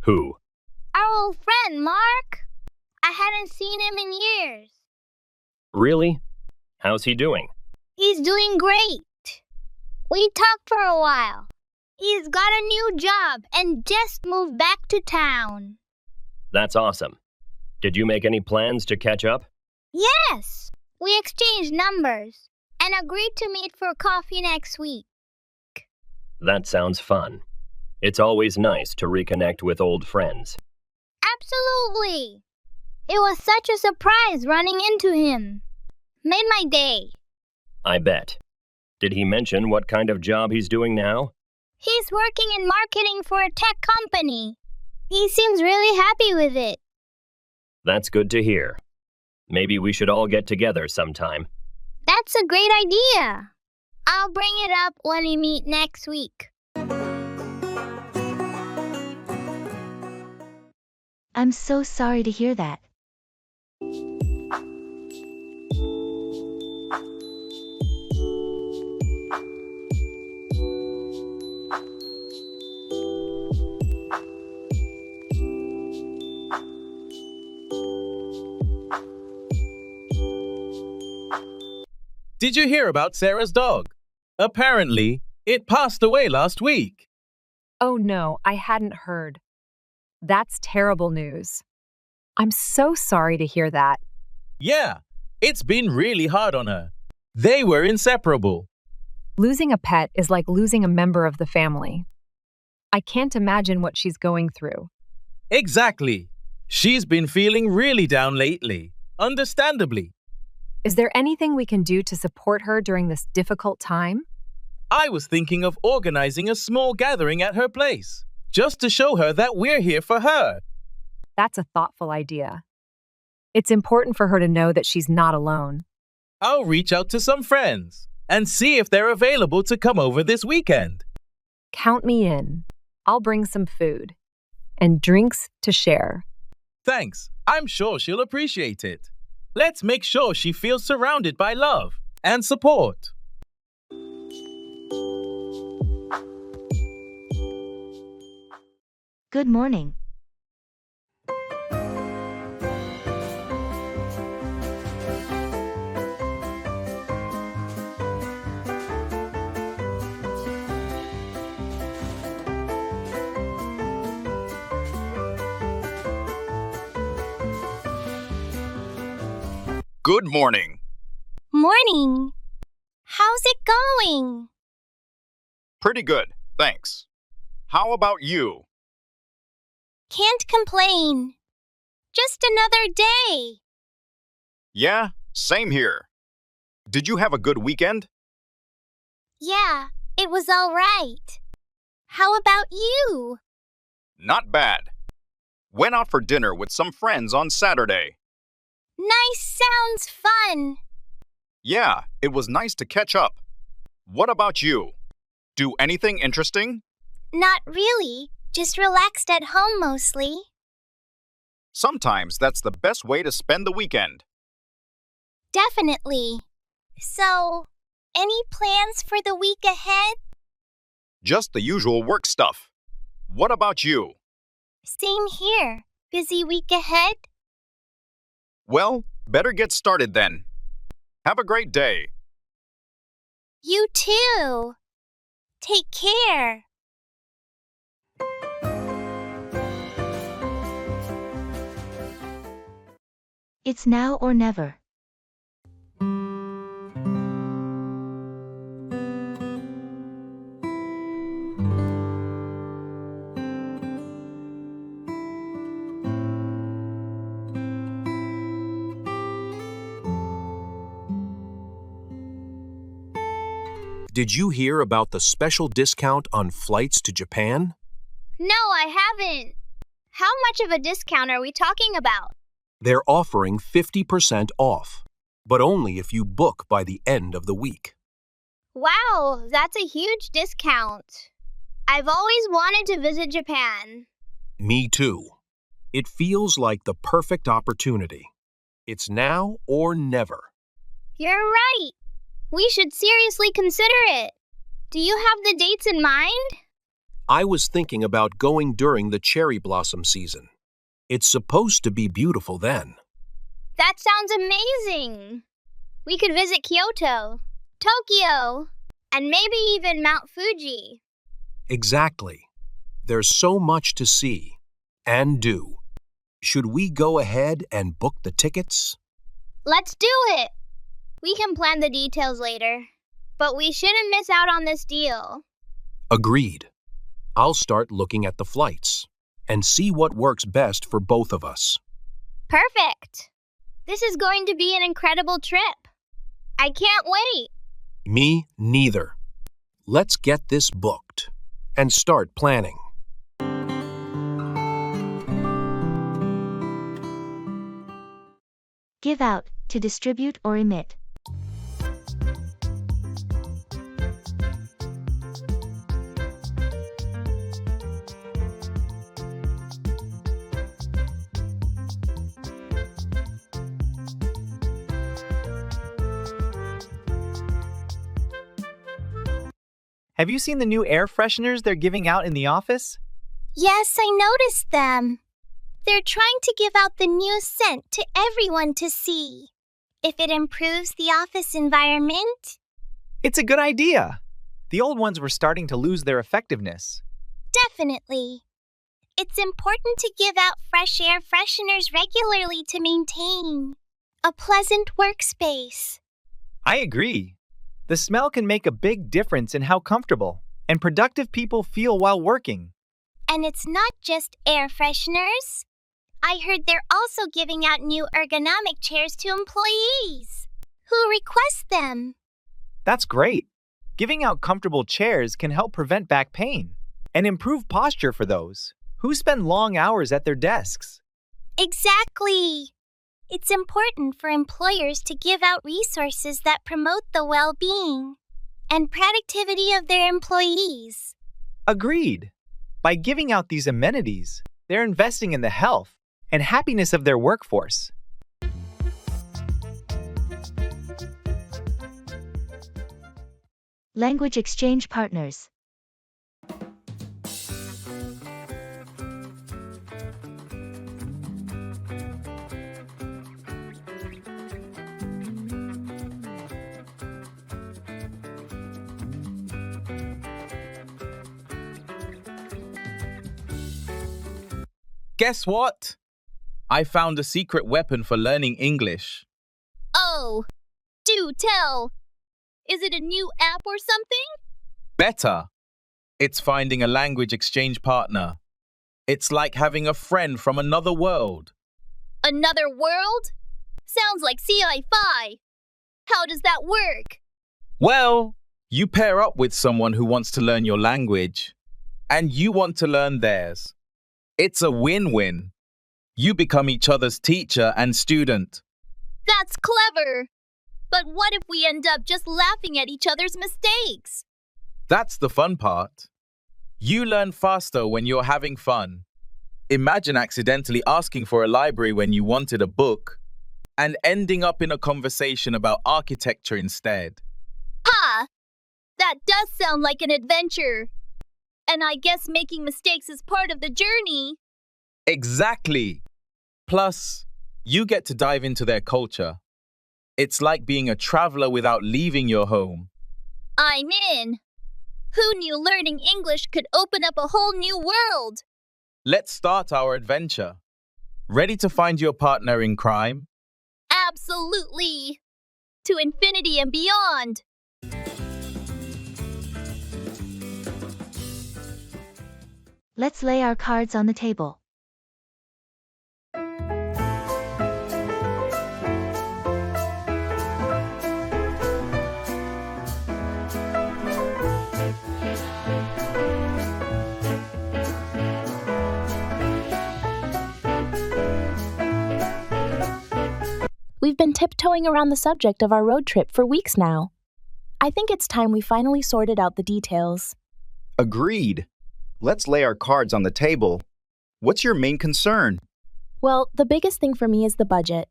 Who? Our old friend, Mark. I hadn't seen him in years. Really? How's he doing? He's doing great. We talked for a while. He's got a new job and just moved back to town. That's awesome. Did you make any plans to catch up? Yes! We exchanged numbers and agreed to meet for coffee next week. That sounds fun. It's always nice to reconnect with old friends. Absolutely! It was such a surprise running into him. Made my day. I bet. Did he mention what kind of job he's doing now? He's working in marketing for a tech company. He seems really happy with it. That's good to hear. Maybe we should all get together sometime. That's a great idea. I'll bring it up when we meet next week. I'm so sorry to hear that. Did you hear about Sarah's dog? Apparently, it passed away last week. Oh no, I hadn't heard. That's terrible news. I'm so sorry to hear that. Yeah, it's been really hard on her. They were inseparable. Losing a pet is like losing a member of the family. I can't imagine what she's going through. Exactly. She's been feeling really down lately, understandably. Is there anything we can do to support her during this difficult time? I was thinking of organizing a small gathering at her place, just to show her that we're here for her. That's a thoughtful idea. It's important for her to know that she's not alone. I'll reach out to some friends and see if they're available to come over this weekend. Count me in. I'll bring some food and drinks to share. Thanks. I'm sure she'll appreciate it. Let's make sure she feels surrounded by love and support. Good morning. Good morning. Morning. How's it going? Pretty good, thanks. How about you? Can't complain. Just another day. Yeah, same here. Did you have a good weekend? Yeah, it was all right. How about you? Not bad. Went out for dinner with some friends on Saturday. Nice, sounds fun. Yeah, it was nice to catch up. What about you? Do anything interesting? Not really, just relaxed at home mostly. Sometimes that's the best way to spend the weekend. Definitely. So, any plans for the week ahead? Just the usual work stuff. What about you? Same here. Busy week ahead? Well, better get started then. Have a great day. You too. Take care. It's now or never. Did you hear about the special discount on flights to Japan? No, I haven't. How much of a discount are we talking about? They're offering 50% off, but only if you book by the end of the week. Wow, that's a huge discount. I've always wanted to visit Japan. Me too. It feels like the perfect opportunity. It's now or never. You're right. We should seriously consider it. Do you have the dates in mind? I was thinking about going during the cherry blossom season. It's supposed to be beautiful then. That sounds amazing. We could visit Kyoto, Tokyo, and maybe even Mount Fuji. Exactly. There's so much to see and do. Should we go ahead and book the tickets? Let's do it. We can plan the details later, but we shouldn't miss out on this deal. Agreed. I'll start looking at the flights and see what works best for both of us. Perfect. This is going to be an incredible trip. I can't wait. Me neither. Let's get this booked and start planning. Give out, to distribute or emit. Have you seen the new air fresheners they're giving out in the office? Yes, I noticed them. They're trying to give out the new scent to everyone to see. If it improves the office environment? It's a good idea. The old ones were starting to lose their effectiveness. Definitely. It's important to give out fresh air fresheners regularly to maintain a pleasant workspace. I agree. The smell can make a big difference in how comfortable and productive people feel while working. And it's not just air fresheners. I heard they're also giving out new ergonomic chairs to employees who request them. That's great. Giving out comfortable chairs can help prevent back pain and improve posture for those who spend long hours at their desks. Exactly. It's important for employers to give out resources that promote the well-being and productivity of their employees. Agreed. By giving out these amenities, they're investing in the health and happiness of their workforce. Language exchange partners. Guess what? I found a secret weapon for learning English. Oh, do tell. Is it a new app or something? Better. It's finding a language exchange partner. It's like having a friend from another world. Another world? Sounds like sci-fi. How does that work? Well, you pair up with someone who wants to learn your language, and you want to learn theirs. It's a win-win. You become each other's teacher and student. That's clever. But what if we end up just laughing at each other's mistakes? That's the fun part. You learn faster when you're having fun. Imagine accidentally asking for a library when you wanted a book and ending up in a conversation about architecture instead. Ha! That does sound like an adventure. And I guess making mistakes is part of the journey. Exactly. Plus, you get to dive into their culture. It's like being a traveler without leaving your home. I'm in. Who knew learning English could open up a whole new world? Let's start our adventure. Ready to find your partner in crime? Absolutely. To infinity and beyond. Let's lay our cards on the table. We've been tiptoeing around the subject of our road trip for weeks now. I think it's time we finally sorted out the details. Agreed. Let's lay our cards on the table. What's your main concern? Well, the biggest thing for me is the budget.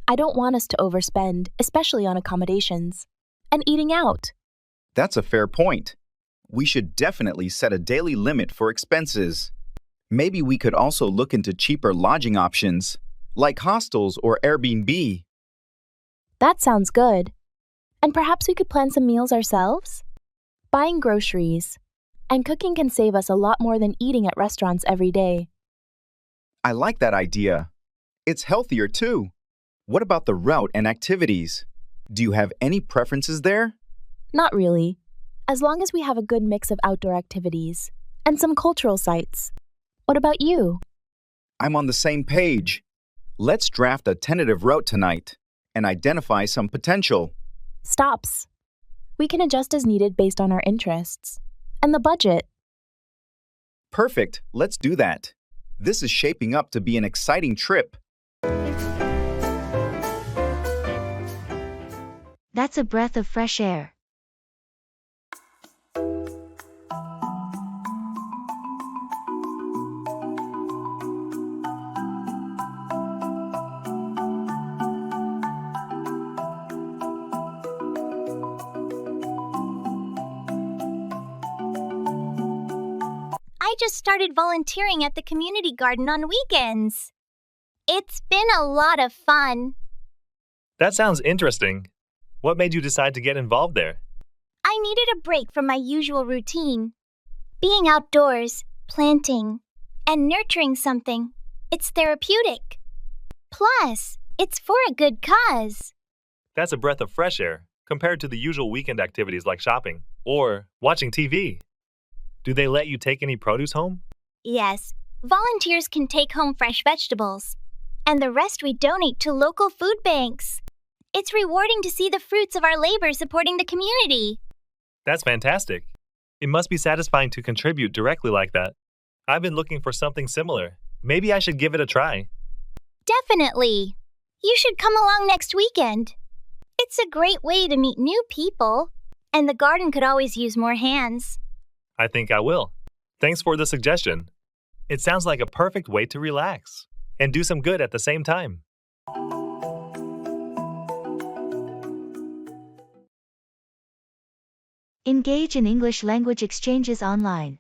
I don't want us to overspend, especially on accommodations. And eating out. That's a fair point. We should definitely set a daily limit for expenses. Maybe we could also look into cheaper lodging options, like hostels or Airbnb. That sounds good. And perhaps we could plan some meals ourselves? Buying groceries and cooking can save us a lot more than eating at restaurants every day. I like that idea. It's healthier too. What about the route and activities? Do you have any preferences there? Not really. As long as we have a good mix of outdoor activities and some cultural sites. What about you? I'm on the same page. Let's draft a tentative route tonight and identify some potential. Stops. We can adjust as needed based on our interests. And the budget. Perfect. Let's do that. This is shaping up to be an exciting trip. That's a breath of fresh air. I just started volunteering at the community garden on weekends. It's been a lot of fun. That sounds interesting. What made you decide to get involved there? I needed a break from my usual routine. Being outdoors, planting, and nurturing something, it's therapeutic. Plus, it's for a good cause. That's a breath of fresh air compared to the usual weekend activities like shopping or watching TV. Do they let you take any produce home? Yes, volunteers can take home fresh vegetables, and the rest we donate to local food banks. It's rewarding to see the fruits of our labor supporting the community. That's fantastic. It must be satisfying to contribute directly like that. I've been looking for something similar. Maybe I should give it a try. Definitely. You should come along next weekend. It's a great way to meet new people, and the garden could always use more hands. I think I will. Thanks for the suggestion. It sounds like a perfect way to relax and do some good at the same time. Engage in English language exchanges online.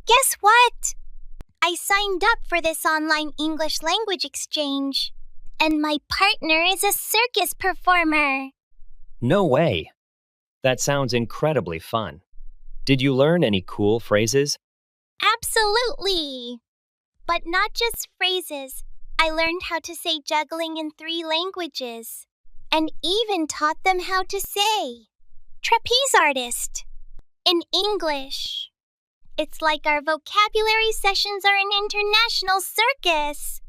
Guess what? I signed up for this online English language exchange, and my partner is a circus performer. No way. That sounds incredibly fun. Did you learn any cool phrases? Absolutely. But not just phrases. I learned how to say juggling in 3 languages, and even taught them how to say trapeze artist in English. It's like our vocabulary sessions are an international circus.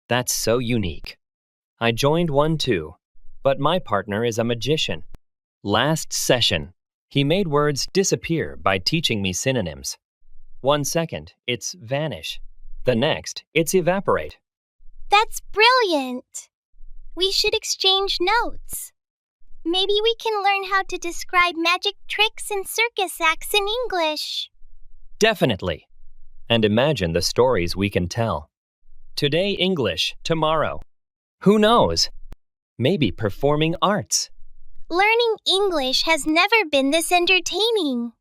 That's so unique. I joined one too, but my partner is a magician. Last session, he made words disappear by teaching me synonyms. 1 second, it's vanish. The next, it's evaporate. That's brilliant. We should exchange notes. Maybe we can learn how to describe magic tricks and circus acts in English. Definitely. And imagine the stories we can tell. Today English, tomorrow. Who knows? Maybe performing arts. Learning English has never been this entertaining.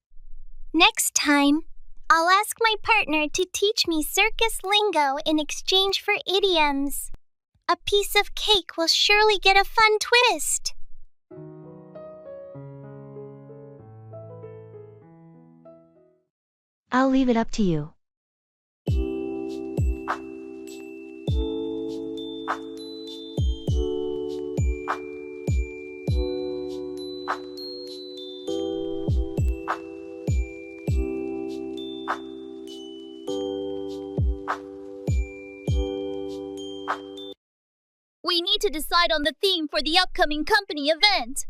Next time, I'll ask my partner to teach me circus lingo in exchange for idioms. A piece of cake will surely get a fun twist. I'll leave it up to you. We need to decide on the theme for the upcoming company event.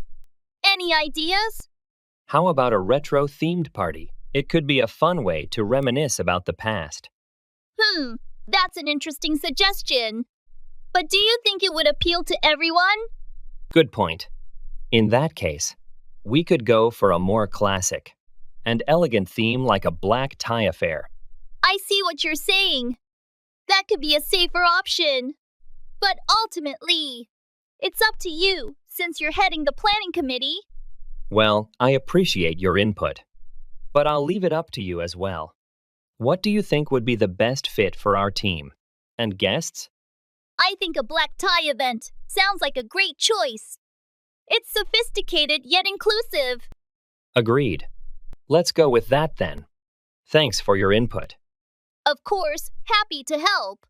Any ideas? How about a retro-themed party? It could be a fun way to reminisce about the past. That's an interesting suggestion. But do you think it would appeal to everyone? Good point. In that case, we could go for a more classic and elegant theme like a black tie affair. I see what you're saying. That could be a safer option. But ultimately, it's up to you, since you're heading the planning committee. Well, I appreciate your input, but I'll leave it up to you as well. What do you think would be the best fit for our team? And guests? I think a black tie event sounds like a great choice. It's sophisticated yet inclusive. Agreed. Let's go with that then. Thanks for your input. Of course, happy to help.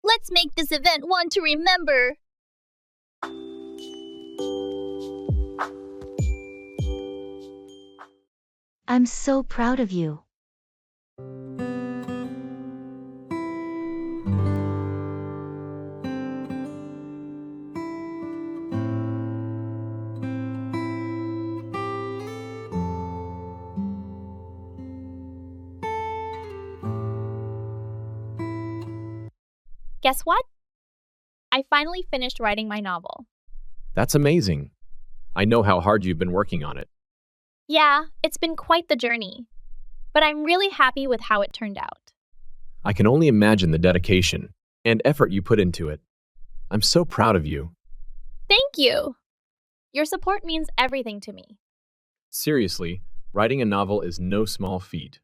Let's make this event one to remember. I'm so proud of you. Guess what? I finally finished writing my novel. That's amazing. I know how hard you've been working on it. Yeah, it's been quite the journey, but I'm really happy with how it turned out. I can only imagine the dedication and effort you put into it. I'm so proud of you. Thank you. Your support means everything to me. Seriously, writing a novel is no small feat.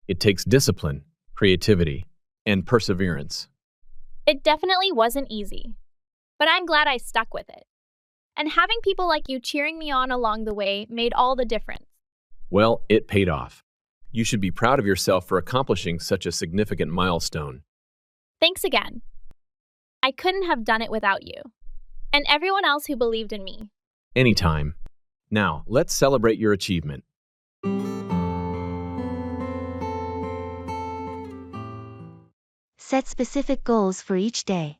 It takes discipline, creativity, and perseverance. It definitely wasn't easy, but I'm glad I stuck with it. And having people like you cheering me on along the way made all the difference. Well, it paid off. You should be proud of yourself for accomplishing such a significant milestone. Thanks again. I couldn't have done it without you, and everyone else who believed in me. Anytime. Now, let's celebrate your achievement. Set specific goals for each day.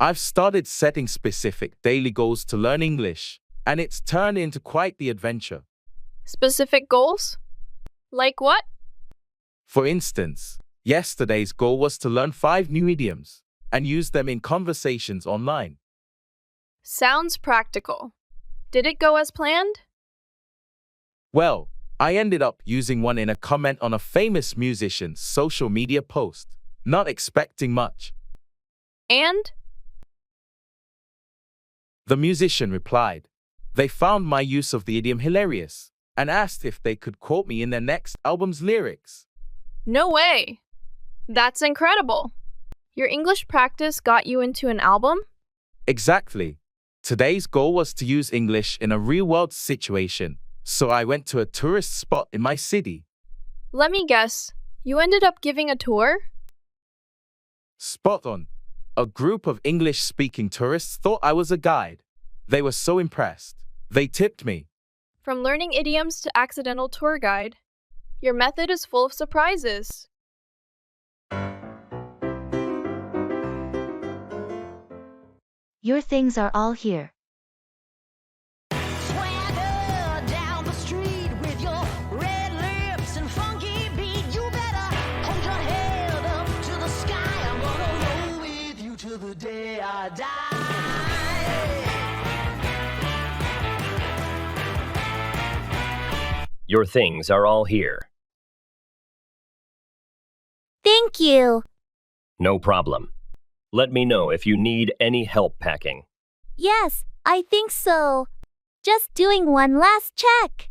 I've started setting specific daily goals to learn English, and it's turned into quite the adventure. Specific goals? Like what? For instance, yesterday's goal was to learn 5 new idioms and use them in conversations online. Sounds practical. Did it go as planned? Well, I ended up using one in a comment on a famous musician's social media post, not expecting much. And? The musician replied, they found my use of the idiom hilarious and asked if they could quote me in their next album's lyrics. No way! That's incredible! Your English practice got you into an album? Exactly. Today's goal was to use English in a real-world situation, so I went to a tourist spot in my city. Let me guess, you ended up giving a tour? Spot on. A group of English-speaking tourists thought I was a guide. They were so impressed. They tipped me. From learning idioms to accidental tour guide, your method is full of surprises. Your things are all here. Swagger down the street with your red lips and funky beat. You better hold your head up to the sky. I'm gonna roll with you till the day I die. Your things are all here. Thank you. No problem. Let me know if you need any help packing. Yes, I think so. Just doing one last check.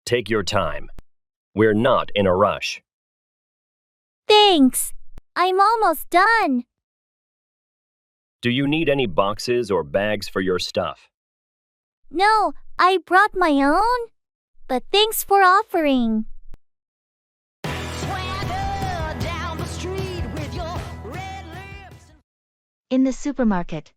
Take your time. We're not in a rush. Thanks. I'm almost done. Do you need any boxes or bags for your stuff? No, I brought my own. But thanks for offering. Swagger down the street with your red lips. In the supermarket.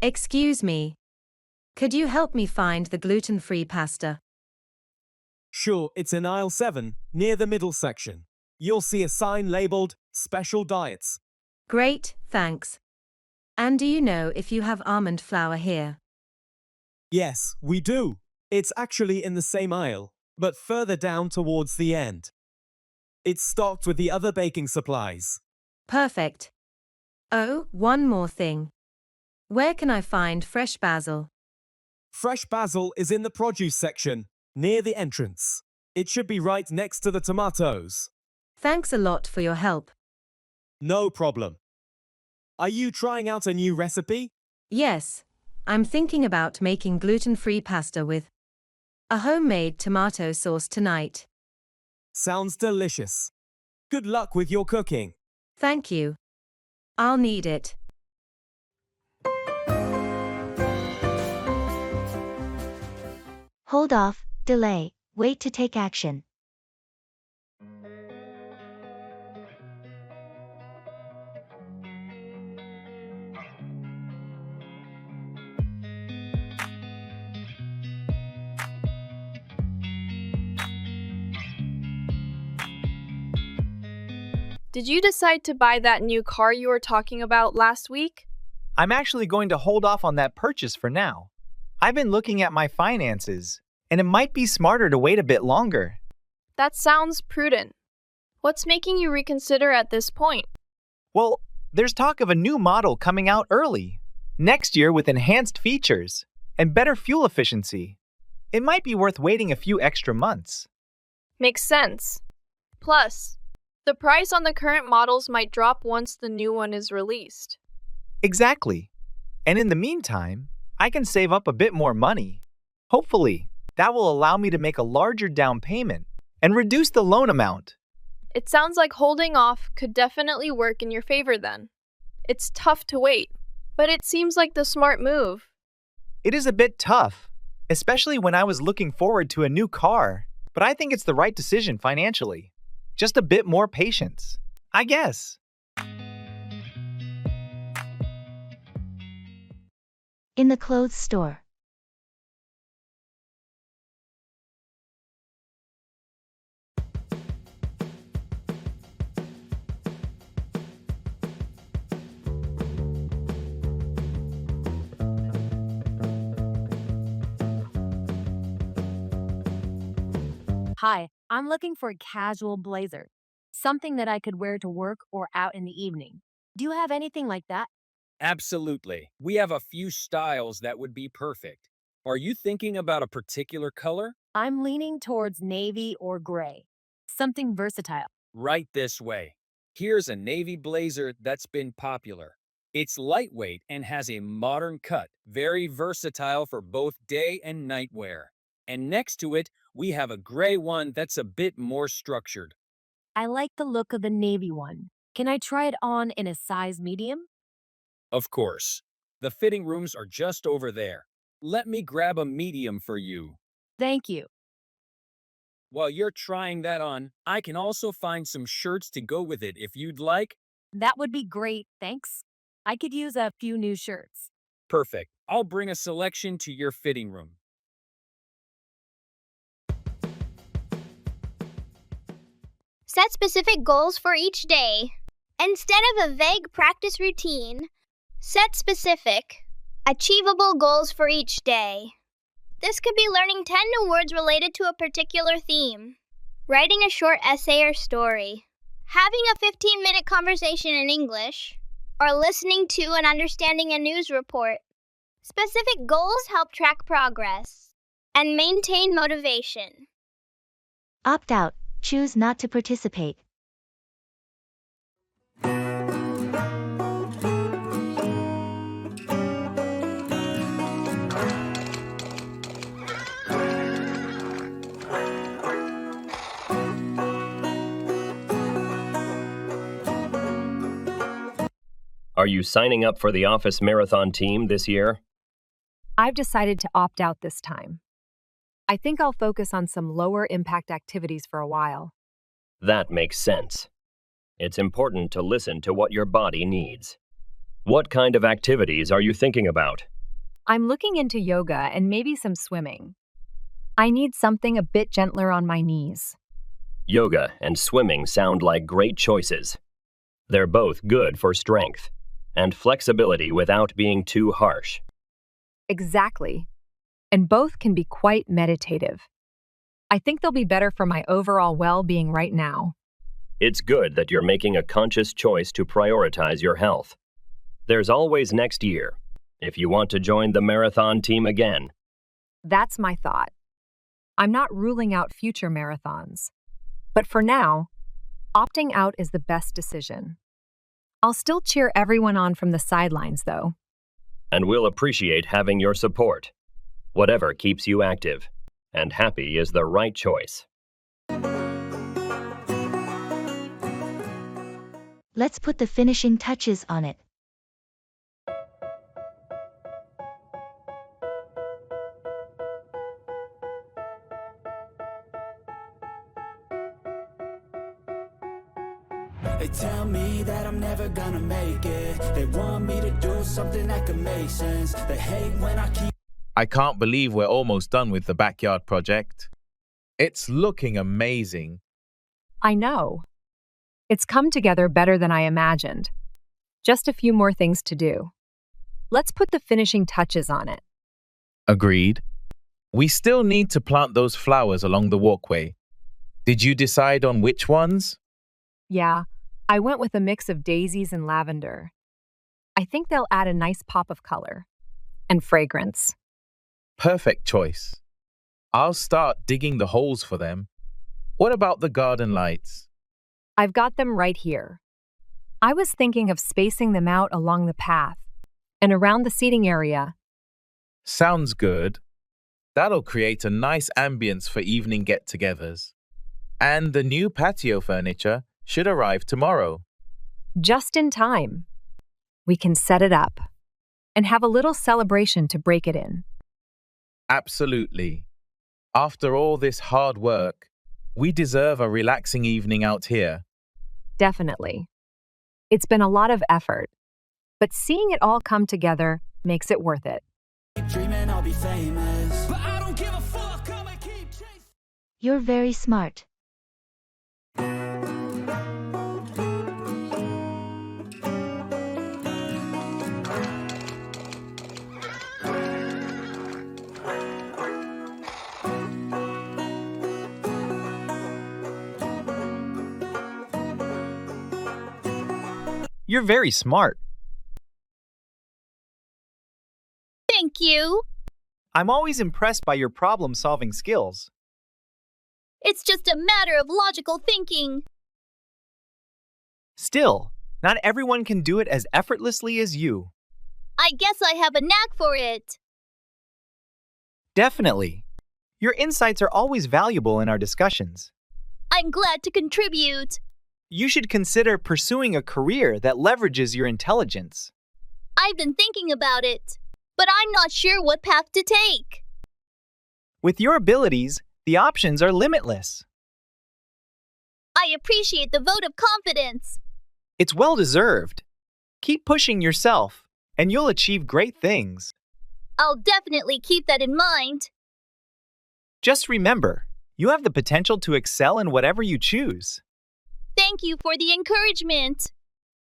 Excuse me. Could you help me find the gluten-free pasta? Sure, it's in aisle 7, near the middle section. You'll see a sign labeled Special Diets. Great, thanks. And do you know if you have almond flour here? Yes, we do. It's actually in the same aisle, but further down towards the end. It's stocked with the other baking supplies. Perfect. Oh, one more thing. Where can I find fresh basil? Fresh basil is in the produce section, near the entrance. It should be right next to the tomatoes. Thanks a lot for your help. No problem. Are you trying out a new recipe? Yes, I'm thinking about making gluten-free pasta with a homemade tomato sauce tonight. Sounds delicious. Good luck with your cooking. Thank you. I'll need it. Hold off, delay, wait to take action. Did you decide to buy that new car you were talking about last week? I'm actually going to hold off on that purchase for now. I've been looking at my finances, and it might be smarter to wait a bit longer. That sounds prudent. What's making you reconsider at this point? Well, there's talk of a new model coming out early, next year with enhanced features and better fuel efficiency. It might be worth waiting a few extra months. Makes sense. Plus, The price on the current models might drop once the new one is released. Exactly. And in the meantime, I can save up a bit more money. Hopefully, that will allow me to make a larger down payment and reduce the loan amount. It sounds like holding off could definitely work in your favor then. It's tough to wait, but it seems like the smart move. It is a bit tough, especially when I was looking forward to a new car, but I think it's the right decision financially. Just a bit more patience, I guess. In the clothes store. Hi, I'm looking for a casual blazer, something that I could wear to work or out in the evening. Do you have anything like that? Absolutely. We have a few styles that would be perfect. Are you thinking about a particular color? I'm leaning towards navy or gray, something versatile. Right this way. Here's a navy blazer that's been popular. It's lightweight and has a modern cut, very versatile for both day and night wear. And next to it, we have a gray one that's a bit more structured. I like the look of the navy one. Can I try it on in a size medium? Of course. The fitting rooms are just over there. Let me grab a medium for you. Thank you. While you're trying that on, I can also find some shirts to go with it if you'd like. That would be great, thanks. I could use a few new shirts. Perfect. I'll bring a selection to your fitting room. Set specific goals for each day. Instead of a vague practice routine, set specific, achievable goals for each day. This could be learning 10 new words related to a particular theme, writing a short essay or story, having a 15-minute conversation in English, or listening to and understanding a news report. Specific goals help track progress and maintain motivation. Opt out. Choose not to participate. Are you signing up for the office marathon team this year? I've decided to opt out this time. I think I'll focus on some lower impact activities for a while. That makes sense. It's important to listen to what your body needs. What kind of activities are you thinking about? I'm looking into yoga and maybe some swimming. I need something a bit gentler on my knees. Yoga and swimming sound like great choices. They're both good for strength and flexibility without being too harsh. Exactly. And both can be quite meditative. I think they'll be better for my overall well-being right now. It's good that you're making a conscious choice to prioritize your health. There's always next year, if you want to join the marathon team again. That's my thought. I'm not ruling out future marathons. But for now, opting out is the best decision. I'll still cheer everyone on from the sidelines, though. And we'll appreciate having your support. Whatever keeps you active and happy is the right choice. Let's put the finishing touches on it. They tell me that I'm never gonna make it. They want me to do something that could make sense. They hate when I keep... I can't believe we're almost done with the backyard project. It's looking amazing. I know. It's come together better than I imagined. Just a few more things to do. Let's put the finishing touches on it. Agreed. We still need to plant those flowers along the walkway. Did you decide on which ones? Yeah, I went with a mix of daisies and lavender. I think they'll add a nice pop of color and fragrance. Perfect choice. I'll start digging the holes for them. What about the garden lights? I've got them right here. I was thinking of spacing them out along the path and around the seating area. Sounds good. That'll create a nice ambience for evening get-togethers. And the new patio furniture should arrive tomorrow. Just in time. We can set it up and have a little celebration to break it in. Absolutely. After all this hard work, we deserve a relaxing evening out here. Definitely. It's been a lot of effort, but seeing it all come together makes it worth it. Dreaming I'll be famous, but I don't give a fuck. I'ma keep chasing. You're very smart. You're very smart. Thank you. I'm always impressed by your problem-solving skills. It's just a matter of logical thinking. Still, not everyone can do it as effortlessly as you. I guess I have a knack for it. Definitely. Your insights are always valuable in our discussions. I'm glad to contribute. You should consider pursuing a career that leverages your intelligence. I've been thinking about it, but I'm not sure what path to take. With your abilities, the options are limitless. I appreciate the vote of confidence. It's well-deserved. Keep pushing yourself, and you'll achieve great things. I'll definitely keep that in mind. Just remember, you have the potential to excel in whatever you choose. Thank you for the encouragement.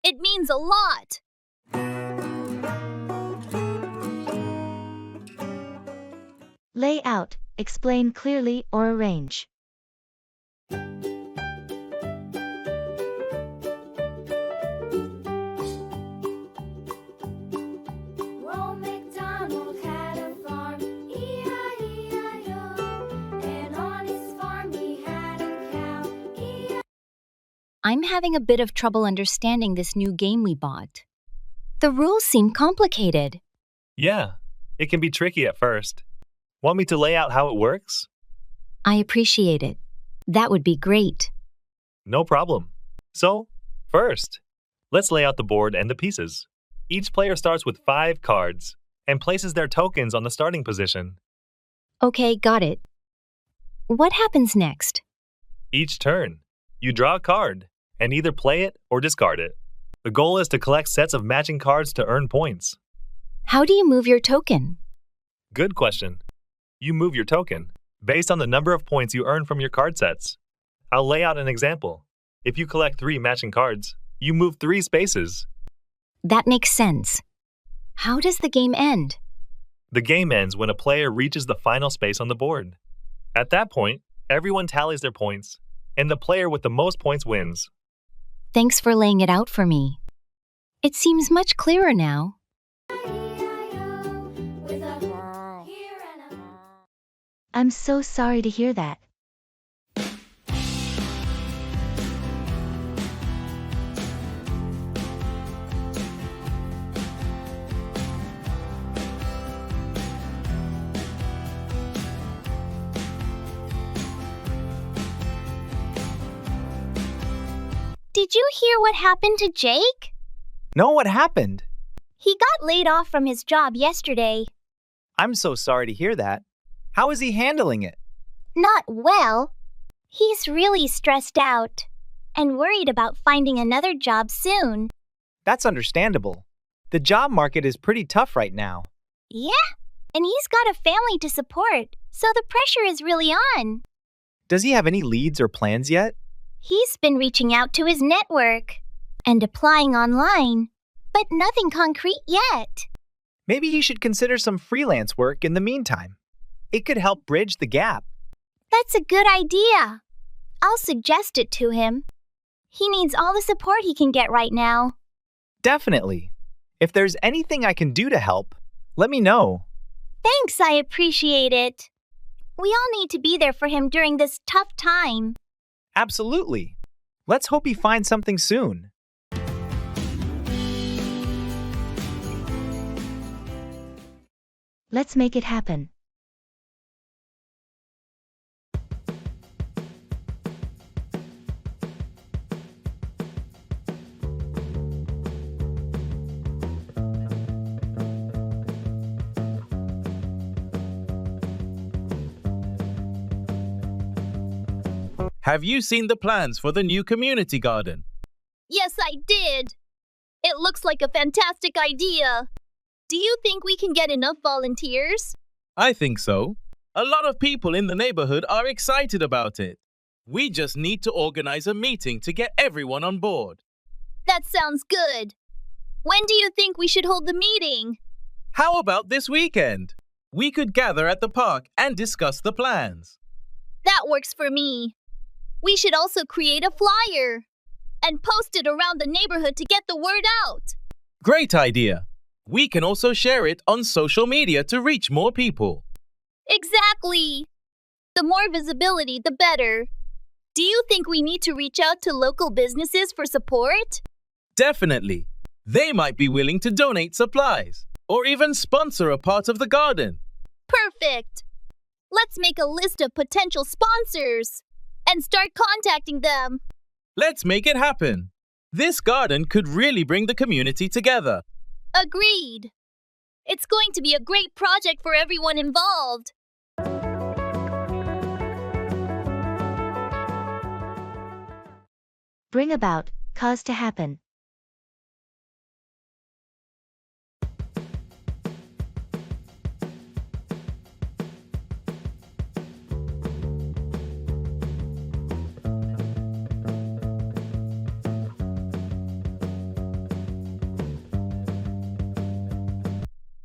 It means a lot. Lay out, explain clearly or arrange. I'm having a bit of trouble understanding this new game we bought. The rules seem complicated. Yeah, it can be tricky at first. Want me to lay out how it works? I appreciate it. That would be great. No problem. So, first, let's lay out the board and the pieces. Each player starts with 5 cards and places their tokens on the starting position. Okay, got it. What happens next? Each turn, you draw a card and either play it or discard it. The goal is to collect sets of matching cards to earn points. How do you move your token? Good question. You move your token based on the number of points you earn from your card sets. I'll lay out an example. If you collect 3 matching cards, you move 3 spaces. That makes sense. How does the game end? The game ends when a player reaches the final space on the board. At that point, everyone tallies their points, and the player with the most points wins. Thanks for laying it out for me. It seems much clearer now. I'm so sorry to hear that. Did you hear what happened to Jake? No, what happened? He got laid off from his job yesterday. I'm so sorry to hear that. How is he handling it? Not well. He's really stressed out and worried about finding another job soon. That's understandable. The job market is pretty tough right now. Yeah, and he's got a family to support, so the pressure is really on. Does he have any leads or plans yet? He's been reaching out to his network and applying online, but nothing concrete yet. Maybe he should consider some freelance work in the meantime. It could help bridge the gap. That's a good idea. I'll suggest it to him. He needs all the support he can get right now. Definitely. If there's anything I can do to help, let me know. Thanks, I appreciate it. We all need to be there for him during this tough time. Absolutely. Let's hope he finds something soon. Let's make it happen. Have you seen the plans for the new community garden? Yes, I did. It looks like a fantastic idea. Do you think we can get enough volunteers? I think so. A lot of people in the neighborhood are excited about it. We just need to organize a meeting to get everyone on board. That sounds good. When do you think we should hold the meeting? How about this weekend? We could gather at the park and discuss the plans. That works for me. We should also create a flyer and post it around the neighborhood to get the word out. Great idea. We can also share it on social media to reach more people. Exactly. The more visibility, the better. Do you think we need to reach out to local businesses for support? Definitely. They might be willing to donate supplies or even sponsor a part of the garden. Perfect. Let's make a list of potential sponsors and start contacting them. Let's make it happen. This garden could really bring the community together. Agreed. It's going to be a great project for everyone involved. Bring about, cause to happen.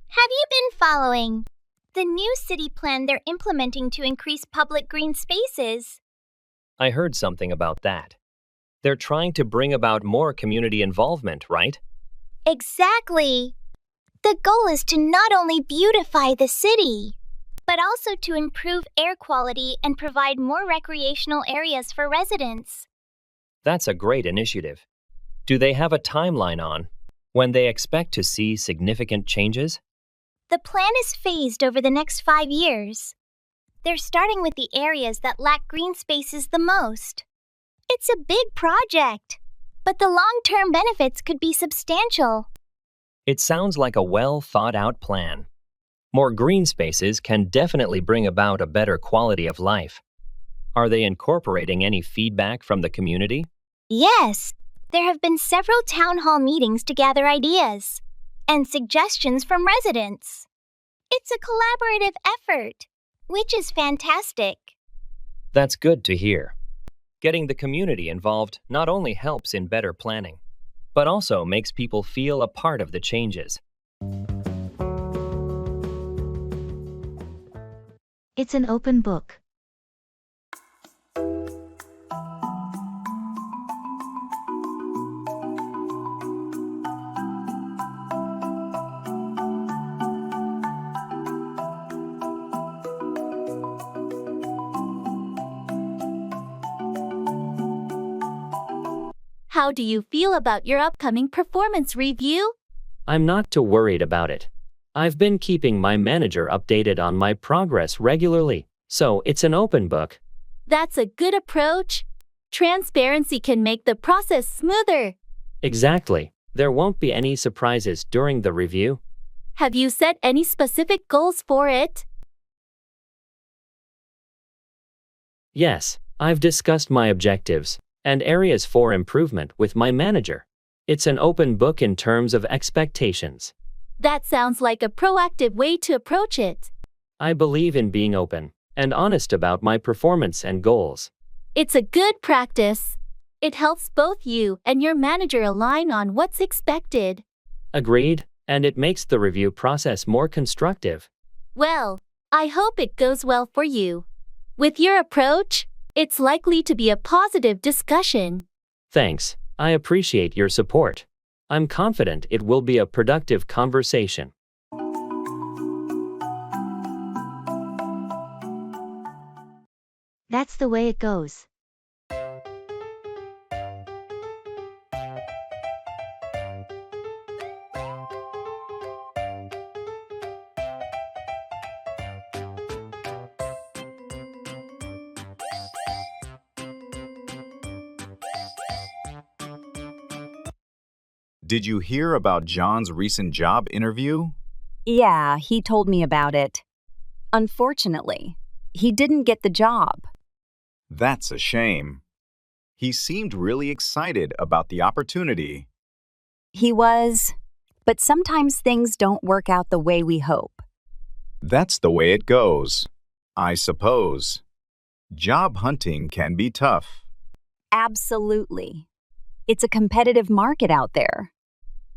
Have you been following the new city plan they're implementing to increase public green spaces? I heard something about that. They're trying to bring about more community involvement, right? Exactly. The goal is to not only beautify the city, but also to improve air quality and provide more recreational areas for residents. That's a great initiative. Do they have a timeline on when they expect to see significant changes? The plan is phased over the next 5 years. They're starting with the areas that lack green spaces the most. It's a big project, but the long-term benefits could be substantial. It sounds like a well-thought-out plan. More green spaces can definitely bring about a better quality of life. Are they incorporating any feedback from the community? Yes, there have been several town hall meetings to gather ideas and suggestions from residents. It's a collaborative effort, which is fantastic. That's good to hear. Getting the community involved not only helps in better planning, but also makes people feel a part of the changes. It's an open book. How do you feel about your upcoming performance review? I'm not too worried about it. I've been keeping my manager updated on my progress regularly, so it's an open book. That's a good approach. Transparency can make the process smoother. Exactly. There won't be any surprises during the review. Have you set any specific goals for it? Yes, I've discussed my objectives and areas for improvement with my manager. It's an open book in terms of expectations. That sounds like a proactive way to approach it. I believe in being open and honest about my performance and goals. It's a good practice. It helps both you and your manager align on what's expected. Agreed, and it makes the review process more constructive. Well, I hope it goes well for you. With your approach, it's likely to be a positive discussion. Thanks. I appreciate your support. I'm confident it will be a productive conversation. That's the way it goes. Did you hear about John's recent job interview? Yeah, he told me about it. Unfortunately, he didn't get the job. That's a shame. He seemed really excited about the opportunity. He was, but sometimes things don't work out the way we hope. That's the way it goes, I suppose. Job hunting can be tough. Absolutely. It's a competitive market out there.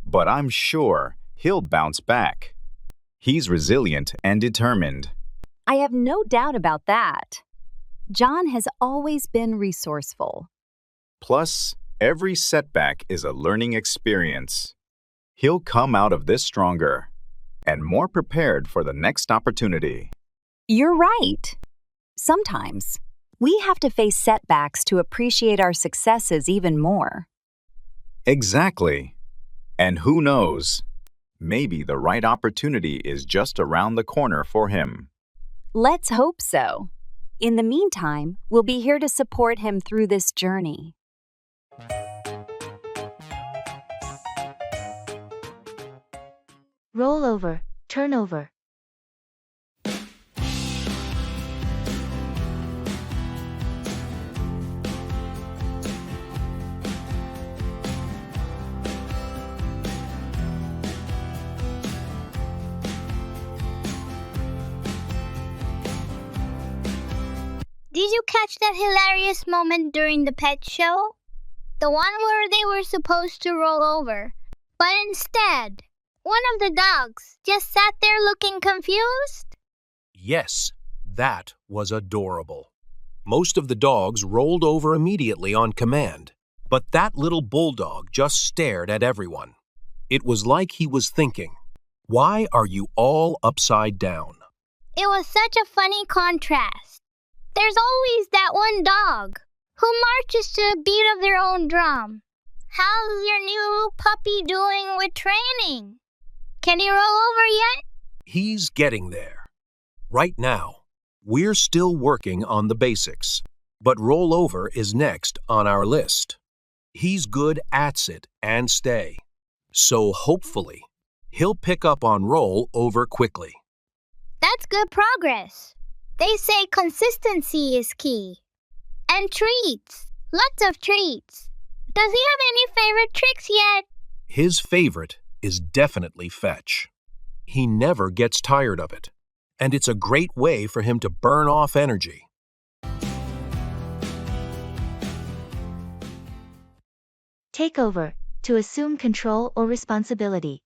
But I'm sure he'll bounce back. He's resilient and determined. I have no doubt about that. John has always been resourceful. Plus, every setback is a learning experience. He'll come out of this stronger and more prepared for the next opportunity. You're right. Sometimes, we have to face setbacks to appreciate our successes even more. Exactly. And who knows? Maybe the right opportunity is just around the corner for him. Let's hope so. In the meantime, we'll be here to support him through this journey. Roll over, turn over. Did you catch that hilarious moment during the pet show? The one where they were supposed to roll over, but instead, one of the dogs just sat there looking confused? Yes, that was adorable. Most of the dogs rolled over immediately on command, but that little bulldog just stared at everyone. It was like he was thinking, "Why are you all upside down?" It was such a funny contrast. There's always that one dog who marches to the beat of their own drum. How's your new puppy doing with training? Can he roll over yet? He's getting there. Right now, we're still working on the basics, but rollover is next on our list. He's good at sit and stay, so hopefully, he'll pick up on roll over quickly. That's good progress. They say consistency is key. And treats. Lots of treats. Does he have any favorite tricks yet? His favorite is definitely fetch. He never gets tired of it, and it's a great way for him to burn off energy. Take over, to assume control or responsibility.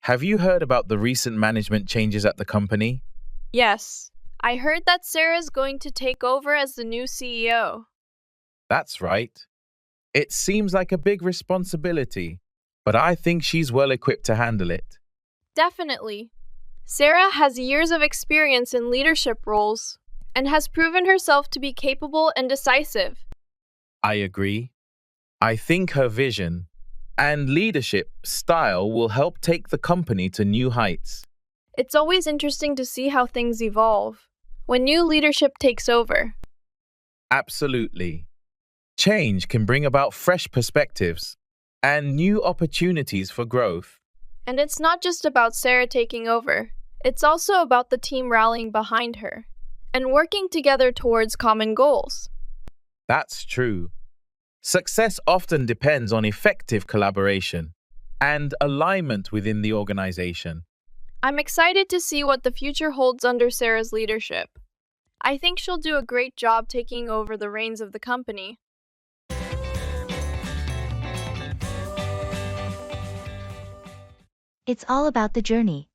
Have you heard about the recent management changes at the company? Yes, I heard that Sarah's going to take over as the new CEO. That's right. It seems like a big responsibility, but I think she's well equipped to handle it. Definitely. Sarah has years of experience in leadership roles and has proven herself to be capable and decisive. I agree. I think her vision and leadership style will help take the company to new heights. It's always interesting to see how things evolve when new leadership takes over. Absolutely. Change can bring about fresh perspectives and new opportunities for growth. And it's not just about Sarah taking over. It's also about the team rallying behind her and working together towards common goals. That's true. Success often depends on effective collaboration and alignment within the organization. I'm excited to see what the future holds under Sarah's leadership. I think she'll do a great job taking over the reins of the company. It's all about the journey.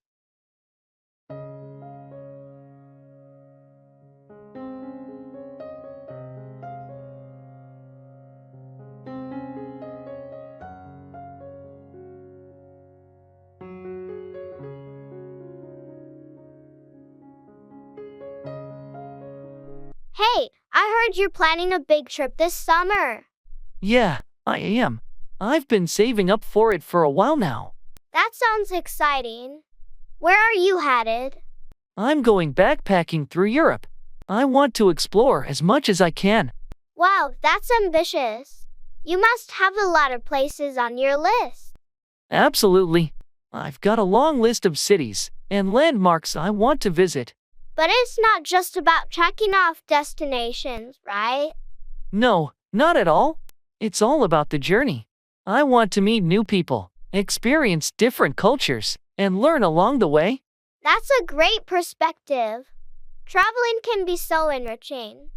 Hey, I heard you're planning a big trip this summer. Yeah, I am. I've been saving up for it for a while now. That sounds exciting. Where are you headed? I'm going backpacking through Europe. I want to explore as much as I can. Wow, that's ambitious. You must have a lot of places on your list. Absolutely. I've got a long list of cities and landmarks I want to visit. But it's not just about checking off destinations, right? No, not at all. It's all about the journey. I want to meet new people, experience different cultures, and learn along the way. That's a great perspective. Traveling can be so enriching.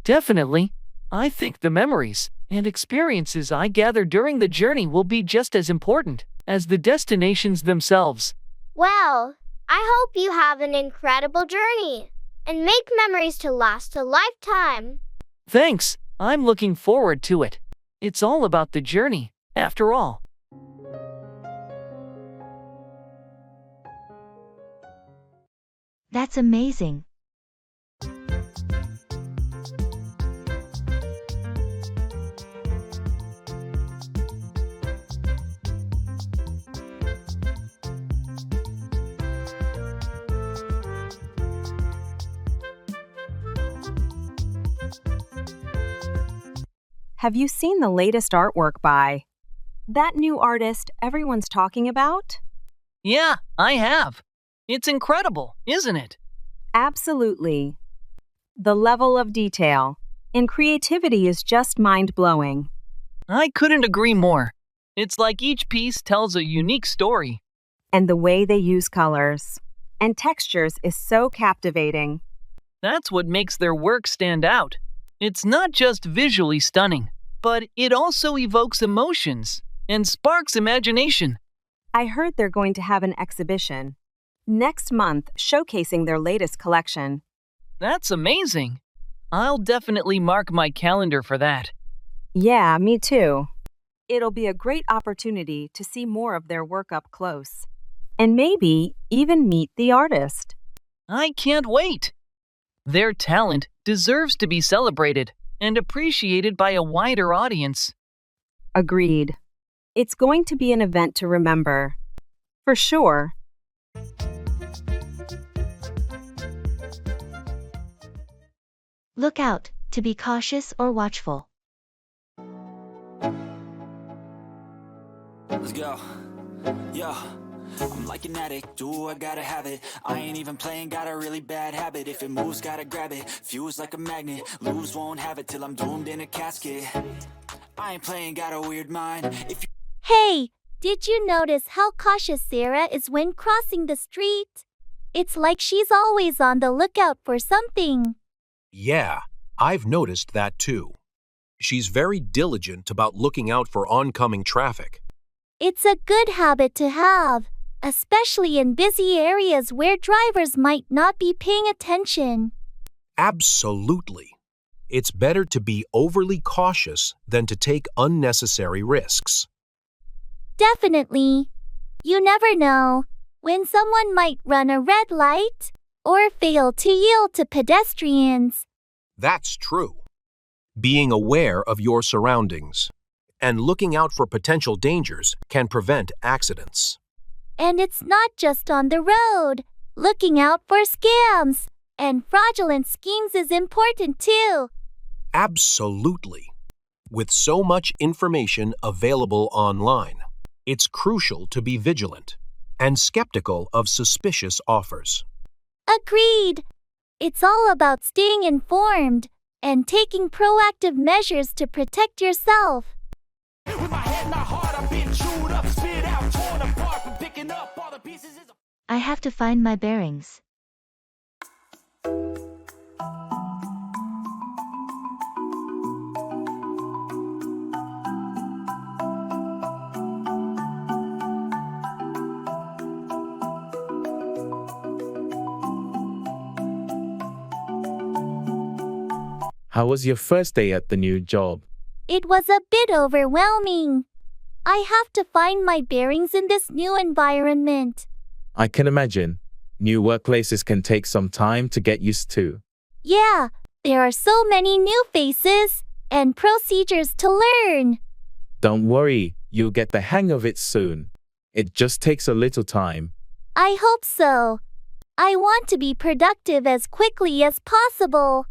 Definitely. I think the memories and experiences I gather during the journey will be just as important as the destinations themselves. Well, I hope you have an incredible journey and make memories to last a lifetime. Thanks. I'm looking forward to it. It's all about the journey, after all. That's amazing. Have you seen the latest artwork by that new artist everyone's talking about? Yeah, I have. It's incredible, isn't it? Absolutely. The level of detail and creativity is just mind-blowing. I couldn't agree more. It's like each piece tells a unique story. And the way they use colors and textures is so captivating. That's what makes their work stand out. It's not just visually stunning, but it also evokes emotions and sparks imagination. I heard they're going to have an exhibition next month showcasing their latest collection. That's amazing. I'll definitely mark my calendar for that. Yeah, me too. It'll be a great opportunity to see more of their work up close and maybe even meet the artist. I can't wait. Their talent deserves to be celebrated and appreciated by a wider audience. Agreed. It's going to be an event to remember. For sure. Look out, to be cautious or watchful. Let's go. Yo, I'm like an addict, do I gotta have it. I ain't even playing, got a really bad habit. If it moves, gotta grab it, fuse like a magnet. Lose, won't have it till I'm doomed in a casket. I ain't playing, got a weird mind. Hey, did you notice how cautious Sarah is when crossing the street? It's like she's always on the lookout for something. Yeah, I've noticed that too. She's very diligent about looking out for oncoming traffic. It's a good habit to have, especially in busy areas where drivers might not be paying attention. Absolutely. It's better to be overly cautious than to take unnecessary risks. Definitely. You never know when someone might run a red light or fail to yield to pedestrians. That's true. Being aware of your surroundings and looking out for potential dangers can prevent accidents. And it's not just on the road. Looking out for scams and fraudulent schemes is important too. Absolutely. With so much information available online, it's crucial to be vigilant and skeptical of suspicious offers. Agreed. It's all about staying informed and taking proactive measures to protect yourself. I have to find my bearings. How was your first day at the new job? It was a bit overwhelming. I have to find my bearings in this new environment. I can imagine. New workplaces can take some time to get used to. Yeah, there are so many new faces and procedures to learn. Don't worry, you'll get the hang of it soon. It just takes a little time. I hope so. I want to be productive as quickly as possible.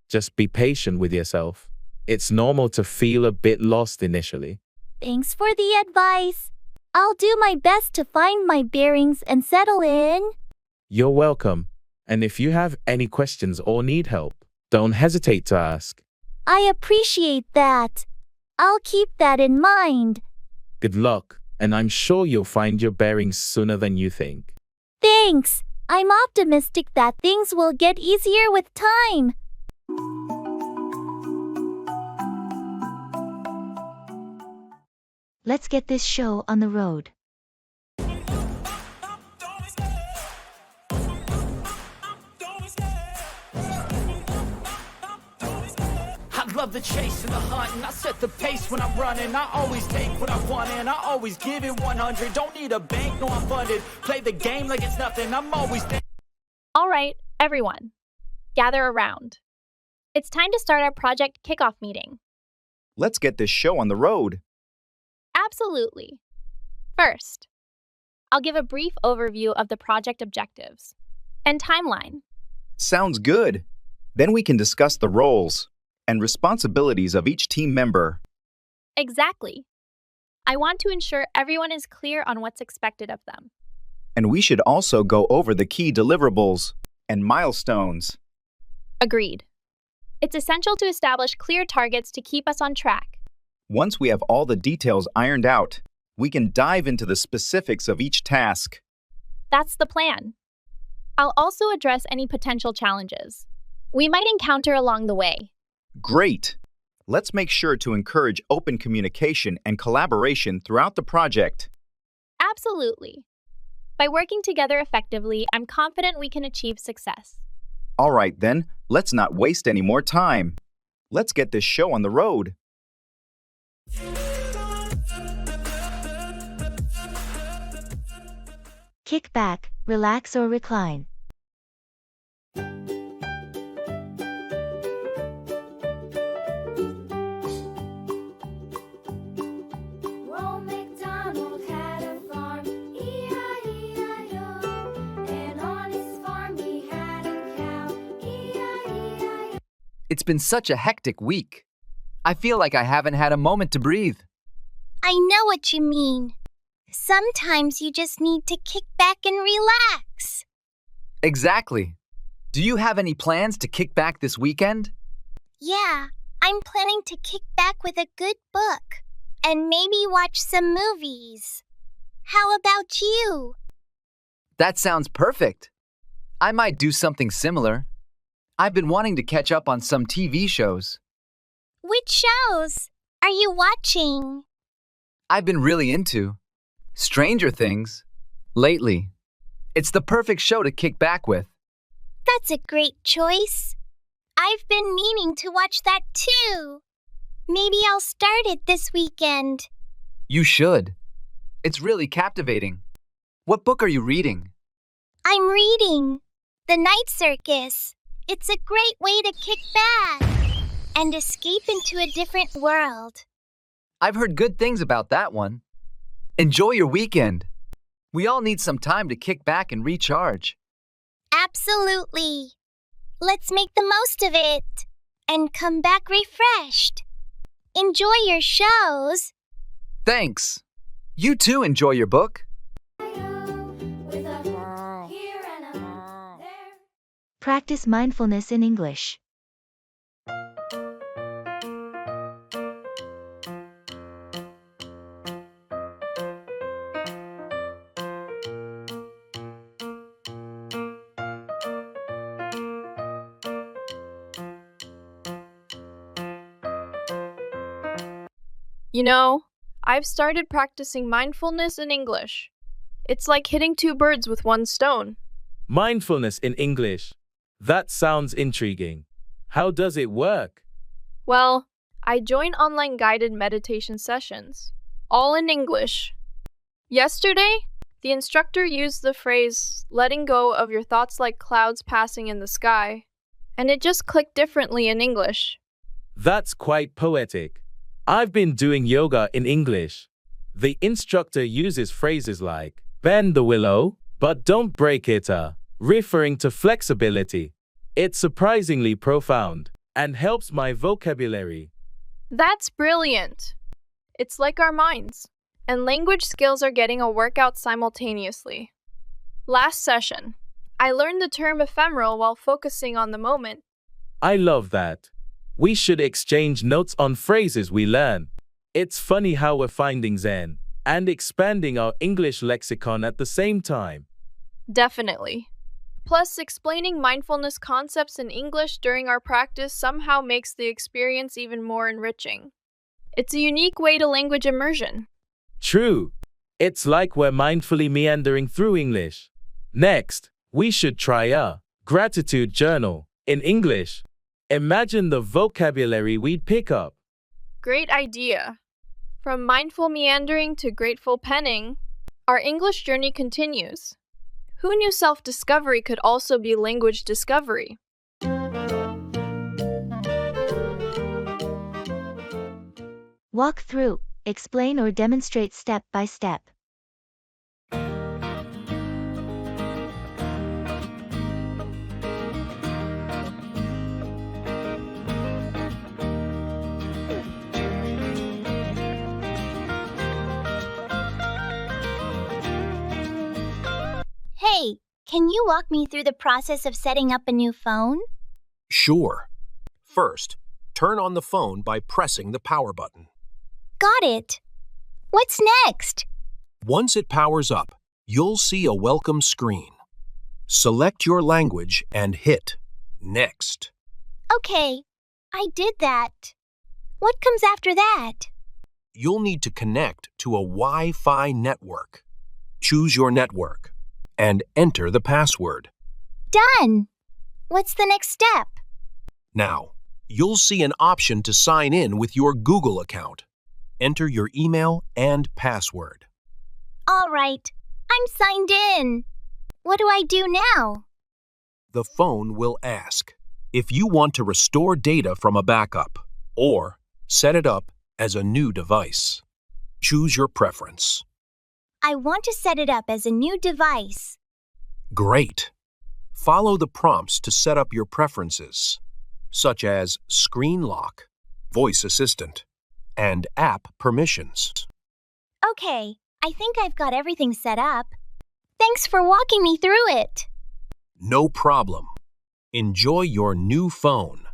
Just be patient with yourself. It's normal to feel a bit lost initially. Thanks for the advice. I'll do my best to find my bearings and settle in. You're welcome. And if you have any questions or need help, don't hesitate to ask. I appreciate that. I'll keep that in mind. Good luck, and I'm sure you'll find your bearings sooner than you think. Thanks. I'm optimistic that things will get easier with time. Let's get this show on the road. I love the chase and the hunt, and I set the pace when I'm running. I always take what I want and I always give it 100. Don't need a bank, no I'm funded. Play the game like it's nothing, I'm always there. All right, everyone, gather around. It's time to start our project kickoff meeting. Let's get this show on the road. Absolutely. First, I'll give a brief overview of the project objectives and timeline. Sounds good. Then we can discuss the roles and responsibilities of each team member. Exactly. I want to ensure everyone is clear on what's expected of them. And we should also go over the key deliverables and milestones. Agreed. It's essential to establish clear targets to keep us on track. Once we have all the details ironed out, we can dive into the specifics of each task. That's the plan. I'll also address any potential challenges we might encounter along the way. Great! Let's make sure to encourage open communication and collaboration throughout the project. Absolutely. By working together effectively, I'm confident we can achieve success. All right, then, let's not waste any more time. Let's get this show on the road. Kick back, relax or recline. It's been such a hectic week. I feel like I haven't had a moment to breathe. I know what you mean. Sometimes you just need to kick back and relax. Exactly. Do you have any plans to kick back this weekend? Yeah, I'm planning to kick back with a good book and maybe watch some movies. How about you? That sounds perfect. I might do something similar. I've been wanting to catch up on some TV shows. Which shows are you watching? I've been really into Stranger Things lately. It's the perfect show to kick back with. That's a great choice. I've been meaning to watch that too. Maybe I'll start it this weekend. You should. It's really captivating. What book are you reading? I'm reading The Night Circus. It's a great way to kick back and escape into a different world. I've heard good things about that one. Enjoy your weekend. We all need some time to kick back and recharge. Absolutely. Let's make the most of it and come back refreshed. Enjoy your shows. Thanks. You too enjoy your book. Practice mindfulness in English. You know, I've started practicing mindfulness in English. It's like hitting two birds with one stone. Mindfulness in English. That sounds intriguing. How does it work? Well, I join online guided meditation sessions, all in English. Yesterday, the instructor used the phrase, letting go of your thoughts like clouds passing in the sky, and it just clicked differently in English. That's quite poetic. I've been doing yoga in English. The instructor uses phrases like, bend the willow, but don't break it, referring to flexibility. It's surprisingly profound and helps my vocabulary. That's brilliant. It's like our minds, and language skills are getting a workout simultaneously. Last session, I learned the term ephemeral while focusing on the moment. I love that. We should exchange notes on phrases we learn. It's funny how we're finding Zen and expanding our English lexicon at the same time. Definitely. Plus, explaining mindfulness concepts in English during our practice somehow makes the experience even more enriching. It's a unique way to language immersion. True. It's like we're mindfully meandering through English. Next, we should try a gratitude journal in English. Imagine the vocabulary we'd pick up. Great idea. From mindful meandering to grateful penning, our English journey continues. Who knew self-discovery could also be language discovery? Walk through, explain or demonstrate step by step. Hey, can you walk me through the process of setting up a new phone? Sure. First, turn on the phone by pressing the power button. Got it. What's next? Once it powers up, you'll see a welcome screen. Select your language and hit Next. Okay, I did that. What comes after that? You'll need to connect to a Wi-Fi network. Choose your network and enter the password. Done. What's the next step? Now, you'll see an option to sign in with your Google account. Enter your email and password. All right, I'm signed in. What do I do now? The phone will ask if you want to restore data from a backup or set it up as a new device. Choose your preference. I want to set it up as a new device. Great. Follow the prompts to set up your preferences, such as screen lock, voice assistant, and app permissions. Okay, I think I've got everything set up. Thanks for walking me through it. No problem. Enjoy your new phone.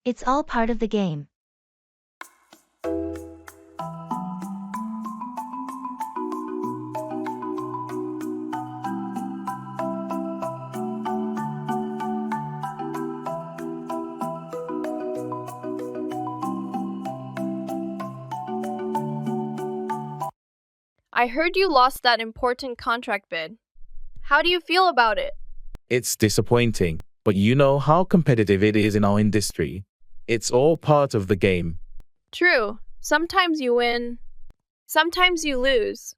It's all part of the game. I heard you lost that important contract bid. How do you feel about it? It's disappointing, but you know how competitive it is in our industry. It's all part of the game. True. Sometimes you win. Sometimes you lose.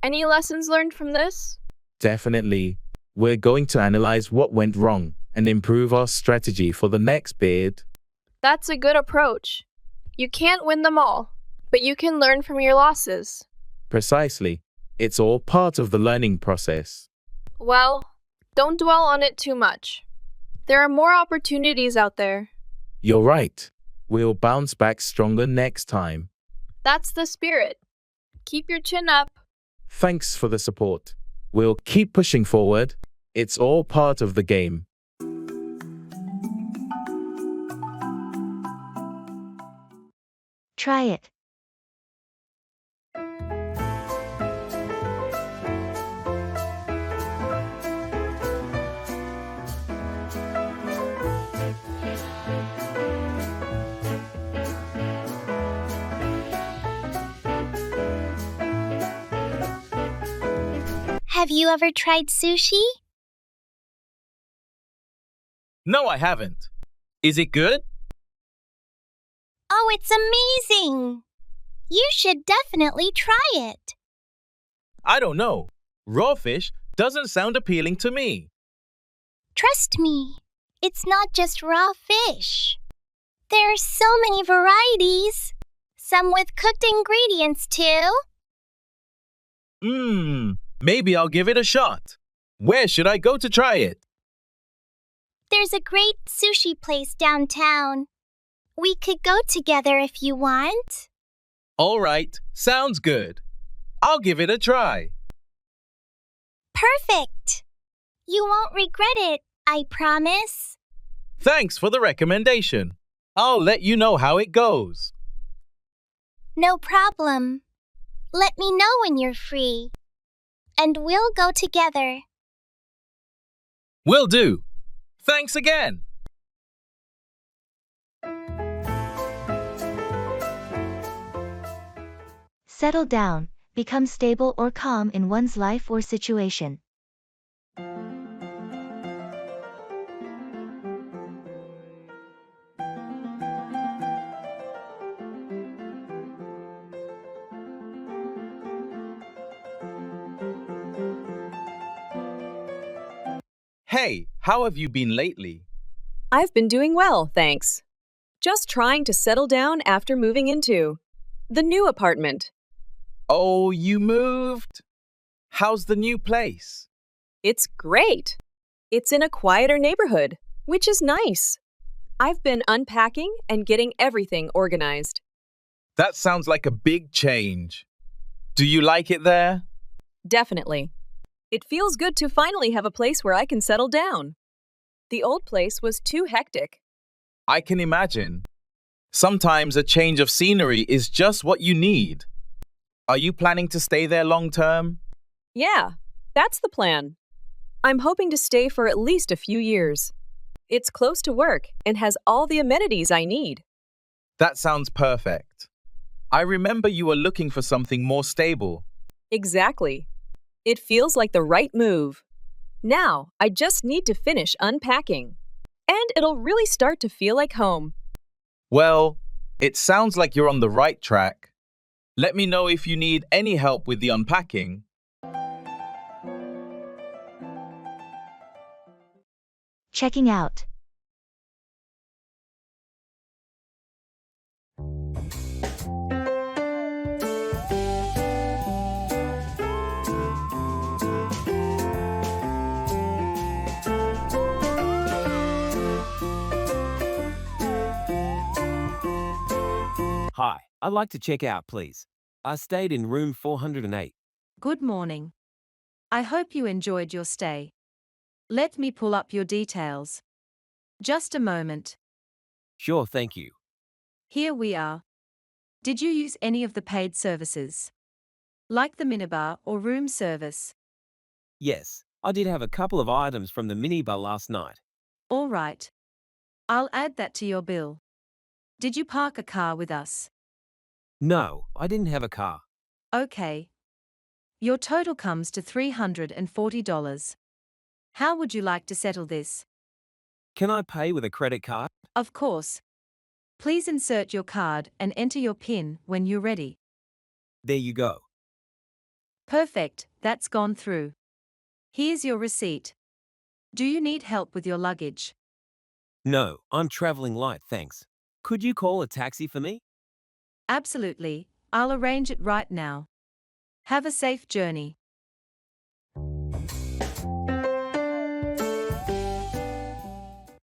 Any lessons learned from this? Definitely. We're going to analyze what went wrong and improve our strategy for the next bid. That's a good approach. You can't win them all, but you can learn from your losses. Precisely. It's all part of the learning process. Well, don't dwell on it too much. There are more opportunities out there. You're right. We'll bounce back stronger next time. That's the spirit. Keep your chin up. Thanks for the support. We'll keep pushing forward. It's all part of the game. Try it. Have you ever tried sushi? No, I haven't. Is it good? Oh, it's amazing! You should definitely try it. I don't know. Raw fish doesn't sound appealing to me. Trust me, it's not just raw fish. There are so many varieties, some with cooked ingredients too. Maybe I'll give it a shot. Where should I go to try it? There's a great sushi place downtown. We could go together if you want. All right, sounds good. I'll give it a try. Perfect. You won't regret it, I promise. Thanks for the recommendation. I'll let you know how it goes. No problem. Let me know when you're free. And we'll go together. Will do. Thanks again. Settle down, become stable or calm in one's life or situation. Hey, how have you been lately? I've been doing well, thanks. Just trying to settle down after moving into the new apartment. Oh, you moved? How's the new place? It's great. It's in a quieter neighborhood, which is nice. I've been unpacking and getting everything organized. That sounds like a big change. Do you like it there? Definitely. It feels good to finally have a place where I can settle down. The old place was too hectic. I can imagine. Sometimes a change of scenery is just what you need. Are you planning to stay there long term? Yeah, that's the plan. I'm hoping to stay for at least a few years. It's close to work and has all the amenities I need. That sounds perfect. I remember you were looking for something more stable. Exactly. It feels like the right move. Now, I just need to finish unpacking. And it'll really start to feel like home. Well, it sounds like you're on the right track. Let me know if you need any help with the unpacking. Checking out. Hi, I'd like to check out, please. I stayed in room 408. Good morning. I hope you enjoyed your stay. Let me pull up your details. Just a moment. Sure, thank you. Here we are. Did you use any of the paid services? Like the minibar or room service? Yes, I did have a couple of items from the minibar last night. All right. I'll add that to your bill. Did you park a car with us? No, I didn't have a car. Okay. Your total comes to $340. How would you like to settle this? Can I pay with a credit card? Of course. Please insert your card and enter your PIN when you're ready. There you go. Perfect, that's gone through. Here's your receipt. Do you need help with your luggage? No, I'm traveling light, thanks. Could you call a taxi for me? Absolutely, I'll arrange it right now. Have a safe journey.